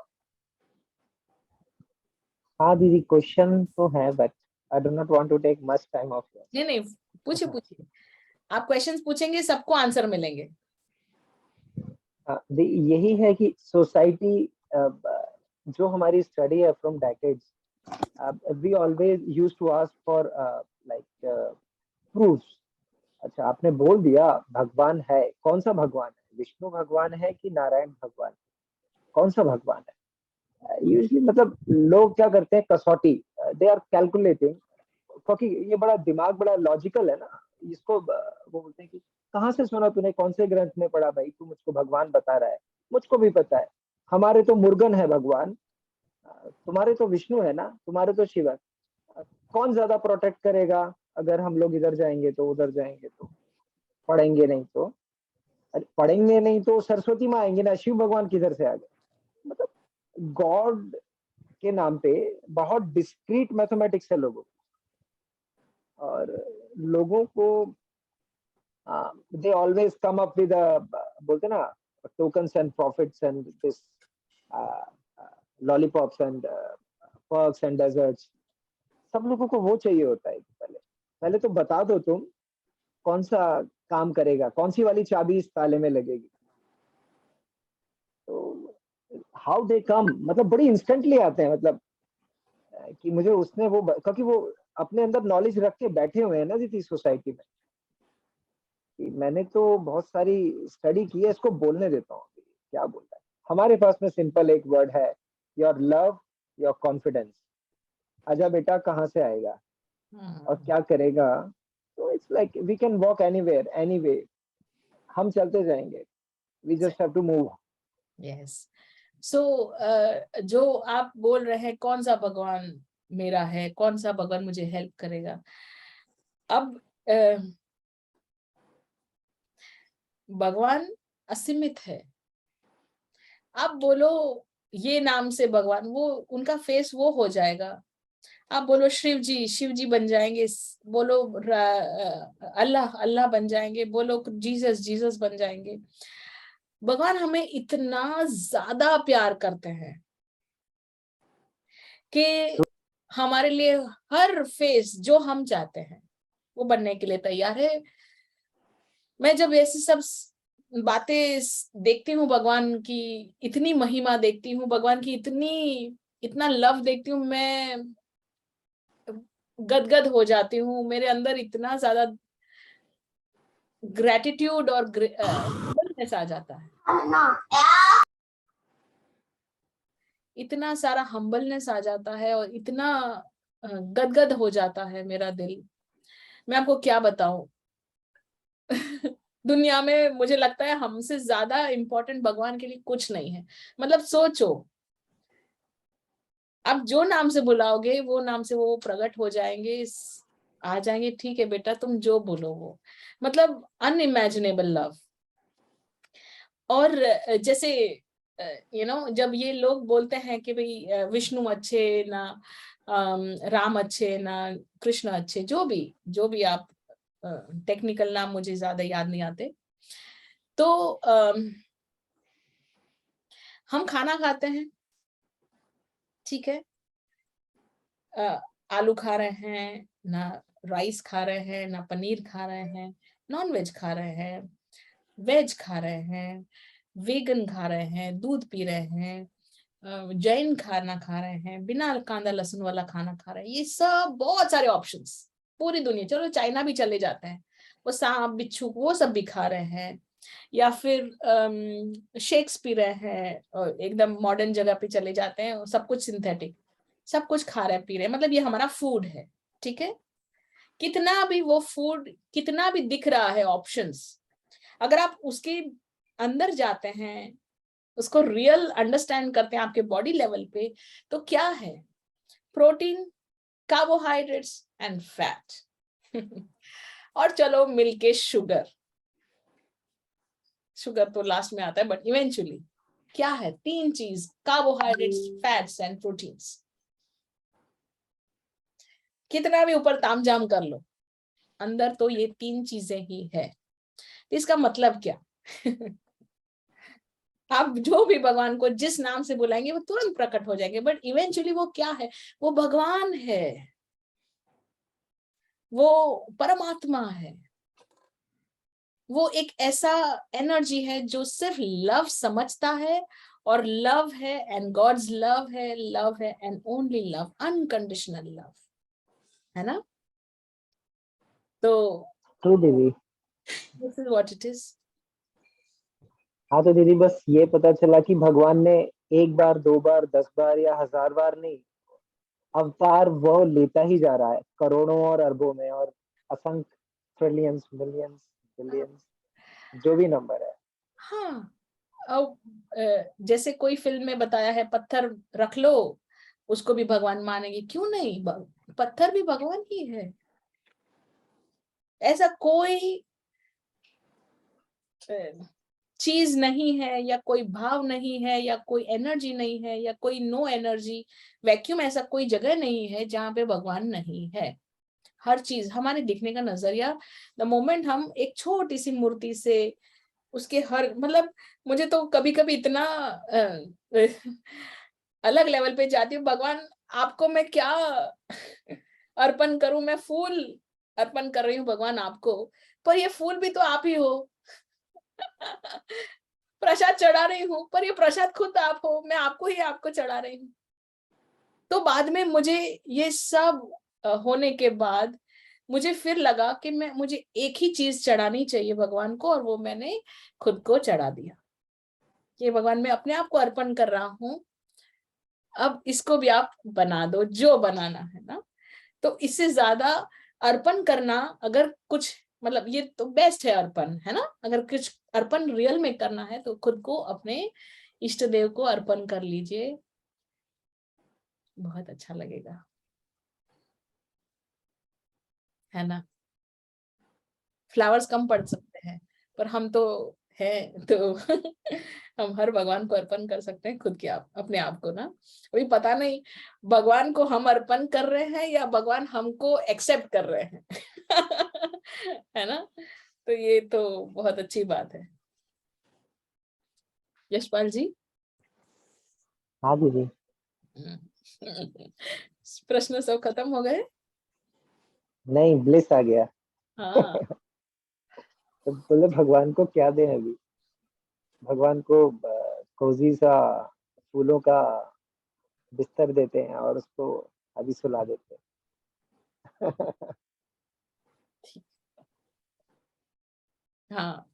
हाँ दीदी, क्वेश्चन तो है, but I do not want to take much time of your. नहीं नहीं, पूछिए पूछिए, आप क्वेश्चंस पूछेंगे सबको आंसर मिलेंगे। यही है कि सोसाइटी, जो हमारी स्टडी है from decades, we always used to ask for like proofs. अच्छा, आपने बोल दिया भगवान है, कौन सा भगवान है? विष्णु भगवान है कि नारायण भगवान? कौन सा भगवान है? यूजली मतलब लोग क्या करते हैं, कसौटी, दे आर कैलकुलेटिंग, क्योंकि ये बड़ा दिमाग बड़ा लॉजिकल है ना, इसको वो बोलते हैं कि कहाँ से सुना तूने, कौन से ग्रंथ में पढ़ा भाई, तू मुझको भगवान बता रहा है। मुझको भी पता है, हमारे तो मुर्गन है भगवान, तुम्हारे तो विष्णु है ना, तुम्हारे तो शिव है। कौन ज्यादा प्रोटेक्ट करेगा? अगर हम लोग इधर जाएंगे तो उधर जाएंगे तो पढ़ेंगे नहीं तो, अरे पढ़ेंगे नहीं तो सरस्वती माँ आएंगे ना, शिव भगवान किधर से आ गए? मतलब गॉड के नाम पे बहुत डिस्क्रीट मैथमेटिक्स है लोगों को। और लोगों को they always come up with बोलते ना tokens and profits and this lollipops and perks and desserts. सब लोगों को वो चाहिए होता है कि पहले पहले तो बता दो तुम कौन सा काम करेगा, कौन सी वाली चाबी इस ताले में लगेगी। तो हाउ दे कम, मतलब बड़ी इंस्टेंटली आते हैं, मतलब कि मुझे उसने वो क्योंकि वो अपने अंदर नॉलेज रख के बैठे हुए हैं ना जी सोसाइटी में। कि मैंने तो बहुत सारी स्टडी की है, इसको बोलने देता हूँ क्या बोलता है। हमारे पास में सिंपल एक वर्ड है, योर लव, योर कॉन्फिडेंस। आजा बेटा कहाँ से आएगा और क्या करेगा? तो it's like we can walk anywhere anyway, हम चलते जाएंगे, we just have to move. Yes. So जो आप बोल रहे हैं कौन सा भगवान मेरा है, कौन सा भगवान मुझे हेल्प करेगा, अब भगवान असीमित है। आप बोलो ये नाम से भगवान, वो उनका फेस वो हो जाएगा। आप बोलो शिव जी बन जाएंगे, बोलो अल्लाह अल्लाह बन जाएंगे, बोलो जीसस बन जाएंगे। भगवान हमें इतना ज्यादा प्यार करते हैं कि हमारे लिए हर फेस जो हम चाहते हैं वो बनने के लिए तैयार है। मैं जब ऐसी सब बातें देखती हूँ, भगवान की इतनी महिमा देखती हूँ, भगवान की इतना लव देखती हूँ, मैं गदगद हो जाती हूँ। मेरे अंदर इतना ज्यादा ग्रेटिट्यूड और हुम्बलनेस आ जाता है, इतना सारा हम्बलनेस आ जाता है और इतना गदगद हो जाता है मेरा दिल। मैं आपको क्या बताऊं दुनिया में मुझे लगता है हमसे ज्यादा इम्पोर्टेंट भगवान के लिए कुछ नहीं है। मतलब सोचो, आप जो नाम से बुलाओगे वो नाम से वो प्रकट हो जाएंगे, आ जाएंगे। ठीक है बेटा तुम जो बोलो वो, मतलब अनइमेजिनेबल लव। और जैसे जब ये लोग बोलते हैं कि भाई विष्णु अच्छे ना, राम अच्छे ना, कृष्ण अच्छे, जो भी आप टेक्निकल नाम मुझे ज्यादा याद नहीं आते। तो हम खाना खाते हैं, ठीक है, आलू खा रहे हैं ना, राइस खा रहे हैं ना, पनीर खा रहे हैं, नॉन वेज खा रहे हैं, वेज खा रहे हैं, वेगन खा रहे हैं, दूध पी रहे हैं, जैन खाना खा रहे हैं, बिना कांदा लहसुन वाला खाना खा रहे हैं। ये सब बहुत सारे ऑप्शंस पूरी दुनिया, चलो चाइना भी चले जाते हैं, वो सांप बिच्छू वो सब भी खा रहे हैं, या फिर शेक्स पी रहे हैं, और एकदम मॉडर्न जगह पे चले जाते हैं, सब कुछ सिंथेटिक, सब कुछ खा रहे हैं पी रहे हैं। मतलब ये हमारा फूड है, ठीक है। कितना भी वो फूड कितना भी दिख रहा है ऑप्शंस, अगर आप उसके अंदर जाते हैं, उसको रियल अंडरस्टैंड करते हैं आपके बॉडी लेवल पे, तो क्या है? प्रोटीन, कार्बोहाइड्रेट्स एंड फैट और चलो मिलके शुगर तो लास्ट में आता है, बट इवेंचुअली क्या है? तीन चीज, कार्बोहाइड्रेट्स, फैट्स एंड प्रोटीन्स। कितना भी ऊपर तामझाम कर लो, अंदर तो ये तीन चीजें ही है। इसका मतलब क्या? आप जो भी भगवान को जिस नाम से बुलाएंगे वो तुरंत प्रकट हो जाएंगे, बट इवेंचुअली वो क्या है? वो भगवान है, वो परमात्मा है, वो एक ऐसा एनर्जी है जो सिर्फ लव समझता है, और लव है एंड गॉड्स लव है and only love, unconditional love, है ना? तो ट्रू दीदी। This is what it is. हाँ तो दीदी बस ये पता चला कि भगवान ने एक बार, दो बार, 10 बार या 1000 बार नहीं, अवतार वो लेता ही जा रहा है, करोड़ों और अरबों में, और असंख्य ट्रिलियंस, मिलियंस, बिलियंस, जो भी नंबर है। हाँ, अब जैसे कोई फिल्म में बताया है पत्थर रख लो उसको भी भगवान मानेंगे, क्यों नहीं, पत्थर भी भगवान ही है। ऐसा कोई चीज नहीं है या कोई भाव नहीं है या कोई एनर्जी नहीं है या कोई नो एनर्जी वैक्यूम, ऐसा कोई जगह नहीं है जहाँ पे भगवान नहीं है। हर चीज, हमारे दिखने का नजरिया, द मोमेंट हम एक छोटी सी मूर्ति से उसके हर, मतलब मुझे तो कभी कभी इतना अलग लेवल पे जाती हूँ, भगवान आपको मैं क्या अर्पण करूं, मैं फूल अर्पण कर रही हूँ भगवान आपको, पर ये फूल भी तो आप ही हो। प्रसाद चढ़ा रही हूँ पर ये प्रसाद खुद आप हो, मैं आपको ही आपको चढ़ा रही हूँ। तो बाद में मुझे ये सब होने के बाद मुझे फिर लगा कि मुझे एक ही चीज चढ़ानी चाहिए भगवान को, और वो मैंने खुद को चढ़ा दिया कि भगवान मैं अपने आप को अर्पण कर रहा हूँ, अब इसको भी आप बना दो जो बनाना है ना। तो इससे ज्यादा अर्पण करना, अगर कुछ मतलब ये तो बेस्ट है अर्पण, है ना। अगर कुछ अर्पण रियल में करना है तो खुद को अपने इष्ट देव को अर्पण कर लीजिए, बहुत अच्छा लगेगा, है ना। फ्लावर्स कम पड़ सकते हैं पर हम तो हैं तो हम हर भगवान को अर्पण कर सकते हैं खुद के आप, अपने आप को ना। अभी पता नहीं भगवान को हम अर्पण कर रहे हैं या भगवान हमको एक्सेप्ट कर रहे हैं। है ना। तो ये तो बहुत अच्छी बात है। यशपाल जी। हाँ दीदी। प्रश्न सब खत्म हो गए। नहीं, ब्लिस आ गया। हाँ। तो बोले भगवान को क्या दें अभी, भगवान को कोजी सा फूलों का बिस्तर देते हैं और उसको अभी सुला देते हैं। हाँ,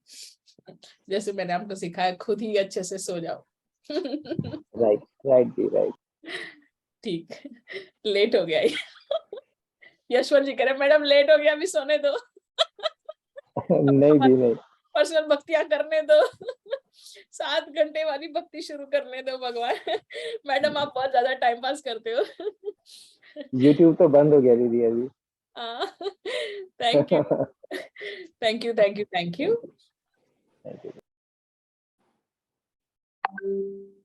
जैसे मैंने आपको सिखाया खुद ही अच्छे से सो जाओ। राइट राइट जी, राइट। ठीक, लेट हो गया। यशवंत जी कह रहे मैडम लेट हो गया अभी सोने दो। नहीं जी, नहीं। पर्सनल भक्तियां करने दो। 7 घंटे वाली भक्ति शुरू करने दो भगवान। मैडम आप बहुत ज्यादा टाइम पास करते हो। YouTube तो बंद हो गया दीदी अभी। Thank you thank you thank you thank you.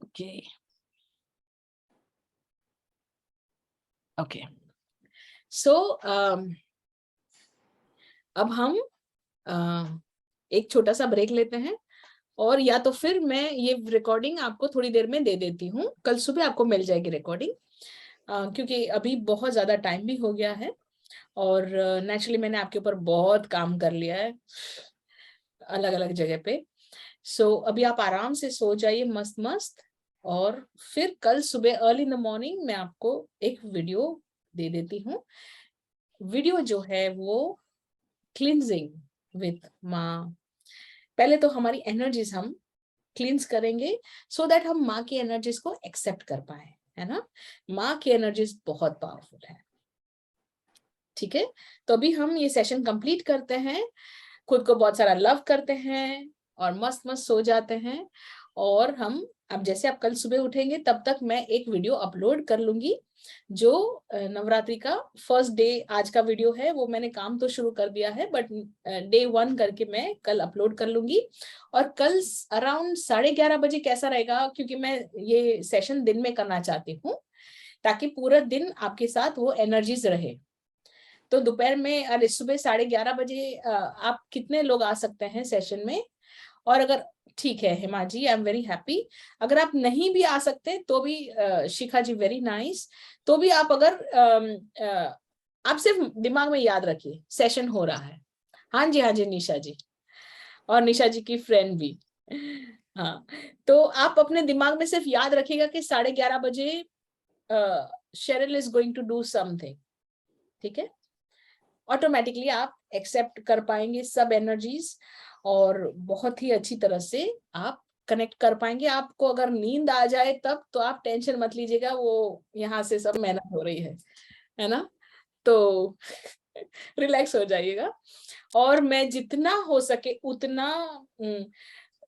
Okay okay, so अब हम एक छोटा सा ब्रेक लेते हैं, और या तो फिर मैं ये रिकॉर्डिंग आपको थोड़ी देर में दे देती हूँ, कल सुबह आपको मिल जाएगी रिकॉर्डिंग, क्योंकि अभी बहुत ज्यादा टाइम भी हो गया है और नेचुरली मैंने आपके ऊपर बहुत काम कर लिया है अलग अलग जगह पे। सो अभी आप आराम से सो जाइए मस्त मस्त, और फिर कल सुबह अर्ली इन द मॉर्निंग मैं आपको एक वीडियो दे देती हूँ। वीडियो जो है वो क्लींजिंग विथ माँ। पहले तो हमारी एनर्जीज हम क्लींस करेंगे सो दैट हम माँ की एनर्जीज को एक्सेप्ट कर पाए, है ना। माँ की एनर्जीज बहुत पावरफुल है। ठीक है, तो अभी हम ये सेशन कंप्लीट करते हैं, खुद को बहुत सारा लव करते हैं और मस्त मस्त सो जाते हैं। और हम अब जैसे आप कल सुबह उठेंगे तब तक मैं एक वीडियो अपलोड कर लूंगी, जो नवरात्रि का फर्स्ट डे आज का वीडियो है, वो मैंने काम तो शुरू कर दिया है बट डे 1 करके मैं कल अपलोड कर लूंगी। और कल अराउंड 11:30 बजे कैसा रहेगा, क्योंकि मैं ये सेशन दिन में करना चाहती हूँ ताकि पूरा दिन आपके साथ वो एनर्जीज रहे। तो दोपहर में, अरे सुबह 11:30 बजे आप कितने लोग आ सकते हैं सेशन में। और अगर ठीक है Hema ji, I am very happy. अगर आप नहीं भी आ सकते तो भी शिखा जी वेरी नाइस, तो भी आप अगर आप सिर्फ दिमाग में याद रखिए सेशन हो रहा है। हाँ जी निशा जी, और निशा जी की फ्रेंड भी। हाँ, तो आप अपने दिमाग में सिर्फ याद रखिएगा कि 11:30 बजे Sheryl is going to do something. ठीक है, ऑटोमेटिकली आप एक्सेप्ट कर पाएंगे सब एनर्जीज और बहुत ही अच्छी तरह से आप कनेक्ट कर पाएंगे। आपको अगर नींद आ जाए तब तो आप टेंशन मत लीजिएगा, वो यहाँ से सब मेहनत हो रही है ना। तो रिलैक्स हो जाइएगा। और मैं जितना हो सके उतना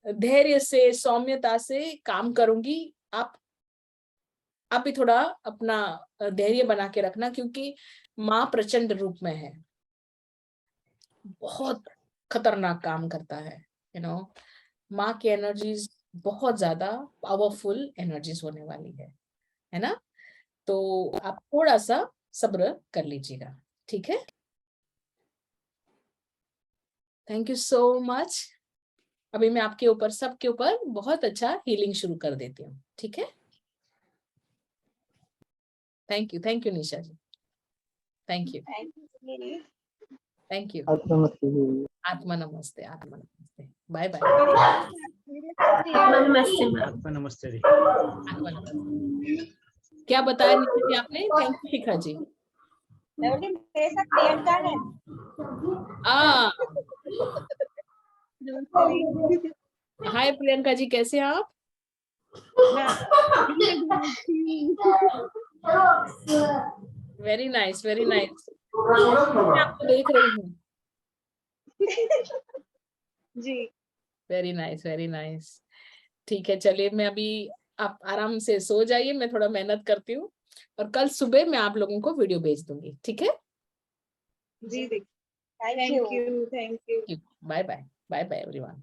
धैर्य से, सौम्यता से काम करूंगी। आप भी थोड़ा अपना धैर्य बना के रखना, क्योंकि माँ प्रचंड रूप में है, बहुत खतरनाक काम करता है। माँ की एनर्जीज बहुत ज्यादा पावरफुल एनर्जीज होने वाली है ना। तो आप थोड़ा सा सब्र कर लीजिएगा, ठीक है। Thank you so much. अभी मैं आपके ऊपर, सबके ऊपर बहुत अच्छा हीलिंग शुरू कर देती हूँ, ठीक है। Thank you Nisha ji, thank you. Thank you. आत्मा नमस्ते। आत्मा नमस्ते। Bye bye. नमस्ते। आत्मा नमस्ते जी। आत्मा नमस्ते। क्या बताया निशा जी आपने? थैंक यू शिखा जी। मेरे साथ प्रियंका है। हाय प्रियंका जी, कैसे हैं आप? Very nice, very nice. मैं आपको देख रही हूँ जी। Very nice, very nice. ठीक है, चलिए मैं अभी, आप आराम से सो जाइए, मैं थोड़ा मेहनत करती हूँ और कल सुबह मैं आप लोगों को वीडियो भेज दूंगी, ठीक है। जी thank you. Bye bye, bye bye everyone.